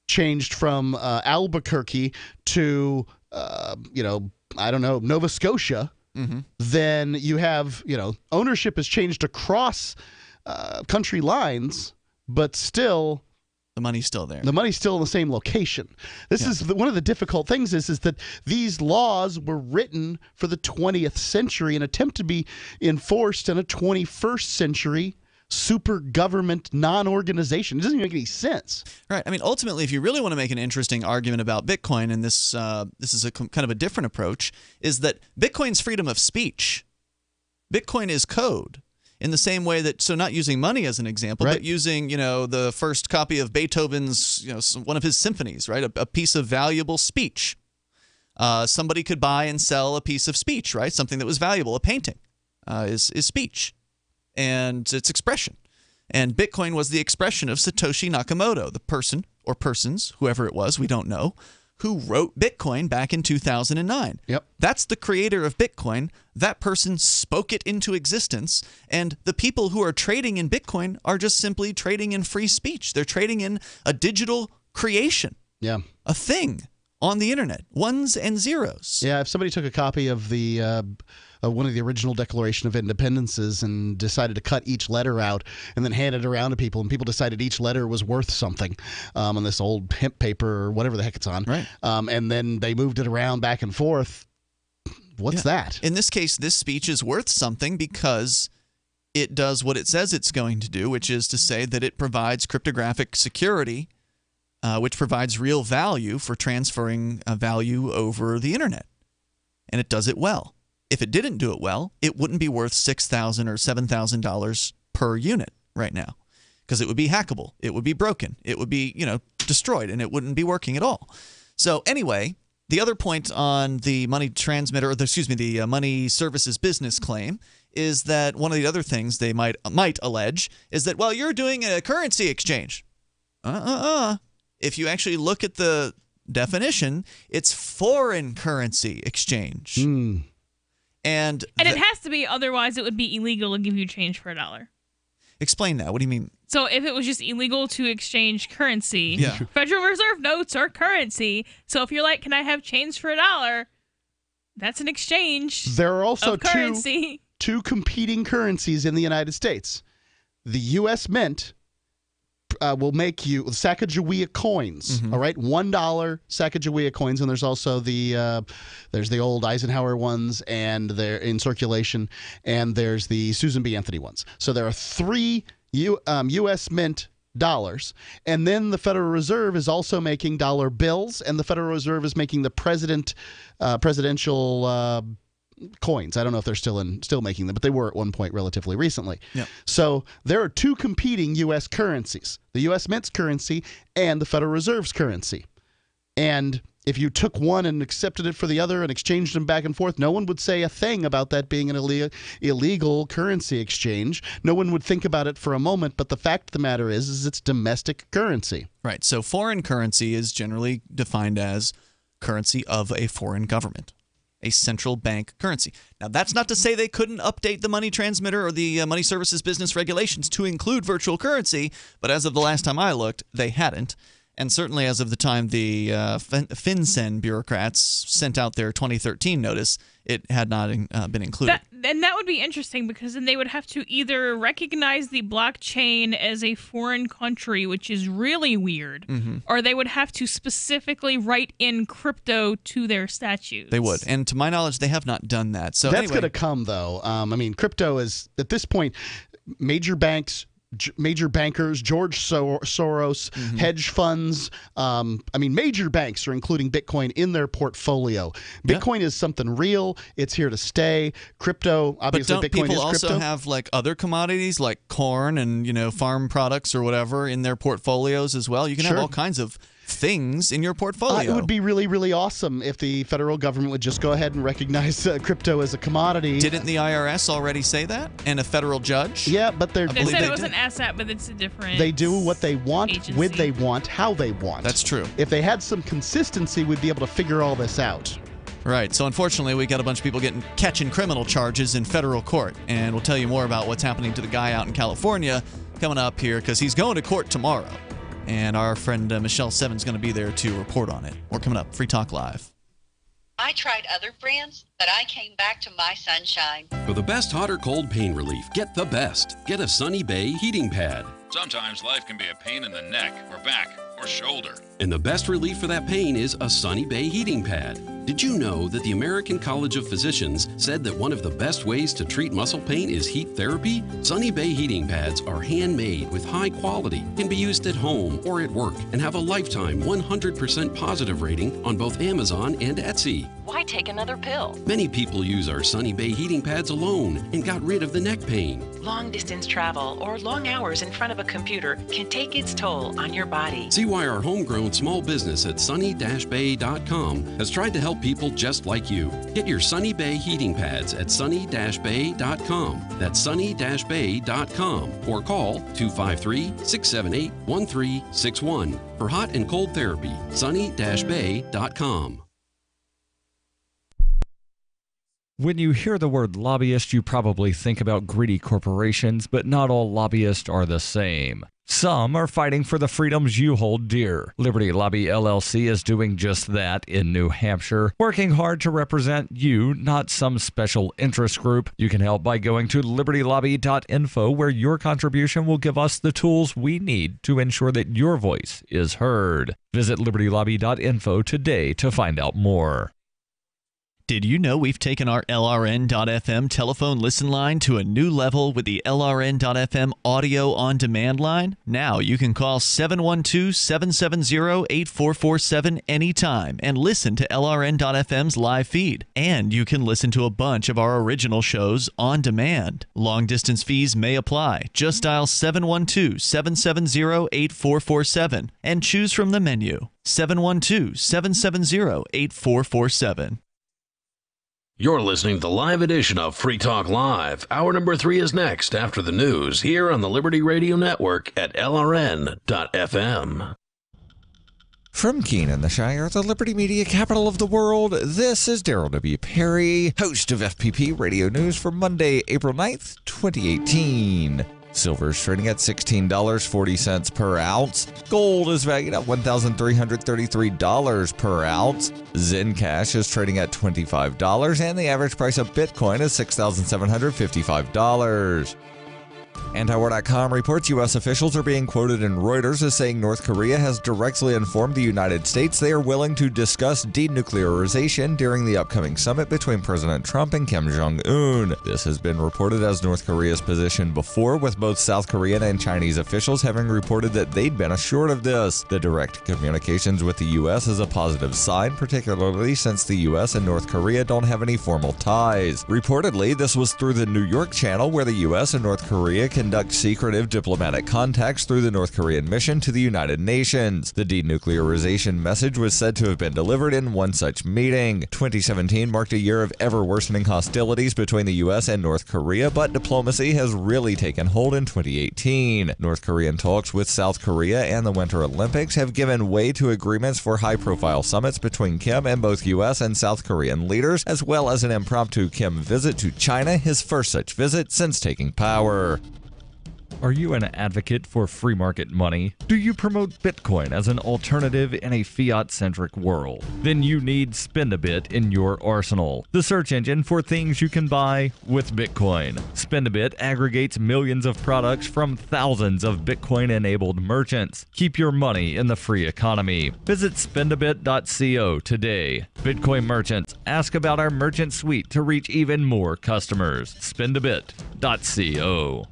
changed from Albuquerque to, Nova Scotia, then you have, ownership has changed across country lines, but still... The money's still there. The money's still in the same location. This is one of the difficult things is that these laws were written for the 20th century and attempt to be enforced in a 21st century super government non-organization. It doesn't even make any sense. Right. I mean, ultimately, if you really want to make an interesting argument about Bitcoin, and this is a kind of a different approach, is that Bitcoin's freedom of speech. Bitcoin is code. In the same way that, so not using money as an example, but using, the first copy of Beethoven's, one of his symphonies, right? A piece of valuable speech. Somebody could buy and sell a piece of speech, right? Something that was valuable. A painting is speech, and it's expression. And Bitcoin was the expression of Satoshi Nakamoto, the person or persons, whoever it was, we don't know, who wrote Bitcoin back in 2009. Yep. That's the creator of Bitcoin. That person spoke it into existence, and the people who are trading in Bitcoin are just simply trading in free speech. They're trading in a digital creation. Yeah. A thing on the internet. Ones and zeros. Yeah, if somebody took a copy of the one of the original Declaration of Independences and decided to cut each letter out and then hand it around to people, and people decided each letter was worth something on this old hemp paper or whatever the heck it's on, right? And then they moved it around back and forth. What's that? In this case, this speech is worth something because it does what it says it's going to do, which is to say that it provides cryptographic security, which provides real value for transferring value over the internet. And it does it well. If it didn't do it well, it wouldn't be worth $6,000 or $7,000 per unit right now, because it would be hackable, it would be broken, it would be destroyed, and it wouldn't be working at all. So anyway, the other point on the money transmitter, or the money services business claim, is that one of the other things they might allege is that, well, you're doing a currency exchange. If you actually look at the definition, it's foreign currency exchange. And it has to be, otherwise it would be illegal to give you change for $1. Explain that. What do you mean? So if it was just illegal to exchange currency, Yeah. Federal Reserve notes are currency. So if you're like, can I have change for $1? That's an exchange. There are also of currency. two competing currencies in the United States. The U.S. Mint will make you Sacagawea coins, all right? $1 Sacagawea coins, and there's also there's the old Eisenhower ones, and they're in circulation, and there's the Susan B. Anthony ones. So there are 3 U.S. Mint dollars, and then the Federal Reserve is also making dollar bills, and the Federal Reserve is making the presidential coins. I don't know if they're still making them, but they were at one point relatively recently. Yep. So there are 2 competing U.S. currencies, the U.S. Mint's currency and the Federal Reserve's currency. And if you took one and accepted it for the other and exchanged them back and forth, no one would say a thing about that being an illegal currency exchange. No one would think about it for a moment, but the fact of the matter is it's domestic currency. Right. So foreign currency is generally defined as currency of a foreign government. A central bank currency. Now, that's not to say they couldn't update the money transmitter or the money services business regulations to include virtual currency, but as of the last time I looked, they hadn't. And certainly as of the time the FinCEN bureaucrats sent out their 2013 notice, it had not been included. And that would be interesting, because then they would have to either recognize the blockchain as a foreign country, which is really weird, or they would have to specifically write in crypto to their statutes. They would. And to my knowledge, they have not done that. So that's going to come, though. Crypto is, at this point, major bankers, George Soros, hedge funds. Major banks are including Bitcoin in their portfolio. Bitcoin is something real. It's here to stay. Crypto, obviously, but don't Bitcoin people is crypto. also have like other commodities like corn and farm products or whatever in their portfolios as well? You can have all kinds of things in your portfolio. It would be really, really awesome if the federal government would just go ahead and recognize crypto as a commodity. Didn't the IRS already say that? And a federal judge? Yeah, but They said it was an asset, but it's a different They do what they want, agency. when they want, how they want. That's true. If they had some consistency, we'd be able to figure all this out. Right. So unfortunately, we got a bunch of people catching criminal charges in federal court. And we'll tell you more about what's happening to the guy out in California coming up here, because he's going to court tomorrow. And our friend Michelle Seven's going to be there to report on it. We're coming up. Free Talk Live. I tried other brands, but I came back to My Sunshine. For the best hot or cold pain relief, get the best. Get a Sunny Bay heating pad. Sometimes life can be a pain in the neck or back or shoulder. And the best relief for that pain is a Sunny Bay heating pad. Did you know that the American College of Physicians said that one of the best ways to treat muscle pain is heat therapy? Sunny Bay heating pads are handmade with high quality, can be used at home or at work, and have a lifetime 100% positive rating on both Amazon and Etsy. Why take another pill? Many people use our Sunny Bay heating pads alone and got rid of the neck pain. Long distance travel or long hours in front of a computer can take its toll on your body. See why our homegrown small business at sunny-bay.com has tried to help people just like you. Get your Sunny Bay heating pads at sunny-bay.com. That's sunny-bay.com or call 253-678-1361 for hot and cold therapy. sunny-bay.com. When you hear the word lobbyist, you probably think about greedy corporations, but not all lobbyists are the same. Some are fighting for the freedoms you hold dear. Liberty Lobby LLC is doing just that in New Hampshire, working hard to represent you, not some special interest group. You can help by going to libertylobby.info, where your contribution will give us the tools we need to ensure that your voice is heard. Visit libertylobby.info today to find out more. Did you know we've taken our LRN.FM telephone listen line to a new level with the LRN.FM audio on demand line? Now you can call 712-770-8447 anytime and listen to LRN.FM's live feed. And you can listen to a bunch of our original shows on demand. Long distance fees may apply. Just dial 712-770-8447 and choose from the menu. 712-770-8447. You're listening to the live edition of Free Talk Live. Hour number 3 is next after the news here on the Liberty Radio Network at LRN.FM. From Keene in the Shire, the Liberty Media capital of the world, this is Daryl W. Perry, host of FPP Radio News for Monday, April 9th, 2018. Silver is trading at $16.40 per ounce. Gold is valued at $1,333 per ounce. Zencash is trading at $25, and the average price of Bitcoin is $6,755. Antiwar.com reports U.S. officials are being quoted in Reuters as saying North Korea has directly informed the United States they are willing to discuss denuclearization during the upcoming summit between President Trump and Kim Jong-un. This has been reported as North Korea's position before, with both South Korean and Chinese officials having reported that they'd been assured of this. The direct communications with the U.S. is a positive sign, particularly since the U.S. and North Korea don't have any formal ties. Reportedly, this was through the New York channel, where the U.S. and North Korea conduct secretive diplomatic contacts through the North Korean mission to the United Nations. The denuclearization message was said to have been delivered in one such meeting. 2017 marked a year of ever-worsening hostilities between the U.S. and North Korea, but diplomacy has really taken hold in 2018. North Korean talks with South Korea and the Winter Olympics have given way to agreements for high-profile summits between Kim and both U.S. and South Korean leaders, as well as an impromptu Kim visit to China, his first such visit since taking power. Are you an advocate for free market money? Do you promote Bitcoin as an alternative in a fiat-centric world? Then you need Spend-A-Bit in your arsenal, the search engine for things you can buy with Bitcoin. Spend-A-Bit aggregates millions of products from thousands of Bitcoin-enabled merchants. Keep your money in the free economy. Visit spendabit.co today. Bitcoin merchants, ask about our merchant suite to reach even more customers. Spendabit.co.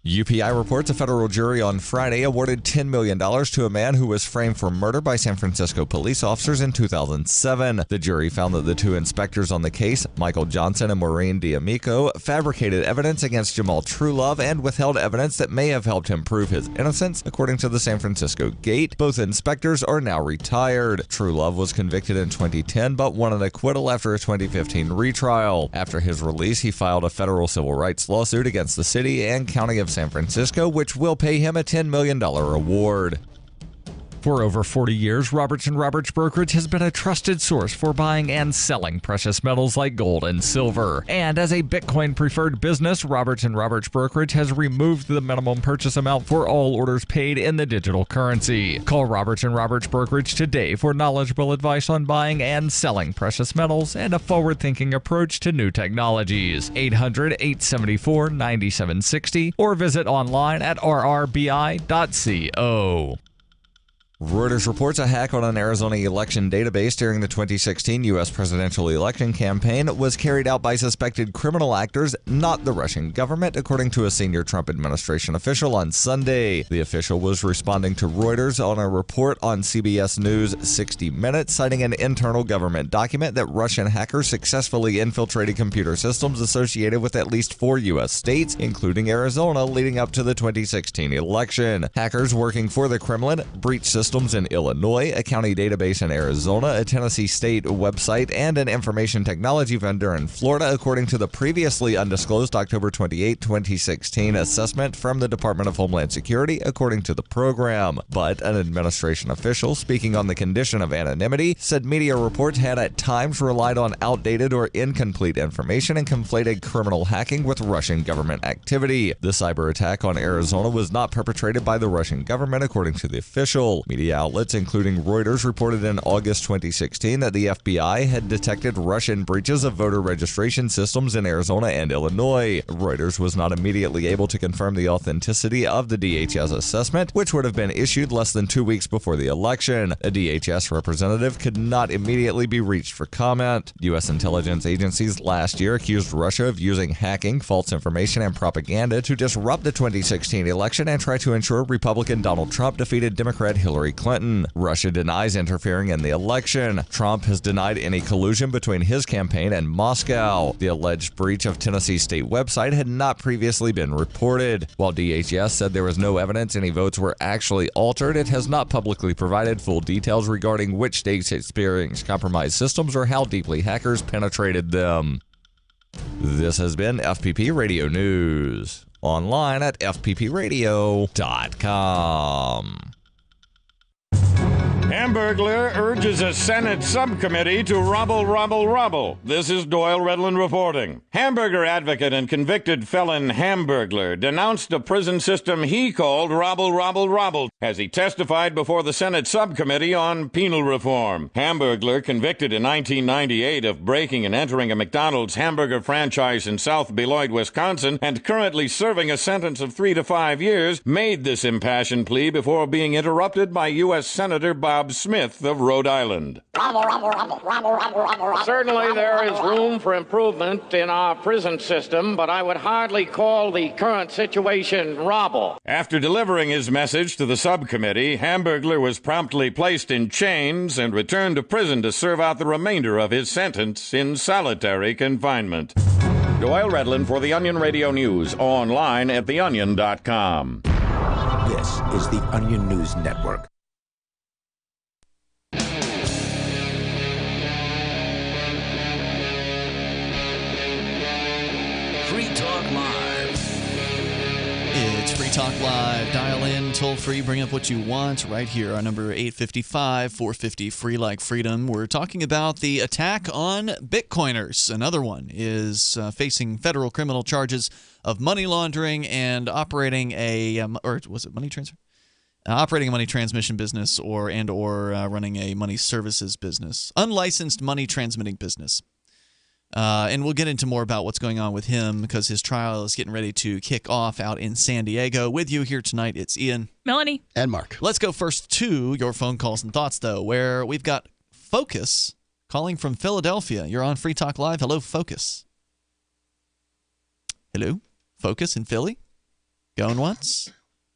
UPI reports a federal jury on Friday awarded $10 million to a man who was framed for murder by San Francisco police officers in 2007. The jury found that the two inspectors on the case, Michael Johnson and Maureen D'Amico, fabricated evidence against Jamal Truelove and withheld evidence that may have helped him prove his innocence, according to the San Francisco Gate. Both inspectors are now retired. Truelove was convicted in 2010 but won an acquittal after a 2015 retrial. After his release, he filed a federal civil rights lawsuit against the city and county of San Francisco, which will pay him a $10 million award. For over 40 years, Roberts & Roberts Brokerage has been a trusted source for buying and selling precious metals like gold and silver. And as a Bitcoin-preferred business, Roberts & Roberts Brokerage has removed the minimum purchase amount for all orders paid in the digital currency. Call Roberts & Roberts Brokerage today for knowledgeable advice on buying and selling precious metals and a forward-thinking approach to new technologies. 800-874-9760 or visit online at rrbi.co. Reuters reports a hack on an Arizona election database during the 2016 U.S. presidential election campaign was carried out by suspected criminal actors, not the Russian government, according to a senior Trump administration official on Sunday. The official was responding to Reuters on a report on CBS News 60 Minutes, citing an internal government document that Russian hackers successfully infiltrated computer systems associated with at least 4 U.S. states, including Arizona, leading up to the 2016 election. Hackers working for the Kremlin breached systems in Illinois, a county database in Arizona, a Tennessee state website, and an information technology vendor in Florida, according to the previously undisclosed October 28, 2016 assessment from the Department of Homeland Security, according to the program. But an administration official speaking on the condition of anonymity said media reports had at times relied on outdated or incomplete information and conflated criminal hacking with Russian government activity. The cyber attack on Arizona was not perpetrated by the Russian government, according to the official. Media outlets, including Reuters, reported in August 2016 that the FBI had detected Russian breaches of voter registration systems in Arizona and Illinois. Reuters was not immediately able to confirm the authenticity of the DHS assessment, which would have been issued less than 2 weeks before the election. A DHS representative could not immediately be reached for comment. U.S. intelligence agencies last year accused Russia of using hacking, false information, and propaganda to disrupt the 2016 election and try to ensure Republican Donald Trump defeated Democrat Hillary Clinton. Russia denies interfering in the election. Trump has denied any collusion between his campaign and Moscow. The alleged breach of Tennessee state website had not previously been reported. While DHS said there was no evidence any votes were actually altered, it has not publicly provided full details regarding which states experienced compromised systems or how deeply hackers penetrated them. This has been FPP Radio News. Online at fppradio.com. Hamburglar urges a Senate subcommittee to rubble. This is Doyle Redland reporting. Hamburger advocate and convicted felon Hamburglar denounced a prison system he called rubble as he testified before the Senate subcommittee on penal reform. Hamburglar, convicted in 1998 of breaking and entering a McDonald's hamburger franchise in South Beloit, Wisconsin, and currently serving a sentence of 3 to 5 years, made this impassioned plea before being interrupted by U.S. Senator Bob Smith of Rhode Island. Certainly there is room for improvement in our prison system, but I would hardly call the current situation rubble. After delivering his message to the subcommittee, Hamburglar was promptly placed in chains and returned to prison to serve out the remainder of his sentence in solitary confinement. Doyle Redland for the Onion Radio News, online at theonion.com. This is the Onion News Network. Free Talk Live. It's Free Talk Live. Dial in, toll free, bring up what you want right here on number 855-450 free like freedom. We're talking about the attack on Bitcoiners. Another one is facing federal criminal charges of money laundering and operating a or was it money transfer? Operating a money transmission business or running a money services business, unlicensed money transmitting business. And we'll get into more about what's going on with him because his trial is getting ready to kick off out in San Diego. With you here tonight, it's Ian, Melanie, and Mark. Let's go first to your phone calls and thoughts, though, where we've got Focus calling from Philadelphia. You're on Free Talk Live. Hello, Focus. Hello, Focus in Philly. Going once?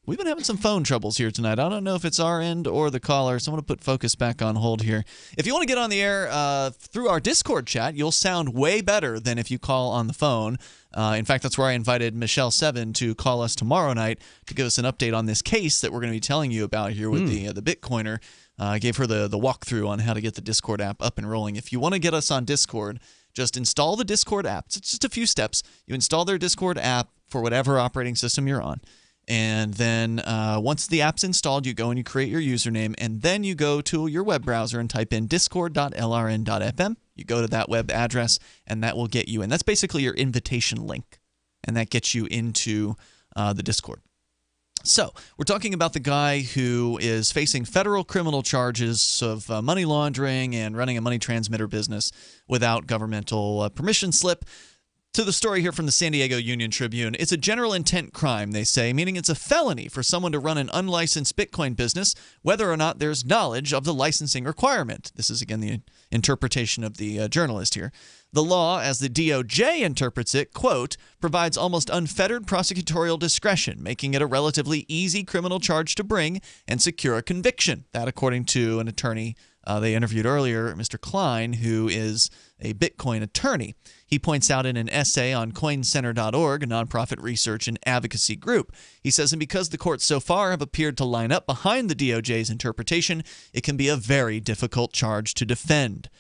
We've been having some phone troubles here tonight. I don't know if it's our end or the caller, so I'm going to put Focus back on hold here. If you want to get on the air through our Discord chat, you'll sound way better than if you call on the phone. In fact, that's where I invited Michelle Seven to call us tomorrow night to give us an update on this case that we're going to be telling you about here with the Bitcoiner. I gave her the walkthrough on how to get the Discord app up and rolling. If you want to get us on Discord, just install the Discord app. It's just a few steps. You install their Discord app for whatever operating system you're on. And then once the app's installed, you go and you create your username, and then you go to your web browser and type in discord.lrn.fm. You go to that web address, and that will get you in. That's basically your invitation link, and that gets you into the Discord. So we're talking about the guy who is facing federal criminal charges of money laundering and running a money transmitter business without governmental permission slip. To the story here from the San Diego Union Tribune, it's a general intent crime, they say, meaning it's a felony for someone to run an unlicensed Bitcoin business, whether or not there's knowledge of the licensing requirement. This is, again, the interpretation of the journalist here. The law, as the DOJ interprets it, quote, provides almost unfettered prosecutorial discretion, making it a relatively easy criminal charge to bring and secure a conviction. That, according to an attorney they interviewed earlier, Mr. Klein, who is a Bitcoin attorney. He points out in an essay on coincenter.org, a nonprofit research and advocacy group. He says, and because the courts so far have appeared to line up behind the DOJ's interpretation, it can be a very difficult charge to defend.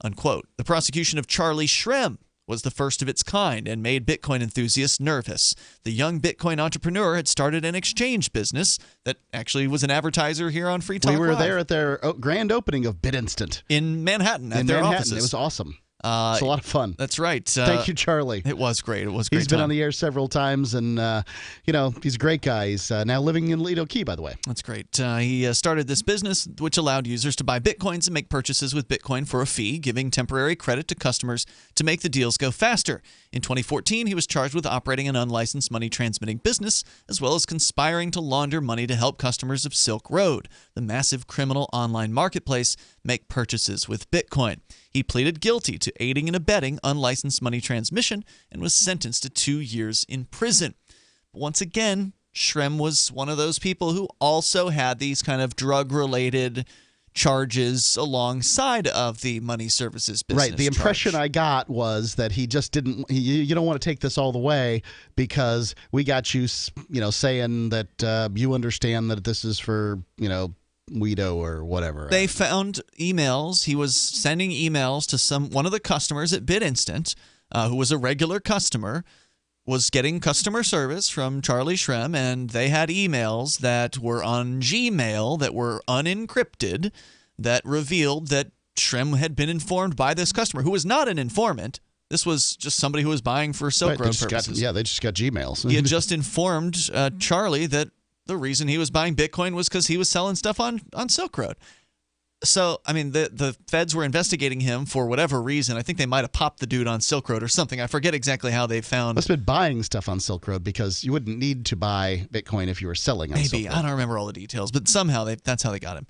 Unquote. The prosecution of Charlie Shrem was the first of its kind and made Bitcoin enthusiasts nervous. The young Bitcoin entrepreneur had started an exchange business that actually was an advertiser here on Free Talk Live. We were there at their grand opening of BitInstant. In Manhattan, at their offices. It was awesome. It's a lot of fun. That's right. Thank you, Charlie. It was great. It was great. He's been on the air several times, and, he's a great guy. He's now living in Lido Key, by the way. That's great. He started this business, which allowed users to buy Bitcoins and make purchases with Bitcoin for a fee, giving temporary credit to customers to make the deals go faster. In 2014, he was charged with operating an unlicensed money transmitting business, as well as conspiring to launder money to help customers of Silk Road, the massive criminal online marketplace, make purchases with Bitcoin. He pleaded guilty to aiding and abetting unlicensed money transmission and was sentenced to 2 years in prison. But once again, Shrem was one of those people who also had these kind of drug-related charges alongside of the money services business. Right. The impression I got was that he just didn't. You don't want to take this all the way because we got you, saying that you understand that this is for, Guido or whatever. They found emails. He was sending emails to one of the customers at BitInstant, who was a regular customer, was getting customer service from Charlie Shrem, and they had emails that were on Gmail that were unencrypted that revealed that Shrem had been informed by this customer, who was not an informant. This was just somebody who was buying for Silk Road purposes. They just got Gmails. He had just informed Charlie that the reason he was buying Bitcoin was because he was selling stuff on Silk Road. So, I mean, the feds were investigating him for whatever reason. I think they might have popped the dude on Silk Road or something. I forget exactly how they found. Must have been buying stuff on Silk Road because you wouldn't need to buy Bitcoin if you were selling on Silk Road. Maybe. I don't remember all the details, but somehow that's how they got him.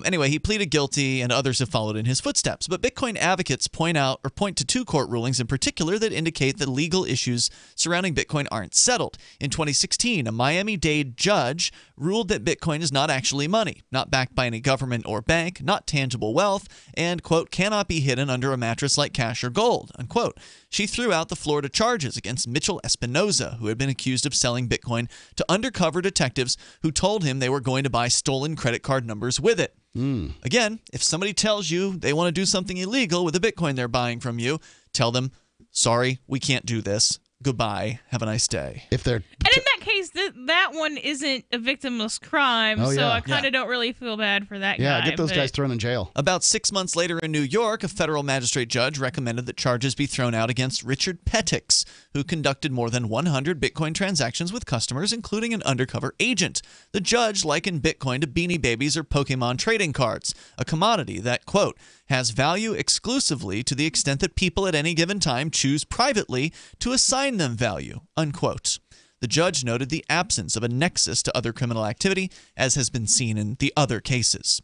Anyway, he pleaded guilty, and others have followed in his footsteps. But Bitcoin advocates point to two court rulings in particular that indicate that legal issues surrounding Bitcoin aren't settled. In 2016, a Miami-Dade judge ruled that Bitcoin is not actually money, not backed by any government or bank, not tangible wealth, and, quote, cannot be hidden under a mattress like cash or gold, unquote. She threw out the Florida charges against Mitchell Espinoza, who had been accused of selling Bitcoin to undercover detectives who told him they were going to buy stolen credit card numbers with it. Again, if somebody tells you they want to do something illegal with the Bitcoin they're buying from you, tell them, sorry, we can't do this. Goodbye. Have a nice day. If they're And in that case, that one isn't a victimless crime, so I kind of don't really feel bad for that guy. Yeah, get those guys thrown in jail. About 6 months later in New York, a federal magistrate judge recommended that charges be thrown out against Richard Petix, who conducted more than 100 Bitcoin transactions with customers, including an undercover agent. The judge likened Bitcoin to Beanie Babies or Pokemon trading cards, a commodity that, quote, has value exclusively to the extent that people at any given time choose privately to assign them value, unquote. The judge noted the absence of a nexus to other criminal activity, as has been seen in the other cases.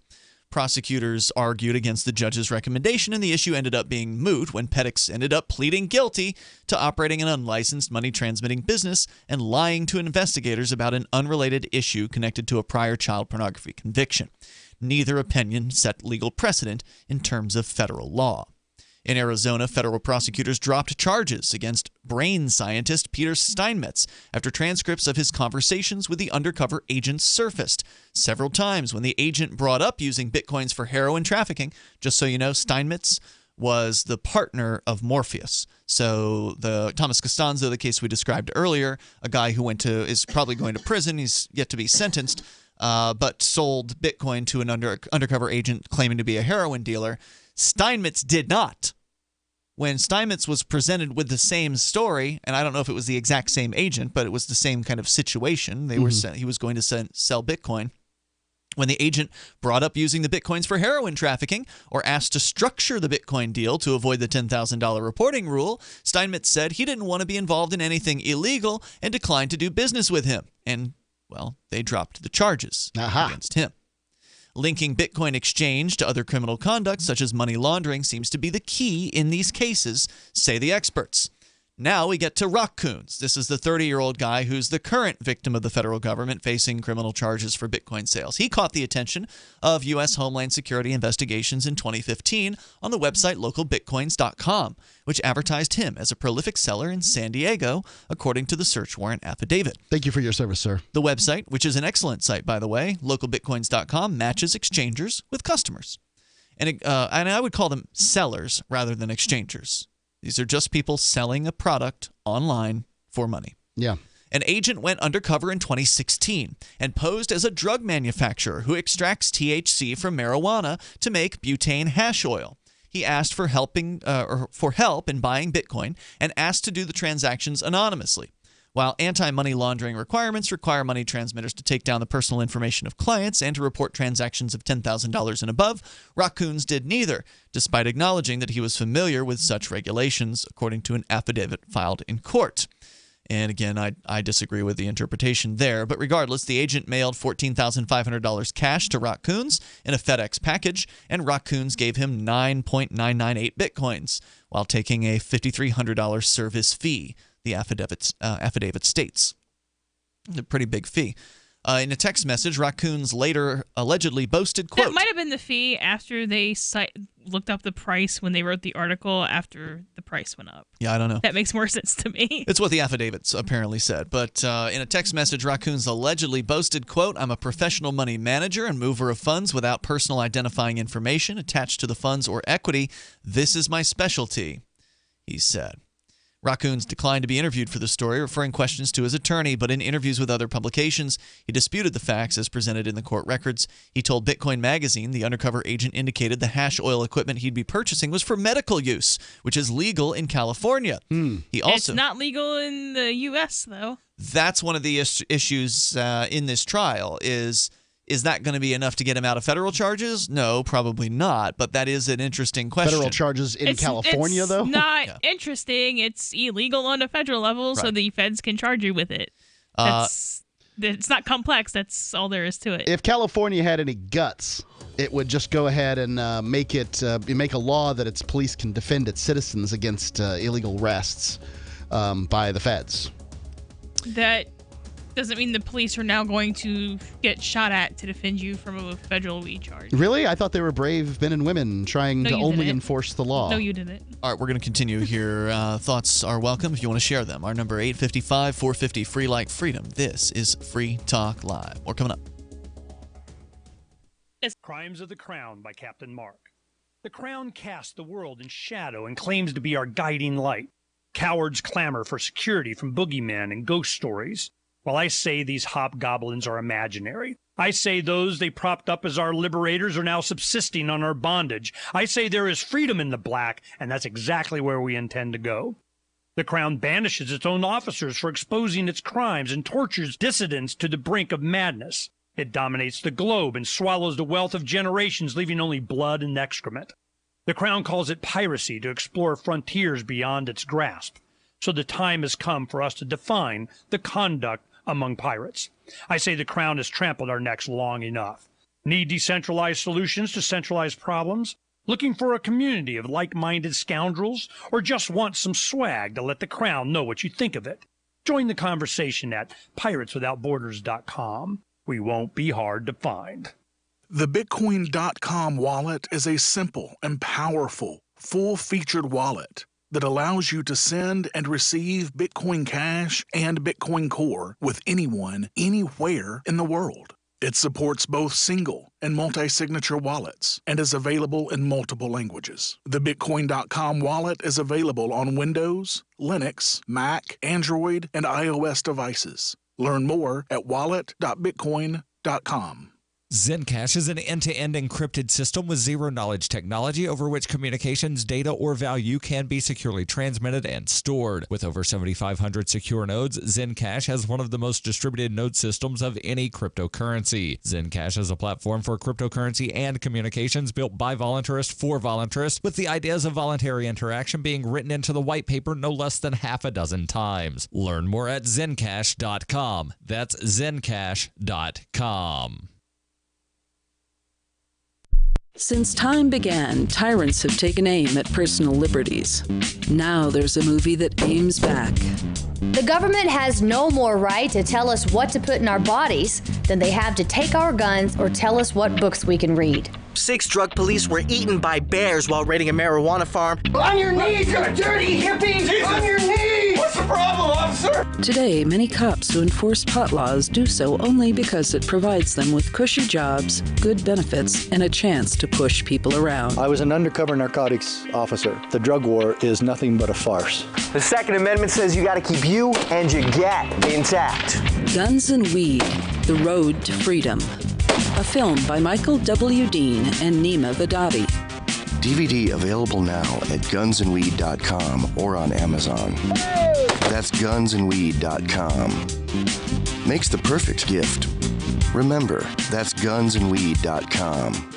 Prosecutors argued against the judge's recommendation, and the issue ended up being moot when Petix ended up pleading guilty to operating an unlicensed money-transmitting business and lying to investigators about an unrelated issue connected to a prior child pornography conviction. Neither opinion set legal precedent in terms of federal law. In Arizona, federal prosecutors dropped charges against brain scientist Peter Steinmetz after transcripts of his conversations with the undercover agent surfaced. Several times when the agent brought up using Bitcoins for heroin trafficking, just so you know, Steinmetz was the partner of Morpheus. So the Thomas Costanzo, the case we described earlier, a guy who is probably going to prison, he's yet to be sentenced, but sold Bitcoin to an undercover agent claiming to be a heroin dealer. Steinmetz did not. When Steinmetz was presented with the same story, and I don't know if it was the exact same agent, but it was the same kind of situation. He was going to sell Bitcoin. When the agent brought up using the Bitcoins for heroin trafficking or asked to structure the Bitcoin deal to avoid the $10,000 reporting rule, Steinmetz said he didn't want to be involved in anything illegal and declined to do business with him. And, well, they dropped the charges against him. Linking Bitcoin exchange to other criminal conduct, such as money laundering, seems to be the key in these cases, say the experts. Now we get to Raccoons. This is the 30-year-old guy who's the current victim of the federal government facing criminal charges for Bitcoin sales. He caught the attention of U.S. Homeland Security investigations in 2015 on the website localbitcoins.com, which advertised him as a prolific seller in San Diego, according to the search warrant affidavit. Thank you for your service, sir. The website, which is an excellent site, by the way, localbitcoins.com, matches exchangers with customers. And I would call them sellers rather than exchangers. These are just people selling a product online for money. Yeah. An agent went undercover in 2016 and posed as a drug manufacturer who extracts THC from marijuana to make butane hash oil. He asked for help in buying Bitcoin and asked to do the transactions anonymously. While anti-money laundering requirements require money transmitters to take down the personal information of clients and to report transactions of $10,000 and above, Raccoons did neither, despite acknowledging that he was familiar with such regulations, according to an affidavit filed in court. And again, I disagree with the interpretation there, but regardless, the agent mailed $14,500 cash to Raccoons in a FedEx package, and Raccoons gave him 9.998 Bitcoins, while taking a $5,300 service fee. The affidavit states. A pretty big fee. In a text message, Raccoons later allegedly boasted, quote, that might have been the fee after they looked up the price when they wrote the article after the price went up. Yeah, I don't know. That makes more sense to me. It's what the affidavits apparently said. But in a text message, Raccoons allegedly boasted, quote, I'm a professional money manager and mover of funds without personal identifying information attached to the funds or equity. This is my specialty, he said. Raccoons declined to be interviewed for the story, referring questions to his attorney, but in interviews with other publications, he disputed the facts as presented in the court records. He told Bitcoin Magazine the undercover agent indicated the hash oil equipment he'd be purchasing was for medical use, which is legal in California. He also, it's not legal in the U.S., though. That's one of the issues in this trial Is that going to be enough to get him out of federal charges? No, probably not. But that is an interesting question. Federal charges in California, though? It's not interesting. It's illegal on a federal level, so the feds can charge you with it. It's not complex. That's all there is to it. If California had any guts, it would just go ahead and make a law that its police can defend its citizens against illegal arrests by the feds. That doesn't mean the police are now going to get shot at to defend you from a federal weed charge. Really? I thought they were brave men and women trying to only enforce the law. No, you didn't. All right, we're going to continue here. Thoughts are welcome if you want to share them. Our number 855-450 free like freedom. This is Free Talk Live. More coming up. Crimes of the Crown by Captain Mark. The Crown casts the world in shadow and claims to be our guiding light. Cowards clamor for security from boogeymen and ghost stories. While I say these hobgoblins are imaginary, I say those they propped up as our liberators are now subsisting on our bondage. I say there is freedom in the black, and that's exactly where we intend to go. The Crown banishes its own officers for exposing its crimes and tortures dissidents to the brink of madness. It dominates the globe and swallows the wealth of generations, leaving only blood and excrement. The Crown calls it piracy to explore frontiers beyond its grasp. So the time has come for us to define the conduct among pirates. I say the Crown has trampled our necks long enough. Need decentralized solutions to centralized problems? Looking for a community of like-minded scoundrels? Or just want some swag to let the Crown know what you think of it? Join the conversation at pirateswithoutborders.com. We won't be hard to find. The Bitcoin.com wallet is a simple and powerful, full-featured wallet that allows you to send and receive Bitcoin Cash and Bitcoin Core with anyone, anywhere in the world. It supports both single and multi-signature wallets and is available in multiple languages. The Bitcoin.com wallet is available on Windows, Linux, Mac, Android, and iOS devices. Learn more at wallet.bitcoin.com. Zencash is an end-to-end encrypted system with zero-knowledge technology over which communications, data, or value can be securely transmitted and stored. With over 7,500 secure nodes, Zencash has one of the most distributed node systems of any cryptocurrency. Zencash is a platform for cryptocurrency and communications built by voluntarists for voluntarists, with the ideas of voluntary interaction being written into the white paper no less than half a dozen times. Learn more at Zencash.com. That's Zencash.com. Since time began, tyrants have taken aim at personal liberties. Now there's a movie that aims back. The government has no more right to tell us what to put in our bodies than they have to take our guns or tell us what books we can read. 6 drug police were eaten by bears while raiding a marijuana farm. On your knees, you dirty hippies! Jesus. On your knees! What's the problem, officer? Today, many cops who enforce pot laws do so only because it provides them with cushy jobs, good benefits, and a chance to push people around. I was an undercover narcotics officer. The drug war is nothing but a farce. The Second Amendment says you gotta keep you and your get intact. Guns and Weed, The Road to Freedom. A film by Michael W. Dean and Nima Vadadi. DVD available now at gunsandweed.com or on Amazon. That's gunsandweed.com. Makes the perfect gift. Remember, that's gunsandweed.com.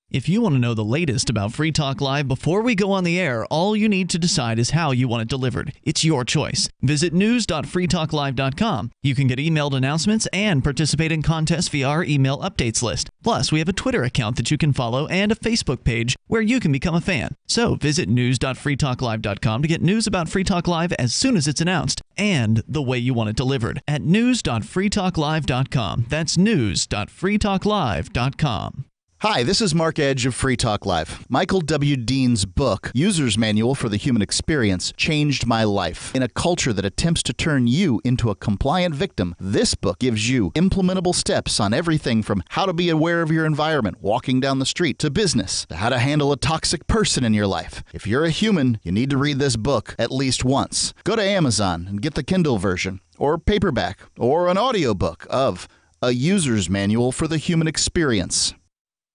If you want to know the latest about Free Talk Live before we go on the air, all you need to decide is how you want it delivered. It's your choice. Visit news.freetalklive.com. You can get emailed announcements and participate in contests via our email updates list. Plus, we have a Twitter account that you can follow and a Facebook page where you can become a fan. So visit news.freetalklive.com to get news about Free Talk Live as soon as it's announced and the way you want it delivered at news.freetalklive.com. That's news.freetalklive.com. Hi, this is Mark Edge of Free Talk Live. Michael W. Dean's book, User's Manual for the Human Experience, changed my life. In a culture that attempts to turn you into a compliant victim, this book gives you implementable steps on everything from how to be aware of your environment, walking down the street, to business, to how to handle a toxic person in your life. If you're a human, you need to read this book at least once. Go to Amazon and get the Kindle version, or paperback, or an audiobook of A User's Manual for the Human Experience.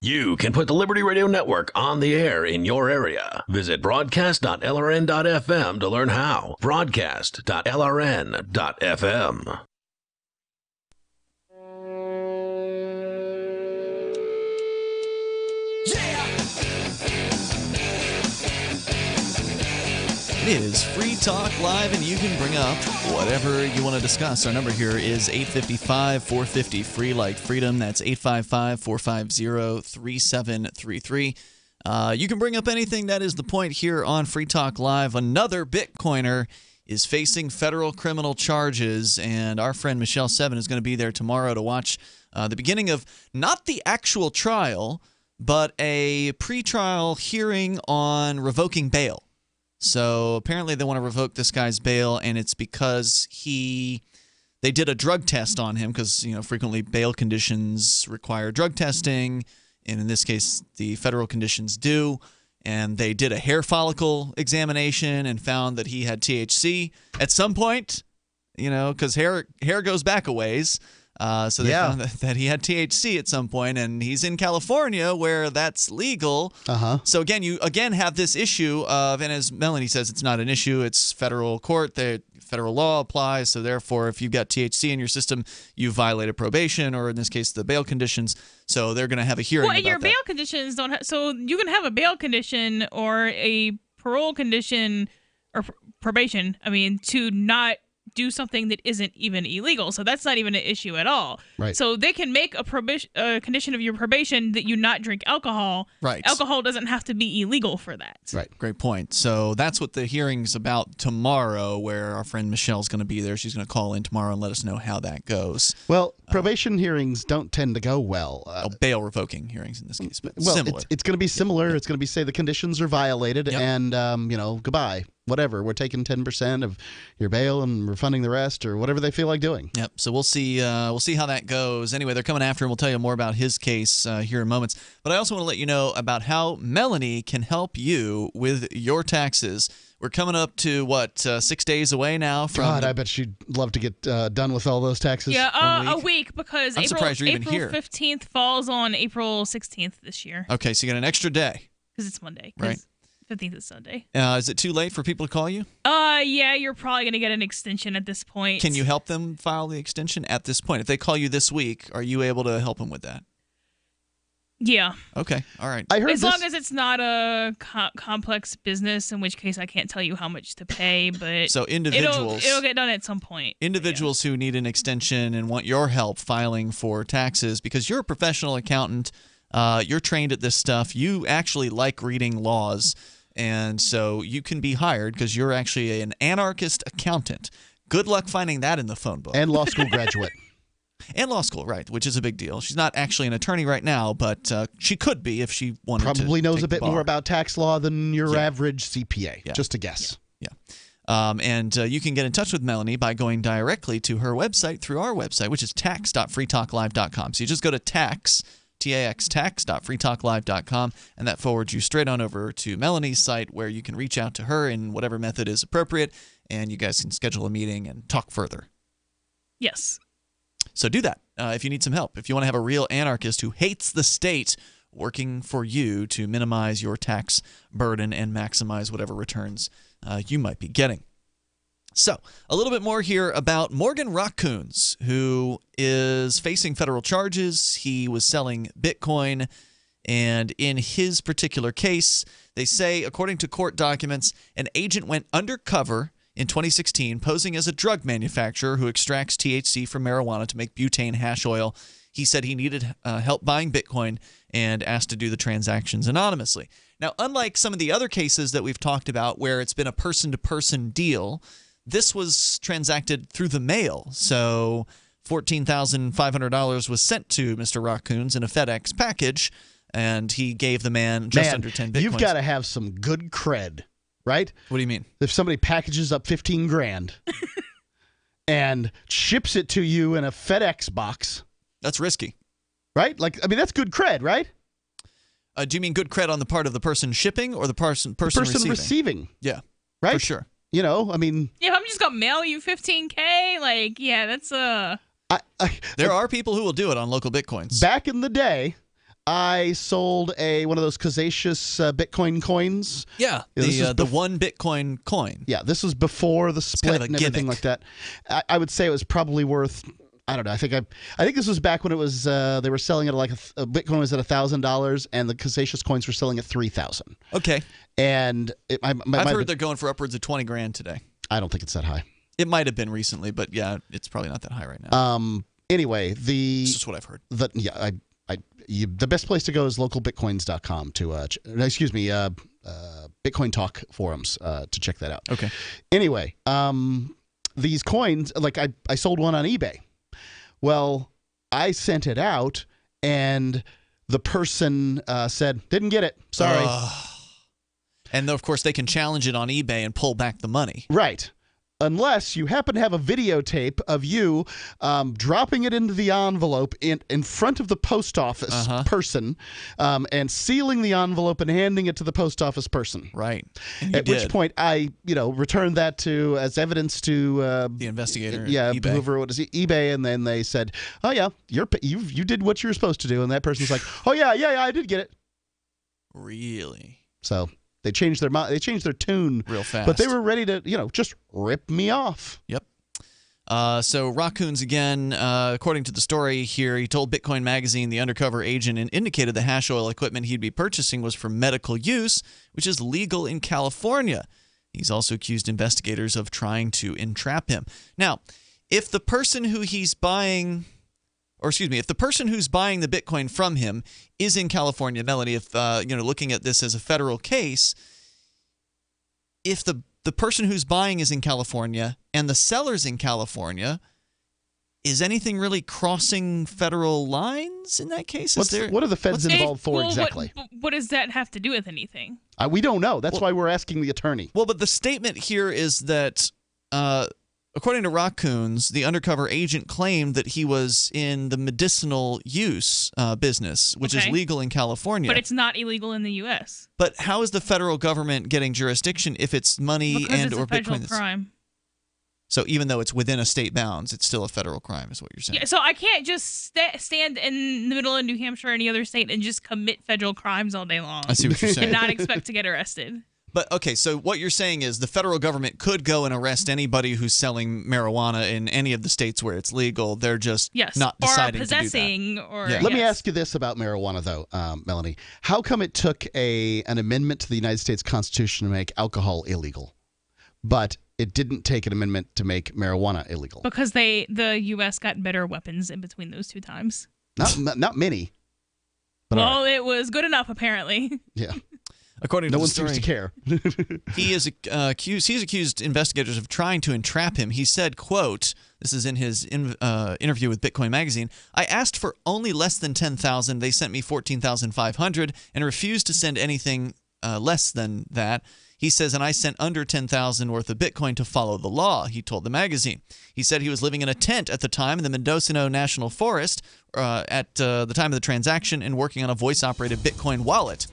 You can put the Liberty Radio Network on the air in your area. Visit broadcast.lrn.fm to learn how. Broadcast.lrn.fm. It is Free Talk Live, and you can bring up whatever you want to discuss. Our number here is 855-450-FREE, like freedom. That's 855-450-3733. You can bring up anything. That is the point here on Free Talk Live. Another Bitcoiner is facing federal criminal charges, and our friend Michelle Seven is going to be there tomorrow to watch the beginning of not the actual trial, but a pretrial hearing on revoking bail. So apparently they want to revoke this guy's bail, and it's because they did a drug test on him because, frequently bail conditions require drug testing, and in this case the federal conditions do. And they did a hair follicle examination and found that he had THC at some point, because hair goes back a ways. So they found that he had THC at some point, and he's in California where that's legal. So again, you have this issue of, and as Melanie says, it's not an issue. It's federal court. Federal law applies. So therefore, if you've got THC in your system, you violated probation, or in this case, the bail conditions. So they're going to have a hearing. Well, about your that. bail conditions don't. So you can have a bail condition or a parole condition or probation. To not do something that isn't even illegal. So that's not even an issue at all. Right. So they can make a condition of your probation that you not drink alcohol. Right. Alcohol doesn't have to be illegal for that. Right. Great point. So that's what the hearing's about tomorrow, where our friend Michelle's going to be there. She's going to call in tomorrow and let us know how that goes. Well, probation hearings don't tend to go well. Bail revoking hearings in this case, but well, similar. It's going to be similar. It's going to be, say, the conditions are violated, and, goodbye. whatever. We're taking 10% of your bail and refunding the rest, or whatever they feel like doing. Yep. So we'll see how that goes. Anyway, they're coming after him. We'll tell you more about his case here in moments. But I also want to let you know about how Melanie can help you with your taxes. We're coming up to, 6 days away now from... God, I bet she'd love to get done with all those taxes. Yeah, a week, because I'm surprised you're even here. April 15th falls on April 16th this year. Okay, so you got an extra day. Because it's Monday. Right. 15th is Sunday. Is it too late for people to call you? Yeah, you're probably going to get an extension at this point. Can you help them file the extension at this point? If they call you this week, are you able to help them with that? Yeah. Okay. All right. I heard as long as it's not a complex business, in which case I can't tell you how much to pay, but so individuals, it'll get done at some point. Individuals who need an extension and want your help filing for taxes, because you're a professional accountant, you're trained at this stuff. You actually like reading laws, and so you can be hired because you're actually an anarchist accountant. Good luck finding that in the phone book. And law school graduate. And law school, right, which is a big deal. She's not actually an attorney right now, but she could be if she wanted to. Probably knows a bit more more about tax law than your average CPA, just a guess. Yeah. And you can get in touch with Melanie by going directly to her website through our website, which is tax.freetalklive.com. So you just go to tax.freetalklive.com, and that forwards you straight on over to Melanie's site, where you can reach out to her in whatever method is appropriate, and you guys can schedule a meeting and talk further. Yes. So do that if you need some help. If you want to have a real anarchist who hates the state working for you to minimize your tax burden and maximize whatever returns you might be getting. So a little bit more here about Morgan Raccoons, who is facing federal charges. He was selling Bitcoin, and in his particular case, they say, according to court documents, an agent went undercover in 2016, posing as a drug manufacturer who extracts THC from marijuana to make butane hash oil. He said he needed help buying Bitcoin and asked to do the transactions anonymously. Now, unlike some of the other cases that we've talked about where it's been a person-to-person deal, this was transacted through the mail. So $14,500 was sent to Mr. Raccoons in a FedEx package, and he gave the man just under 10 Bitcoins. You've got to have some good cred. Right? What do you mean? If somebody packages up $15,000 and ships it to you in a FedEx box, that's risky, right? Like, I mean, that's good cred, right? Do you mean good cred on the part of the person shipping or the person receiving? Yeah, right. For sure. You know, I mean, yeah. If I'm just gonna mail you $15K, like, yeah, that's there are people who will do it on local Bitcoins. Back in the day, I sold one of those Kazacious Bitcoin coins. Yeah, the one Bitcoin coin. Yeah, this was before the split and everything like that. I would say it was probably worth, I don't know. I think this was back when it was they were selling it like a Bitcoin was at $1,000 and the Kazacious coins were selling at $3,000. Okay. And I've heard they're going for upwards of $20,000 today. I don't think it's that high. It might have been recently, but yeah, it's probably not that high right now. Anyway, this is what I've heard. The best place to go is localbitcoins.com to Bitcoin Talk forums to check that out. Okay. Anyway, these coins, like I sold one on eBay. Well, I sent it out and the person said, didn't get it. Sorry. And of course they can challenge it on eBay and pull back the money. Right. Unless you happen to have a videotape of you dropping it into the envelope in front of the post office person and sealing the envelope and handing it to the post office person. Right. At which point I, returned that as evidence to the investigator. Yeah, eBay. whoever it was, eBay, and then they said, "Oh yeah, you did what you were supposed to do," and that person's like, "Oh yeah, I did get it." Really? So. They changed their tune real fast. But they were ready to, just rip me off. Yep. So Raccoons, again, according to the story here, he told Bitcoin Magazine the undercover agent and indicated the hash oil equipment he'd be purchasing was for medical use, which is legal in California. He's also accused investigators of trying to entrap him. Now, if the person who's buying the Bitcoin from him is in California, Melanie, if looking at this as a federal case, if the person who's buying is in California and the seller's in California, is anything really crossing federal lines in that case? What are the feds involved for exactly? What does that have to do with anything? We don't know. That's why we're asking the attorney. Well, but the statement here is that, according to Raccoons, the undercover agent claimed that he was in the medicinal use business, which is legal in California. But it's not illegal in the U.S. But how is the federal government getting jurisdiction if it's money because or it's a federal Bitcoin? crime. So even though it's within a state bounds, it's still a federal crime, is what you're saying. Yeah, so I can't just stand in the middle of New Hampshire or any other state and just commit federal crimes all day long. I see what you're saying. And not expect to get arrested. But, okay, so what you're saying is the federal government could go and arrest anybody who's selling marijuana in any of the states where it's legal. They're just not deciding or possessing, to do that. Or Let me ask you this about marijuana, though, Melanie. How come it took an amendment to the United States Constitution to make alcohol illegal, but it didn't take an amendment to make marijuana illegal? Because the U.S. got better weapons in between those two times. Not many. But well, it was good enough, apparently. Yeah. According to the story, seems to care. He's accused investigators of trying to entrap him. He said, quote, this is in his interview with Bitcoin Magazine, "I asked for only less than $10,000. They sent me $14,500 and refused to send anything less than that. He says, and I sent under $10,000 worth of Bitcoin to follow the law," he told the magazine. He said he was living in a tent at the time in the Mendocino National Forest at the time of the transaction and working on a voice-operated Bitcoin wallet.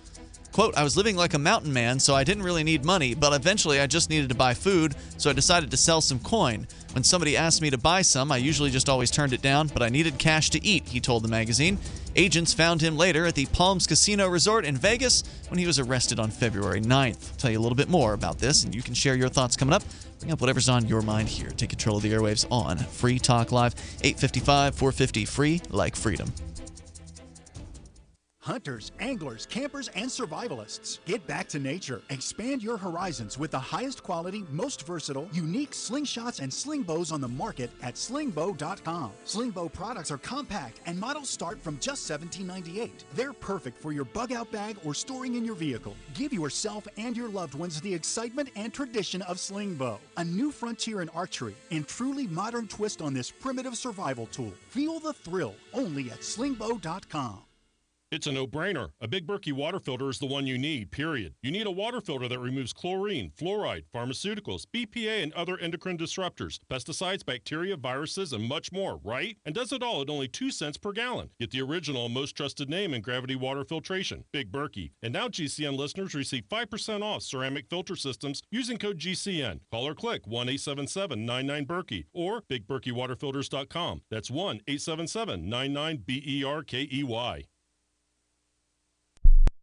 Quote, "I was living like a mountain man, so I didn't really need money, but eventually I just needed to buy food, so I decided to sell some coin. When somebody asked me to buy some, I usually just always turned it down, but I needed cash to eat," he told the magazine. Agents found him later at the Palms Casino Resort in Vegas when he was arrested on February 9th. I'll tell you a little bit more about this, and you can share your thoughts coming up. Bring up whatever's on your mind here. Take control of the airwaves on Free Talk Live, 855-450, free like freedom. Hunters, anglers, campers, and survivalists. Get back to nature. Expand your horizons with the highest quality, most versatile, unique slingshots and sling bows on the market at slingbow.com. Slingbow products are compact and models start from just $17.98. They're perfect for your bug-out bag or storing in your vehicle. Give yourself and your loved ones the excitement and tradition of Slingbow, a new frontier in archery and truly modern twist on this primitive survival tool. Feel the thrill only at slingbow.com. It's a no-brainer. A Big Berkey water filter is the one you need, period. You need a water filter that removes chlorine, fluoride, pharmaceuticals, BPA, and other endocrine disruptors, pesticides, bacteria, viruses, and much more, right? And does it all at only 2 cents per gallon. Get the original and most trusted name in gravity water filtration, Big Berkey. And now GCN listeners receive 5% off ceramic filter systems using code GCN. Call or click 1-877-99-BERKEY or BigBerkeyWaterFilters.com. That's 1-877-99-BERKEY.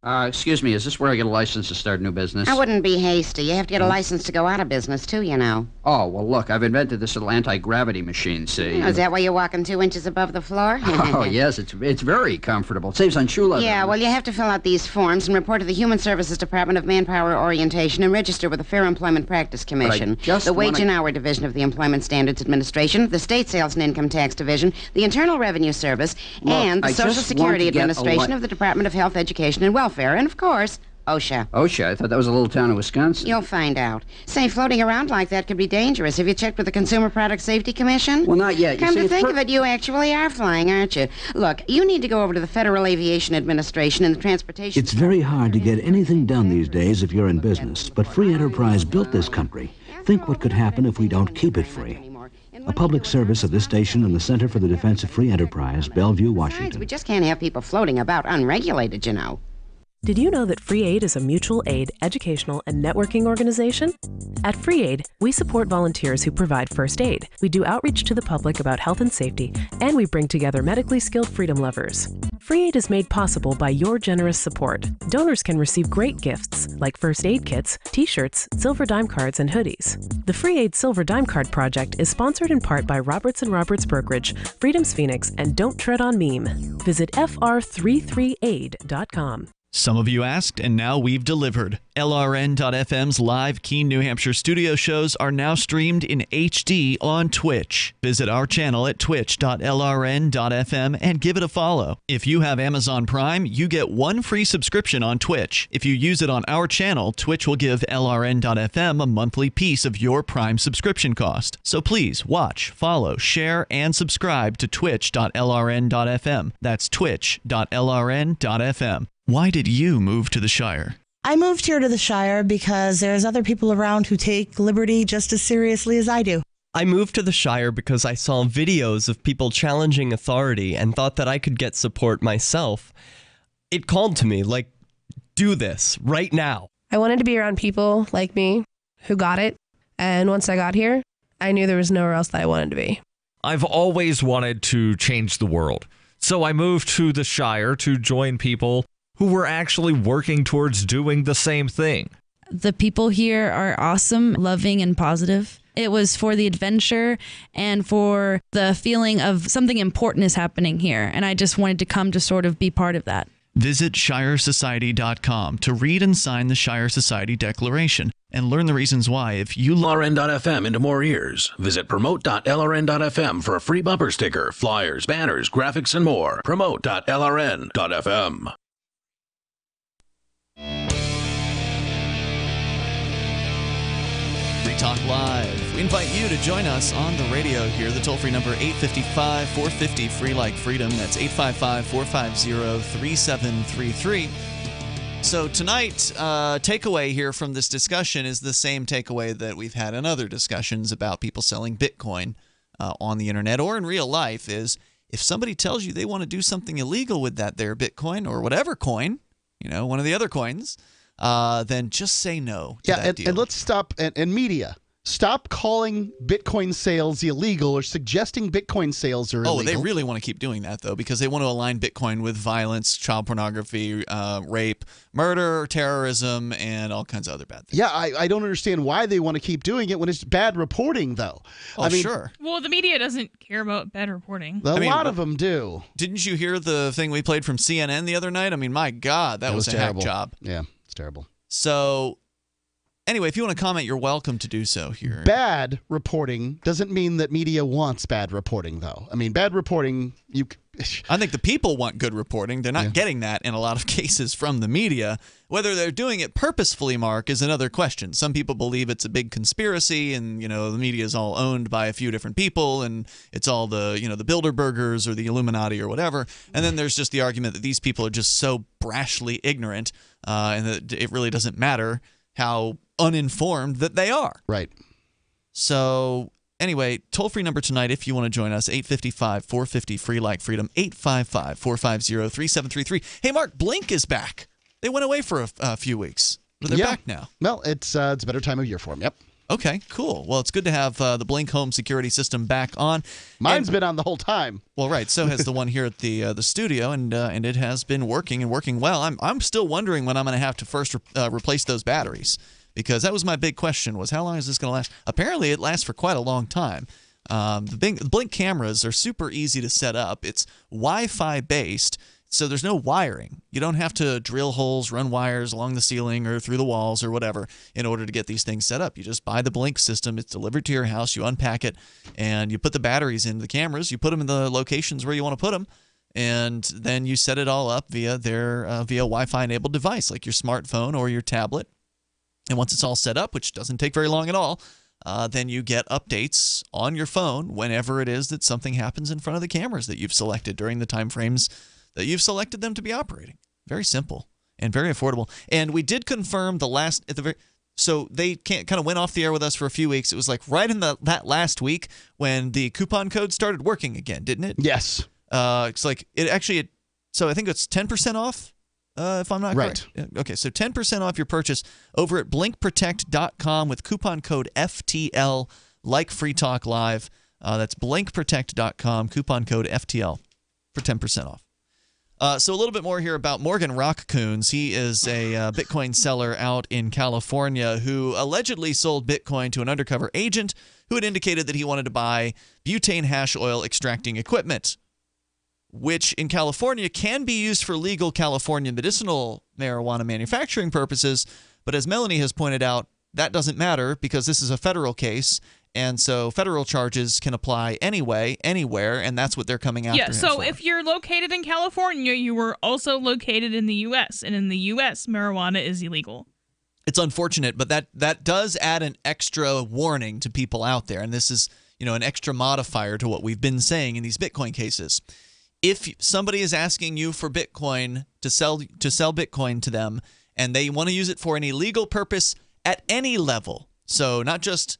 Excuse me, is this where I get a license to start a new business? I wouldn't be hasty. You have to get a license to go out of business, too, you know. Oh, well, look, I've invented this little anti-gravity machine, see? Oh, is that why you're walking 2 inches above the floor? Oh, yes, it's very comfortable. It saves on shoe leather. Yeah, well, you have to fill out these forms and report to the Human Services Department of Manpower Orientation and register with the Fair Employment Practice Commission, the Wage and Hour Division of the Employment Standards Administration, the State Sales and Income Tax Division, the Internal Revenue Service, and the Social Security Administration of the Department of Health, Education, and Welfare, and, of course, OSHA. OSHA? I thought that was a little town in Wisconsin. You'll find out. Say, floating around like that could be dangerous. Have you checked with the Consumer Product Safety Commission? Well, not yet. Come to think of it, you actually are flying, aren't you? Look, you need to go over to the Federal Aviation Administration and the Transportation... It's very hard to get anything done these days if you're in business, but free enterprise built this country. Think what could happen if we don't keep it free. A public service of this station and the Center for the Defense of Free Enterprise, Bellevue, Washington. Besides, we just can't have people floating about unregulated, you know. Did you know that Free Aid is a mutual aid, educational, and networking organization? At Free Aid, we support volunteers who provide first aid. We do outreach to the public about health and safety, and we bring together medically skilled freedom lovers. Free Aid is made possible by your generous support. Donors can receive great gifts like first aid kits, t-shirts, silver dime cards, and hoodies. The Free Aid Silver Dime Card Project is sponsored in part by Roberts & Roberts Brokerage, Freedom's Phoenix, and Don't Tread on Meme. Visit fr33aid.com. Some of you asked, and now we've delivered. LRN.FM's live Keene, New Hampshire studio shows are now streamed in HD on Twitch. Visit our channel at twitch.lrn.fm and give it a follow. If you have Amazon Prime, you get one free subscription on Twitch. If you use it on our channel, Twitch will give LRN.FM a monthly piece of your Prime subscription cost. So please watch, follow, share, and subscribe to twitch.lrn.fm. That's twitch.lrn.fm. Why did you move to the Shire? I moved here to the Shire because there's other people around who take liberty just as seriously as I do. I moved to the Shire because I saw videos of people challenging authority and thought that I could get support myself. It called to me, like, do this right now. I wanted to be around people like me who got it. And once I got here, I knew there was nowhere else that I wanted to be. I've always wanted to change the world. So I moved to the Shire to join people who were actually working towards doing the same thing. The people here are awesome, loving, and positive. It was for the adventure and for the feeling of something important is happening here. And I just wanted to come to sort of be part of that. Visit ShireSociety.com to read and sign the Shire Society Declaration and learn the reasons why. If you LRN.FM into more ears, visit promote.lrn.fm for a free bumper sticker, flyers, banners, graphics, and more. Promote.lrn.fm. Free Talk Live. We invite you to join us on the radio here. The toll-free number 855-450 free like freedom. That's 855-450-3733. So tonight, takeaway here from this discussion is the same takeaway that we've had in other discussions about people selling Bitcoin on the internet or in real life is if somebody tells you they want to do something illegal with their Bitcoin or whatever coin, one of the other coins, then just say no to that deal. And let's stop, and media, stop calling Bitcoin sales illegal or suggesting Bitcoin sales are illegal. Oh, they really want to keep doing that, though, because they want to align Bitcoin with violence, child pornography, rape, murder, terrorism, and all kinds of other bad things. Yeah, I don't understand why they want to keep doing it when it's bad reporting, though. Oh, sure. Well, the media doesn't care about bad reporting. A lot of them do. Didn't you hear the thing we played from CNN the other night? I mean, my God, that was a terrible. hack job. Yeah. Terrible. So, anyway, if you want to comment, you're welcome to do so here. Bad reporting doesn't mean that media wants bad reporting, though. I mean, bad reporting, I think the people want good reporting. They're not getting that in a lot of cases from the media. Whether they're doing it purposefully, Mark, is another question. Some people believe it's a big conspiracy and, the media is all owned by a few different people and it's all the, the Bilderbergers or the Illuminati or whatever. And then there's just the argument that these people are just so brashly ignorant and that it really doesn't matter how uninformed that they are. Right. So anyway, toll-free number tonight if you want to join us, 855-450 free like freedom, 855-450-3733. Hey, Mark, Blink is back. They went away for a few weeks, but they're back now. Well, it's a better time of year for them. Yep. Okay, cool. Well, it's good to have the Blink home security system back on. Mine's been on the whole time. Well, right. So has the one here at the studio, and it has been working and working well. I'm still wondering when I'm going to have to first replace those batteries, because that was my big question: was how long is this going to last? Apparently, it lasts for quite a long time. The Blink cameras are super easy to set up. It's Wi-Fi based. So there's no wiring. You don't have to drill holes, run wires along the ceiling or through the walls or whatever in order to get these things set up. You just buy the Blink system. It's delivered to your house. You unpack it, and you put the batteries into the cameras. You put them in the locations where you want to put them, and then you set it all up via their via Wi-Fi enabled device like your smartphone or your tablet. And once it's all set up, which doesn't take very long at all, then you get updates on your phone whenever it is that something happens in front of the cameras that you've selected during the time frames that you've selected them to be operating. Very simple and very affordable. And we did confirm so they kind of went off the air with us for a few weeks. It was like right in that last week when the coupon code started working again, didn't it? Yes. It's like so I think it's 10% off, if I'm not correct. Right. Okay, so 10% off your purchase over at blinkprotect.com with coupon code FTL, like Free Talk Live. That's blinkprotect.com, coupon code FTL for 10% off. So a little bit more here about Morgan Rockcoons. He is a Bitcoin seller out in California who allegedly sold Bitcoin to an undercover agent who had indicated that he wanted to buy butane hash oil extracting equipment. which in California can be used for legal California medicinal marijuana manufacturing purposes. But as Melanie has pointed out, that doesn't matter because this is a federal case. And so federal charges can apply anyway, anywhere, and that's what they're coming after him so for. if you're located in California, you were also located in the U.S., and in the U.S., marijuana is illegal. It's unfortunate, but that does add an extra warning to people out there, and this is an extra modifier to what we've been saying in these Bitcoin cases. If somebody is asking you for Bitcoin to sell Bitcoin to them, and they want to use it for an illegal purpose at any level, so not just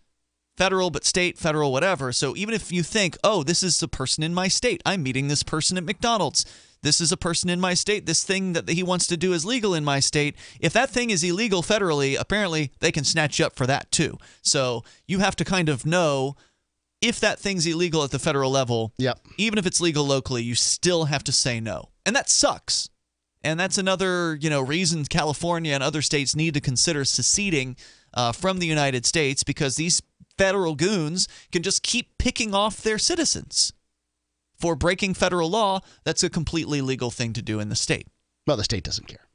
federal, but state, federal, whatever. So even if you think, oh, this is a person in my state, I'm meeting this person at McDonald's. This is a person in my state. This thing that he wants to do is legal in my state. If that thing is illegal federally, apparently they can snatch you up for that too. So you have to kind of know if that thing's illegal at the federal level. Yep. Even if it's legal locally, you still have to say no. And that sucks. And that's another, reason California and other states need to consider seceding from the United States, because these federal goons can just keep picking off their citizens for breaking federal law. That's a completely legal thing to do in the state. Well, the state doesn't care.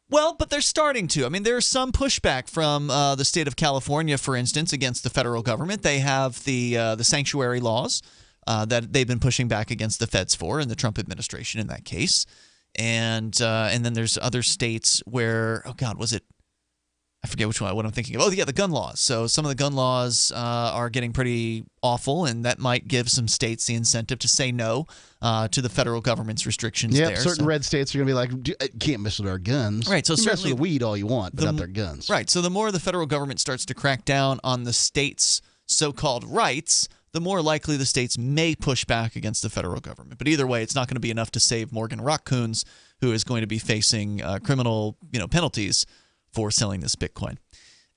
Well, but they're starting to. I mean, there's some pushback from the state of California, for instance, against the federal government. They have the sanctuary laws that they've been pushing back against the feds for, and the Trump administration in that case. And then there's other states where, oh God, was it? I forget which one. What I'm thinking of. Oh, yeah, the gun laws. So some of the gun laws are getting pretty awful, and that might give some states the incentive to say no to the federal government's restrictions there. Certain red states are going to be like, can't mess with our guns. Right, so you can mess certainly with the weed all you want, but not their guns. Right, so the more the federal government starts to crack down on the states' so-called rights, the more likely the states may push back against the federal government. But either way, it's not going to be enough to save Morgan Rockcoons, who is going to be facing criminal penalties for selling this Bitcoin.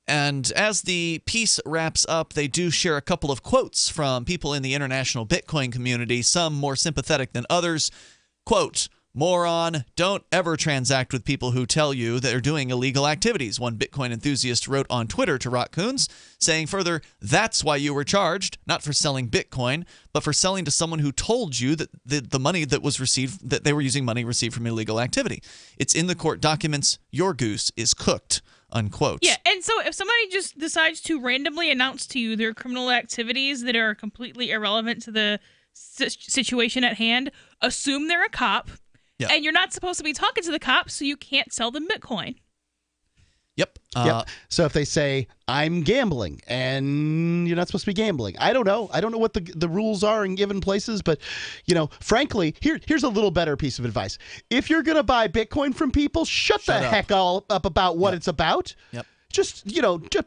And as the piece wraps up, they do share a couple of quotes from people in the international Bitcoin community, some more sympathetic than others. Quote, "Moron, don't ever transact with people who tell you that they're doing illegal activities," one Bitcoin enthusiast wrote on Twitter to Rotcoons, saying further, "That's why you were charged, not for selling Bitcoin, but for selling to someone who told you that the money that was received, that they were using money received from illegal activity. It's in the court documents. Your goose is cooked." Unquote. Yeah, and so if somebody just decides to randomly announce to you their criminal activities that are completely irrelevant to the situation at hand, assume they're a cop. Yeah. And you're not supposed to be talking to the cops, so you can't sell them Bitcoin. Yep. So if they say, I'm gambling, and you're not supposed to be gambling. I don't know. I don't know what the rules are in given places, but, frankly, here's a little better piece of advice. If you're going to buy Bitcoin from people, shut the heck all up about what it's about. Yep. Just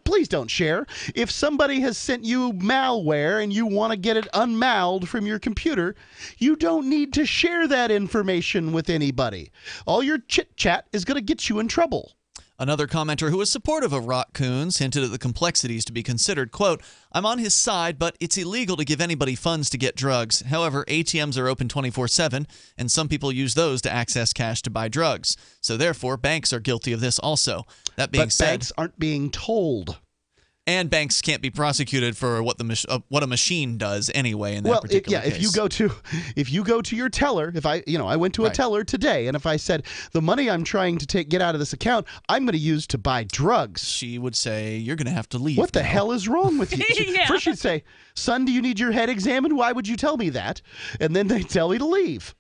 please don't share. If somebody has sent you malware and you want to get it unmalwed from your computer, you don't need to share that information with anybody. All your chit-chat is going to get you in trouble. Another commenter who was supportive of Rotcoons hinted at the complexities to be considered. Quote, "I'm on his side, but it's illegal to give anybody funds to get drugs. However, ATMs are open 24/7, and some people use those to access cash to buy drugs. So therefore, banks are guilty of this also. That being said, banks aren't being told. And banks can't be prosecuted for what a machine does anyway in that particular case. If you go to your teller, I went to a teller today, and if I said the money I'm trying to get out of this account, I'm going to use to buy drugs, she would say, "You're going to have to leave." What the hell is wrong with you? First she'd say, "Son, do you need your head examined? Why would you tell me that?" And then they tell me to leave.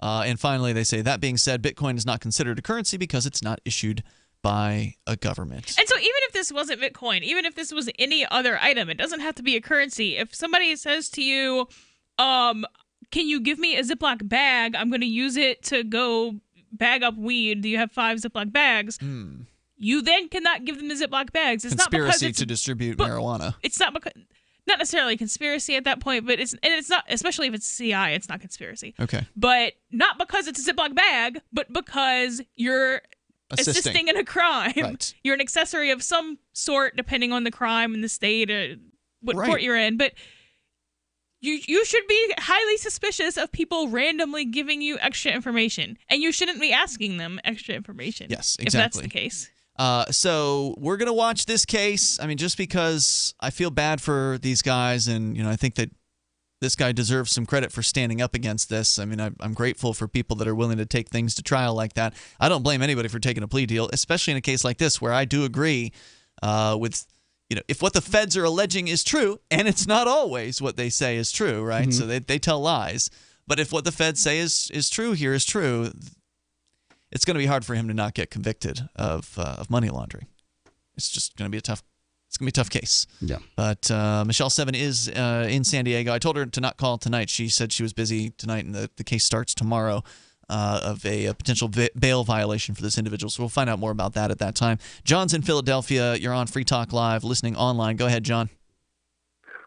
And finally, they say, that being said, Bitcoin is not considered a currency because it's not issued by a government. And so even if this wasn't Bitcoin, even if this was any other item, it doesn't have to be a currency. If somebody says to you, can you give me a Ziploc bag? I'm going to use it to go bag up weed. Do you have 5 Ziploc bags? You then cannot give them the Ziploc bags. It's conspiracy not because to distribute marijuana. It's not because... Not necessarily conspiracy at that point, but it's not, especially if it's CI, it's not conspiracy. Okay. But not because it's a Ziploc bag, but because you're assisting in a crime. Right. You're an accessory of some sort, depending on the crime and the state, what court you're in. But you should be highly suspicious of people randomly giving you extra information, and you shouldn't be asking them extra information. Yes, exactly. If that's the case. So we're going to watch this case. I mean, just because I feel bad for these guys, and I think that this guy deserves some credit for standing up against this. I mean, I'm grateful for people that are willing to take things to trial like that. I don't blame anybody for taking a plea deal, especially in a case like this where I do agree with, if what the feds are alleging is true, and it's not always what they say is true, right? So they tell lies. But if what the feds say is true here is true, it's going to be hard for him to not get convicted of money laundering. It's just going to be a tough case. Yeah. But Michelle Seven is in San Diego. I told her to not call tonight. She said she was busy tonight, and the case starts tomorrow of a potential bail violation for this individual. So we'll find out more about that at that time. John's in Philadelphia. You're on Free Talk Live, listening online. Go ahead, John.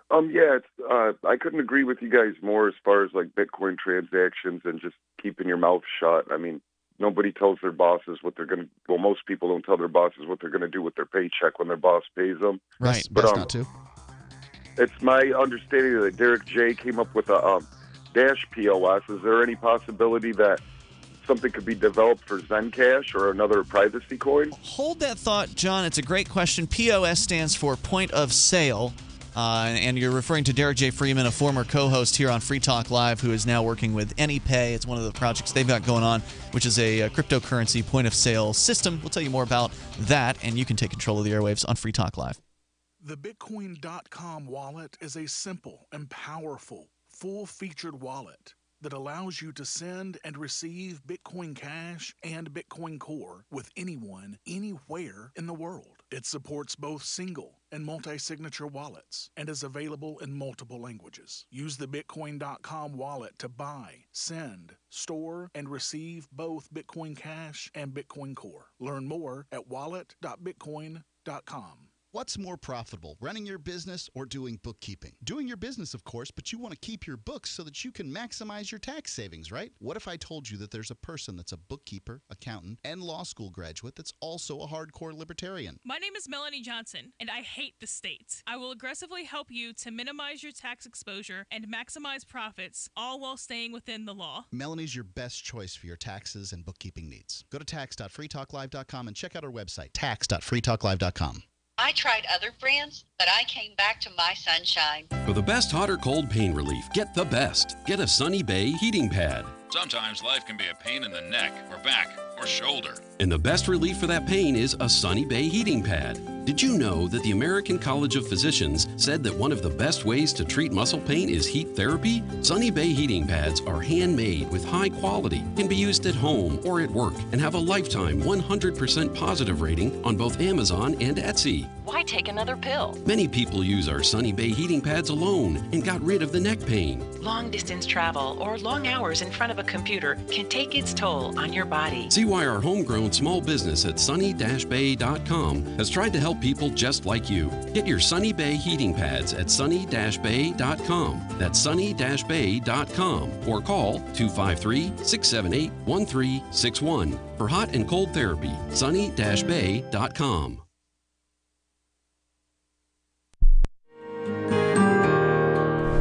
I couldn't agree with you guys more as far as like Bitcoin transactions and just keeping your mouth shut. I mean, nobody tells their bosses what they're going to. Well, most people don't tell their bosses what they're going to do with their paycheck when their boss pays them. Right, but best not to. It's my understanding that Derek J came up with a Dash POS. Is there any possibility that something could be developed for Zencash or another privacy coin? Hold that thought, John. It's a great question. POS stands for point of sale. And you're referring to Derek J. Freeman, a former co-host here on Free Talk Live, who is now working with AnyPay. It's one of the projects they've got going on, which is a cryptocurrency point-of-sale system. We'll tell you more about that, and you can take control of the airwaves on Free Talk Live. The Bitcoin.com wallet is a simple and powerful, full-featured wallet that allows you to send and receive Bitcoin Cash and Bitcoin Core with anyone, anywhere in the world. It supports both single and multi-signature wallets and is available in multiple languages. Use the Bitcoin.com wallet to buy, send, store, and receive both Bitcoin Cash and Bitcoin Core. Learn more at wallet.bitcoin.com. What's more profitable, running your business or doing bookkeeping? Doing your business, of course, but you want to keep your books so that you can maximize your tax savings, right? What if I told you that there's a person that's a bookkeeper, accountant, and law school graduate that's also a hardcore libertarian? My name is Melanie Johnson, and I hate the state. I will aggressively help you to minimize your tax exposure and maximize profits, all while staying within the law. Melanie's your best choice for your taxes and bookkeeping needs. Go to tax.freetalklive.com and check out our website, tax.freetalklive.com. I tried other brands, but I came back to my Sunshine. For the best hot or cold pain relief, get the best. Get a Sunny Bay heating pad. Sometimes life can be a pain in the neck or back or shoulder. And the best relief for that pain is a Sunny Bay heating pad. Did you know that the American College of Physicians said that one of the best ways to treat muscle pain is heat therapy? Sunny Bay heating pads are handmade with high quality, can be used at home or at work, and have a lifetime 100% positive rating on both Amazon and Etsy. Why take another pill? Many people use our Sunny Bay heating pads alone and got rid of the neck pain. Long distance travel or long hours in front of a computer can take its toll on your body. See why our homegrown small business at sunny-bay.com has tried to help people just like you. Get your Sunny Bay heating pads at sunny-bay.com. That's sunny-bay.com or call 253-678-1361 for hot and cold therapy. sunny-bay.com.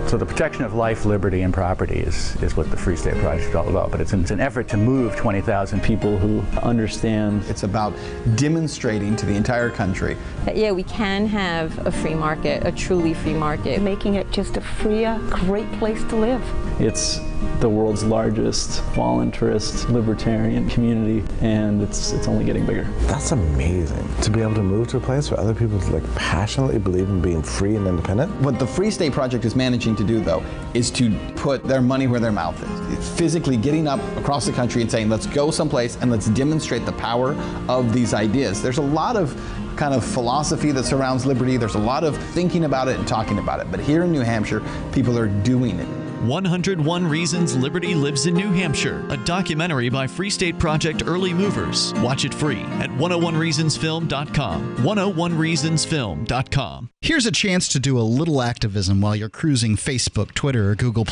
So the protection of life, liberty, and property is what the Free State Project is all about. But it's an effort to move 20,000 people who understand. It's about demonstrating to the entire country that, yeah, we can have a free market, a truly free market. Making it just a freer, great place to live. It's the world's largest voluntarist libertarian community, and it's only getting bigger. That's amazing, to be able to move to a place where other people passionately believe in being free and independent. What the Free State Project is managing to do, though, is to put their money where their mouth is. It's physically getting up across the country and saying, let's go someplace and let's demonstrate the power of these ideas. There's a lot of kind of philosophy that surrounds liberty. There's a lot of thinking about it and talking about it. But here in New Hampshire, people are doing it. 101 Reasons Liberty Lives in New Hampshire, a documentary by Free State Project Early Movers. Watch it free at 101reasonsfilm.com. 101reasonsfilm.com. Here's a chance to do a little activism while you're cruising Facebook, Twitter, or Google+.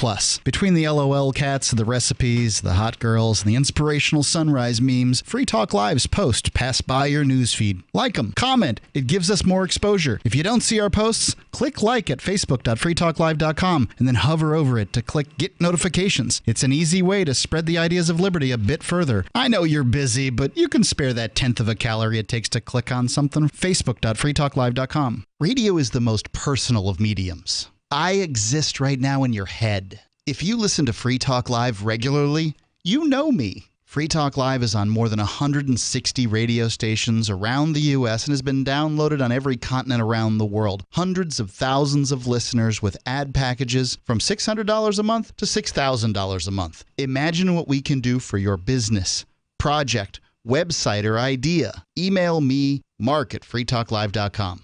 Between the LOL cats, the recipes, the hot girls, and the inspirational sunrise memes, Free Talk Live's post pass by your newsfeed. Like them, comment. It gives us more exposure. If you don't see our posts, click like at facebook.freetalklive.com and then hover over it to click Get Notifications. It's an easy way to spread the ideas of liberty a bit further. I know you're busy, but you can spare that 1/10 of a calorie it takes to click on something. Facebook.freetalklive.com. Radio is the most personal of mediums. I exist right now in your head. If you listen to Free Talk Live regularly, you know me. Free Talk Live is on more than 160 radio stations around the U.S. and has been downloaded on every continent around the world. Hundreds of thousands of listeners with ad packages from $600 a month to $6,000 a month. Imagine what we can do for your business, project, website, or idea. Email me, mark@freetalklive.com.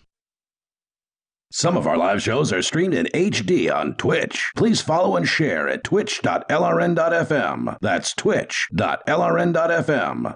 Some of our live shows are streamed in HD on Twitch. Please follow and share at twitch.lrn.fm. That's twitch.lrn.fm.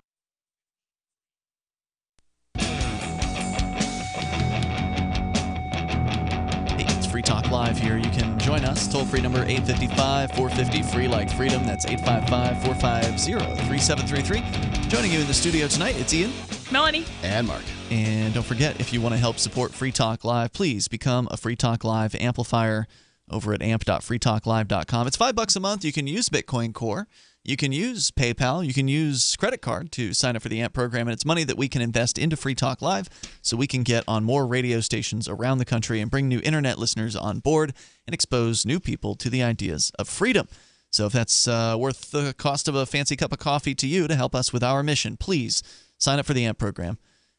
Hey, it's Free Talk Live here. You can join us. Toll-free number 855-450-FREE like freedom. That's 855-450-3733. Joining you in the studio tonight, it's Ian, Melanie, and Mark. And don't forget, if you want to help support Free Talk Live, please become a Free Talk Live amplifier over at amp.freetalklive.com. It's $5 a month. You can use Bitcoin Core. You can use PayPal. You can use credit card to sign up for the AMP program. And it's money that we can invest into Free Talk Live so we can get on more radio stations around the country and bring new internet listeners on board and expose new people to the ideas of freedom. So if that's worth the cost of a fancy cup of coffee to you to help us with our mission, please sign up for the AMP program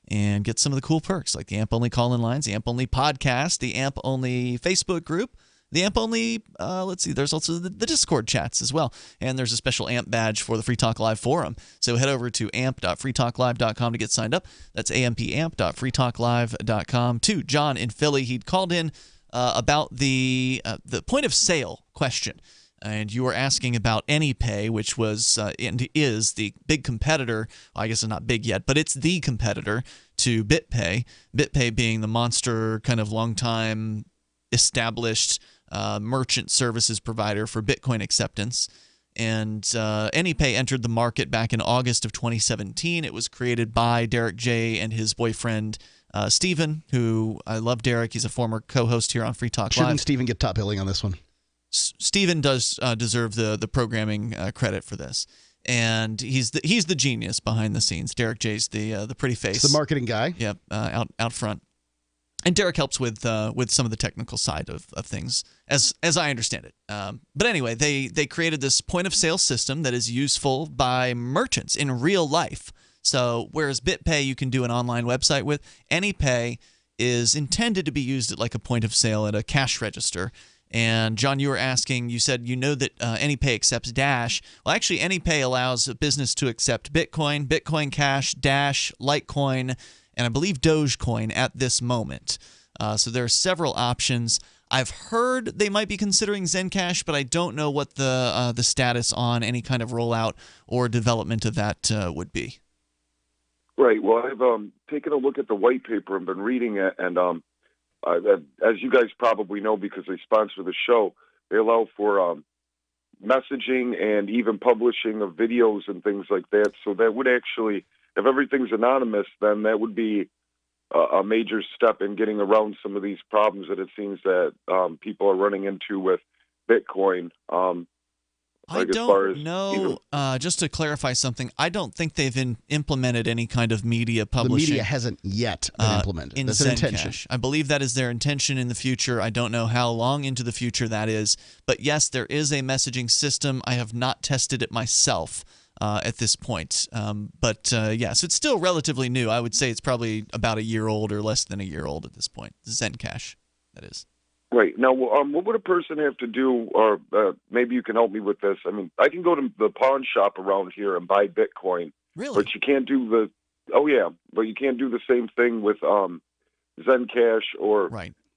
and get some of the cool perks like the AMP-only call-in lines, the AMP-only podcast, the AMP-only Facebook group, the AMP-only, there's also the Discord chats as well. And there's a special AMP badge for the Free Talk Live forum. So head over to amp.freetalklive.com to get signed up. That's amp.freetalklive.com. To John in Philly, he'd called in about the point of sale question. And you were asking about AnyPay, which was and is the big competitor. Well, I guess it's not big yet, but it's the competitor to BitPay. BitPay being the monster kind of long-time established merchant services provider for Bitcoin acceptance. And AnyPay entered the market back in August of 2017. It was created by Derek J. and his boyfriend Steven, who I love Derek. He's a former co-host here on Free Talk Live. Shouldn't Steven get top billing on this one? Steven does deserve the programming credit for this, and he's the genius behind the scenes. Derek J's the pretty face, it's the marketing guy. Yep, out front. And Derek helps with some of the technical side of things, as I understand it. But anyway, they created this point of sale system that is useful by merchants in real life. So whereas BitPay you can do an online website with, AnyPay is intended to be used at like a point of sale at a cash register. And John, you were asking, you said you know that AnyPay accepts Dash. Well, actually, AnyPay allows a business to accept Bitcoin, Bitcoin Cash, Dash, Litecoin, and I believe Dogecoin at this moment. So there are several options. I've heard they might be considering Zencash, but I don't know what the status on any kind of rollout or development of that would be. Right. Well, I've taken a look at the white paper and been reading it, and as you guys probably know, because they sponsor the show, they allow for messaging and even publishing of videos and things like that. So that would actually, if everything's anonymous, then that would be a major step in getting around some of these problems that it seems that people are running into with Bitcoin. I don't know. Just to clarify something, I don't think they've implemented any kind of media publishing. The media hasn't yet been implemented. In That's an Zencash. intention. I believe that is their intention in the future. I don't know how long into the future that is. But yes, there is a messaging system. I have not tested it myself at this point. But yes, it's still relatively new. I would say it's probably about a year old or less than a year old at this point. Zencash, that is. Right. Now, what would a person have to do, or maybe you can help me with this? I mean, I can go to the pawn shop around here and buy Bitcoin. Really? But you can't do but you can't do the same thing with Zencash or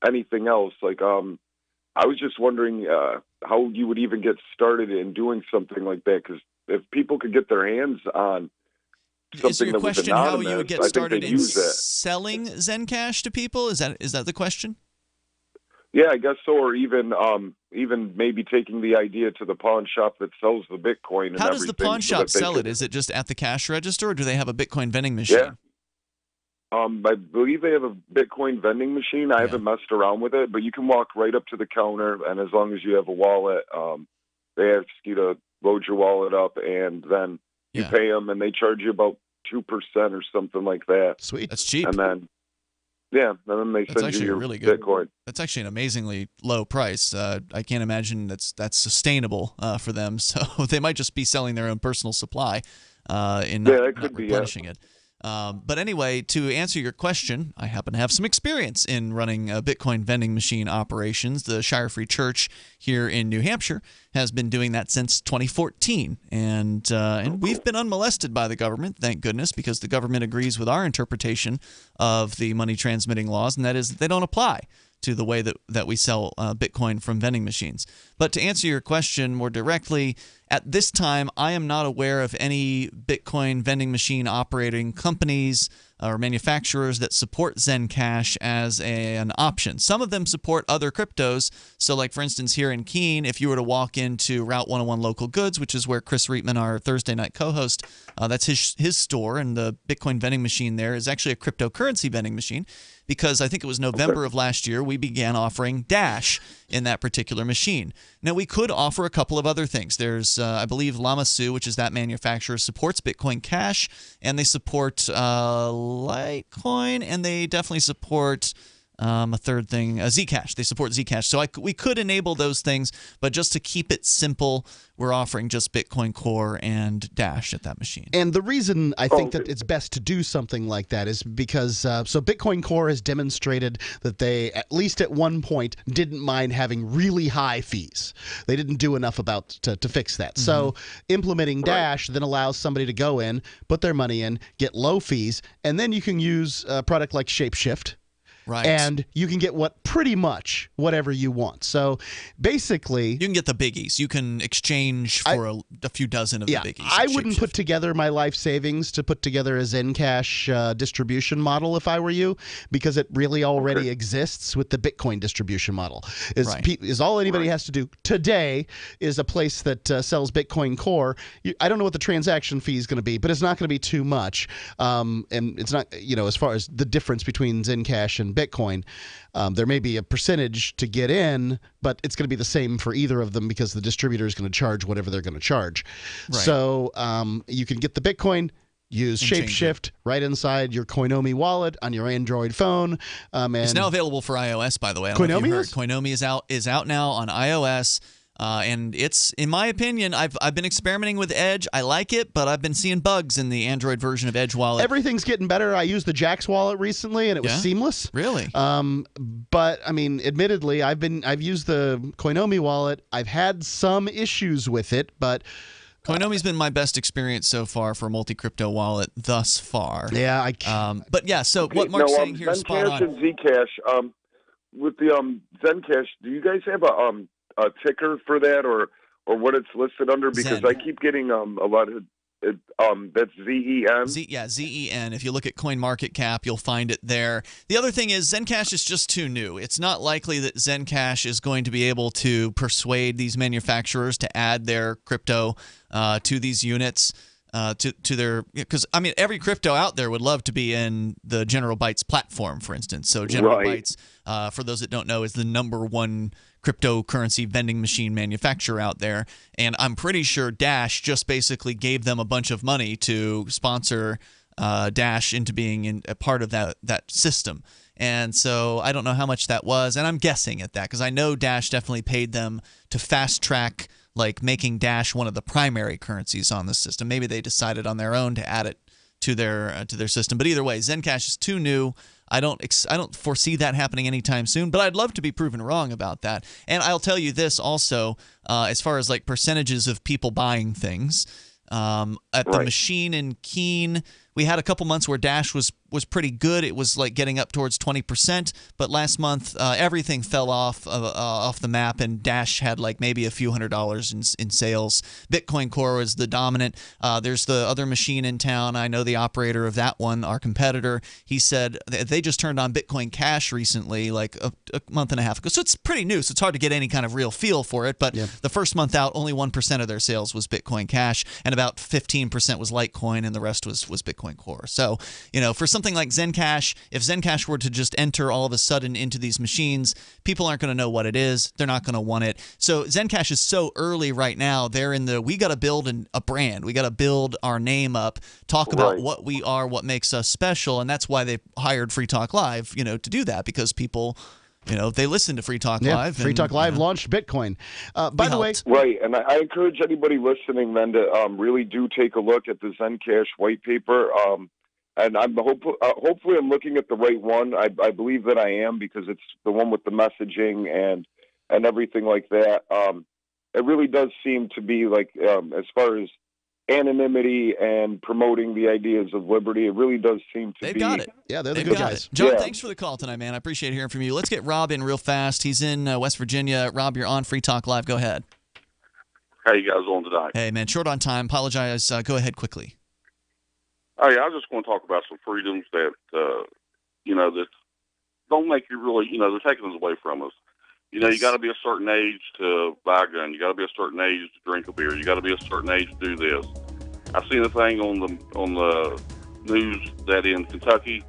anything else. Like, I was just wondering how you would even get started in doing something like that, because if people could get their hands on something that was anonymous, how you would get started in use it. selling Zencash to people? Is that the question? Yeah, I guess so. Or even maybe taking the idea to the pawn shop that sells the Bitcoin. And how does the pawn shop sell it? Is it just at the cash register, or do they have a Bitcoin vending machine? Yeah. I believe they have a Bitcoin vending machine. I haven't messed around with it, but you can walk right up to the counter, and as long as you have a wallet, they ask you to load your wallet up, and then you pay them, and they charge you about 2% or something like that. Sweet. That's cheap. And then, Yeah, and then they That's send actually you your really good. Bitcoin. That's actually an amazingly low price. I can't imagine that's sustainable for them. So they might just be selling their own personal supply and not replenishing it. But anyway, to answer your question, I happen to have some experience in running Bitcoin vending machine operations. The Shire Free Church here in New Hampshire has been doing that since 2014, and we've been unmolested by the government, thank goodness, because the government agrees with our interpretation of the money transmitting laws, and that is that they don't apply to the way that we sell Bitcoin from vending machines. But to answer your question more directly, at this time, I am not aware of any Bitcoin vending machine operating companies or manufacturers that support Zencash as an option. Some of them support other cryptos. So like, for instance, here in Keene, if you were to walk into Route 101 Local Goods, which is where Chris Reitman, our Thursday night co-host, that's his store, and the Bitcoin vending machine there is actually a cryptocurrency vending machine, because I think it was November of last year we began offering Dash in that particular machine. Now, we could offer a couple of other things. There's, I believe, Lamasu, which is that manufacturer, supports Bitcoin Cash, and they support Litecoin, and they definitely support a third thing, Zcash. They support Zcash. So we could enable those things, but just to keep it simple, we're offering just Bitcoin Core and Dash at that machine. And the reason I think that it's best to do something like that is because so Bitcoin Core has demonstrated that they, at least at one point, didn't mind having really high fees. They didn't do enough to fix that. So implementing Dash then allows somebody to go in, put their money in, get low fees, and then you can use a product like Shapeshift. Right. And you can get pretty much whatever you want. So basically, you can get the biggies. You can exchange for a few dozen of the biggies. I wouldn't put together my life savings to put together a Zencash distribution model if I were you, because it really already exists with the Bitcoin distribution model. Is all anybody has to do today is a place that sells Bitcoin Core. I don't know what the transaction fee is going to be, but it's not going to be too much. And it's not, as far as the difference between Zencash and Bitcoin, there may be a percentage to get in, but it's going to be the same for either of them because the distributor is going to charge whatever they're going to charge. Right. So you can get the Bitcoin, use Shapeshift right inside your Koinomi wallet on your Android phone. And it's now available for iOS, by the way. Koinomi is out now on iOS. And it's, in my opinion, I've been experimenting with Edge. I like it, but I've been seeing bugs in the Android version of Edge Wallet. Everything's getting better. I used the Jax wallet recently, and it was seamless. Really? But I mean, admittedly, I've used the Koinomi wallet. I've had some issues with it, but Koinomi's been my best experience so far for a multi-crypto wallet thus far. Yeah, but yeah. So what Mark's saying here is spot on. Zencash and Zcash. With the Zencash, do you guys have a ticker for that, or what it's listed under? Because I keep getting a lot of that's ZEN. ZEN. If you look at CoinMarketCap, you'll find it there. The other thing is Zencash is just too new. It's not likely that Zencash is going to be able to persuade these manufacturers to add their crypto to these units. To their, because I mean, every crypto out there would love to be in the General Bytes platform, for instance. So General Bytes, for those that don't know, is the #1 cryptocurrency vending machine manufacturer out there, and I'm pretty sure Dash just basically gave them a bunch of money to sponsor Dash into being a part of that system. And so I don't know how much that was, and I'm guessing at that because I know Dash definitely paid them to fast track like making Dash one of the primary currencies on the system. Maybe they decided on their own to add it to their system. But either way, Zencash is too new. I don't foresee that happening anytime soon, but I'd love to be proven wrong about that. And I'll tell you this also, as far as like percentages of people buying things, at the machine in Keene, we had a couple months where Dash was pretty good. It was like getting up towards 20%, but last month everything fell off the map, and Dash had like maybe a few $100s in sales. Bitcoin Core was the dominant. There's the other machine in town. I know the operator of that one, our competitor. He said they just turned on Bitcoin Cash recently, like a month and a half ago. So it's pretty new, so it's hard to get any kind of real feel for it. But the first month out, only 1% of their sales was Bitcoin Cash, and about 15% was Litecoin, and the rest was Bitcoin Bitcoin Core. So, for something like Zencash, if Zencash were to just enter all of a sudden into these machines, people aren't going to know what it is. They're not going to want it. So Zencash is so early right now. They're in we got to build a brand. We got to build our name up, talk about what we are, what makes us special. And that's why they hired Free Talk Live, to do that, because people, they listen to Free Talk Live. Free Talk Live launched Bitcoin. By the way, right, and I encourage anybody listening then to really do take a look at the Zencash white paper. And I'm hopefully I'm looking at the right one. I believe that I am, because it's the one with the messaging and everything like that. It really does seem to be like, as far as anonymity and promoting the ideas of liberty, it really does seem to be. They've got it. Yeah, they're the good guys. John, thanks for the call tonight, man. I appreciate hearing from you. Let's get Rob in real fast. He's in West Virginia. Rob, you're on Free Talk Live. Go ahead. How you guys doing tonight? Hey, man, short on time. Apologize. Go ahead quickly. Oh, yeah, I was just going to talk about some freedoms that, that don't make you really, they're taking us away from us. You got to be a certain age to buy a gun. You got to be a certain age to drink a beer. You got to be a certain age to do this. I seen a thing on the news that in Kentucky,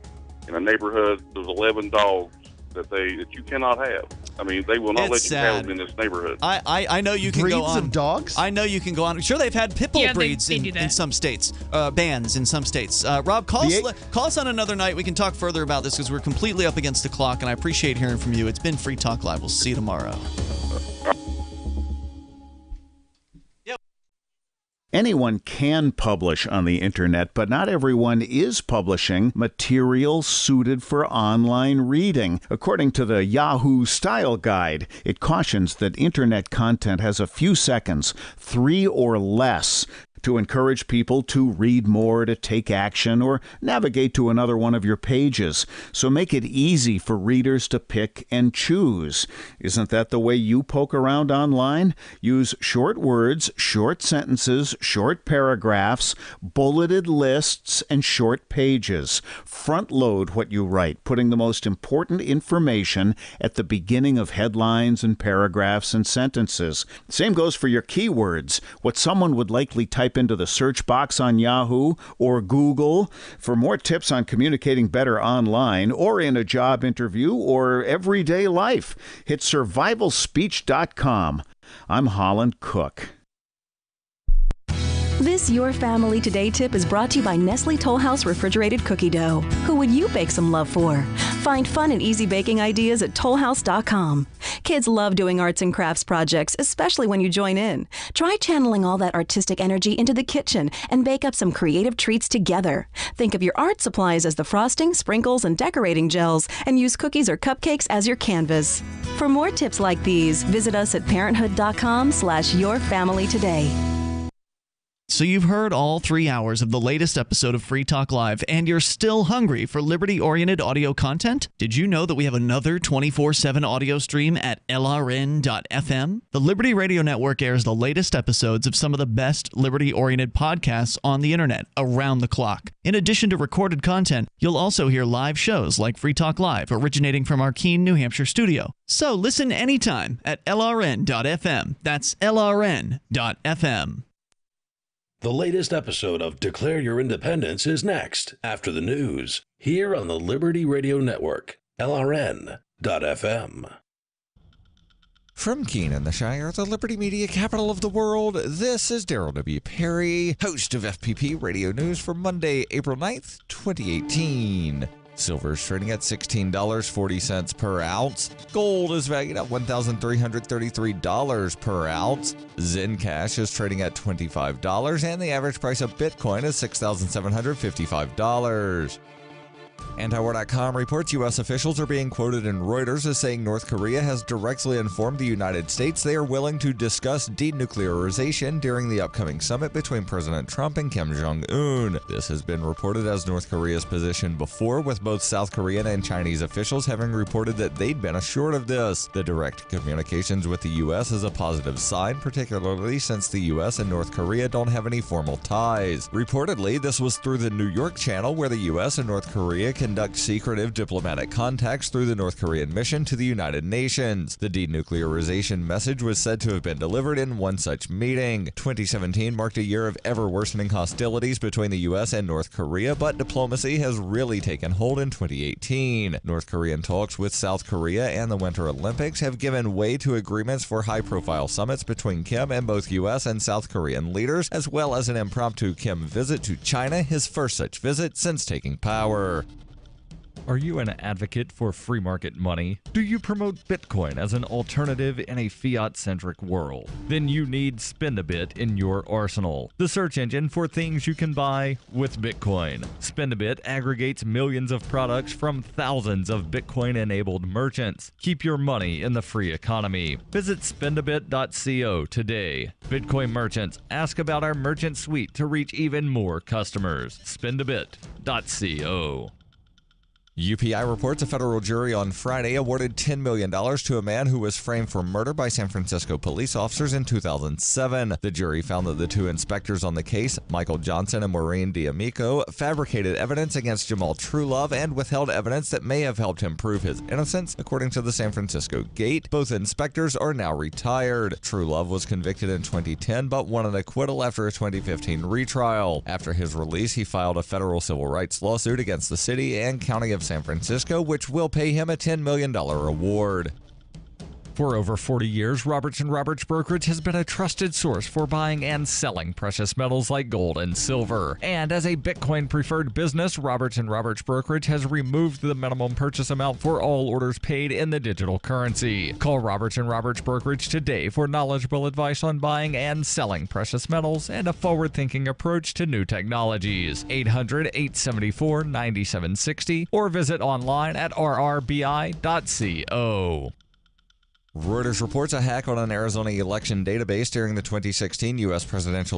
in a neighborhood, there's 11 dogs that you cannot have. I mean, they will not let you have them in this neighborhood. I know you can breeds go on. Of dogs? I know you can go on. Sure, they've had pit bull breeds in some states, bans in some states. Rob, call us on another night. We can talk further about this, because we're completely up against the clock, and I appreciate hearing from you. It's been Free Talk Live. We'll see you tomorrow. Anyone can publish on the internet, but not everyone is publishing material suited for online reading. According to the Yahoo Style Guide, it cautions that internet content has a few seconds, 3 or less, to encourage people to read more, to take action, or navigate to another one of your pages. So make it easy for readers to pick and choose. Isn't that the way you poke around online? Use short words, short sentences, short paragraphs, bulleted lists, and short pages. Front load what you write, putting the most important information at the beginning of headlines and paragraphs and sentences. Same goes for your keywords, what someone would likely type into the search box on Yahoo or Google. For more tips on communicating better online or in a job interview or everyday life, hit survivalspeech.com. I'm Holland Cook. This Your Family Today tip is brought to you by Nestle Toll House Refrigerated Cookie Dough. Who would you bake some love for? Find fun and easy baking ideas at tollhouse.com. Kids love doing arts and crafts projects, especially when you join in. Try channeling all that artistic energy into the kitchen and bake up some creative treats together. Think of your art supplies as the frosting, sprinkles, and decorating gels, and use cookies or cupcakes as your canvas. For more tips like these, visit us at parenthood.com/yourfamilytoday. So you've heard all 3 hours of the latest episode of Free Talk Live, and you're still hungry for liberty-oriented audio content? Did you know that we have another 24/7 audio stream at LRN.FM? The Liberty Radio Network airs the latest episodes of some of the best liberty-oriented podcasts on the internet around the clock. In addition to recorded content, you'll also hear live shows like Free Talk Live, originating from our Keene, New Hampshire studio. So listen anytime at LRN.FM. That's LRN.FM. The latest episode of Declare Your Independence is next, after the news, here on the Liberty Radio Network, LRN.FM. From Keene in the Shire, the Liberty Media capital of the world, this is Darryl W. Perry, host of FPP Radio News for Monday, April 9th, 2018. Silver is trading at $16.40 per ounce. Gold is valued at $1,333 per ounce. Zencash is trading at $25, and the average price of Bitcoin is $6,755. Antiwar.com reports U.S. officials are being quoted in Reuters as saying North Korea has directly informed the United States they are willing to discuss denuclearization during the upcoming summit between President Trump and Kim Jong-un. This has been reported as North Korea's position before, with both South Korean and Chinese officials having reported that they'd been assured of this. The direct communications with the U.S. is a positive sign, particularly since the U.S. and North Korea don't have any formal ties. Reportedly, this was through the New York channel, where the U.S. and North Korea can conduct secretive diplomatic contacts through the North Korean mission to the United Nations. The denuclearization message was said to have been delivered in one such meeting. 2017 marked a year of ever-worsening hostilities between the U.S. and North Korea, but diplomacy has really taken hold in 2018. North Korean talks with South Korea and the Winter Olympics have given way to agreements for high-profile summits between Kim and both U.S. and South Korean leaders, as well as an impromptu Kim visit to China, his first such visit since taking power. Are you an advocate for free market money? Do you promote Bitcoin as an alternative in a fiat-centric world? Then you need Spendabit in your arsenal, the search engine for things you can buy with Bitcoin. Spendabit aggregates millions of products from thousands of Bitcoin-enabled merchants. Keep your money in the free economy. Visit spendabit.co today. Bitcoin merchants, ask about our merchant suite to reach even more customers. Spendabit.co. UPI reports a federal jury on Friday awarded $10 million to a man who was framed for murder by San Francisco police officers in 2007. The jury found that the two inspectors on the case, Michael Johnson and Maureen D'Amico, fabricated evidence against Jamal Truelove and withheld evidence that may have helped him prove his innocence, according to the San Francisco Gate. Both inspectors are now retired. Truelove was convicted in 2010 but won an acquittal after a 2015 retrial. After his release, he filed a federal civil rights lawsuit against the city and county of San Francisco, which will pay him a $10 million award. For over 40 years, Roberts & Roberts Brokerage has been a trusted source for buying and selling precious metals like gold and silver. And as a Bitcoin-preferred business, Roberts & Roberts Brokerage has removed the minimum purchase amount for all orders paid in the digital currency. Call Roberts & Roberts Brokerage today for knowledgeable advice on buying and selling precious metals and a forward-thinking approach to new technologies. 800-874-9760 or visit online at rrbi.co. Reuters reports a hack on an Arizona election database during the 2016 U.S. presidential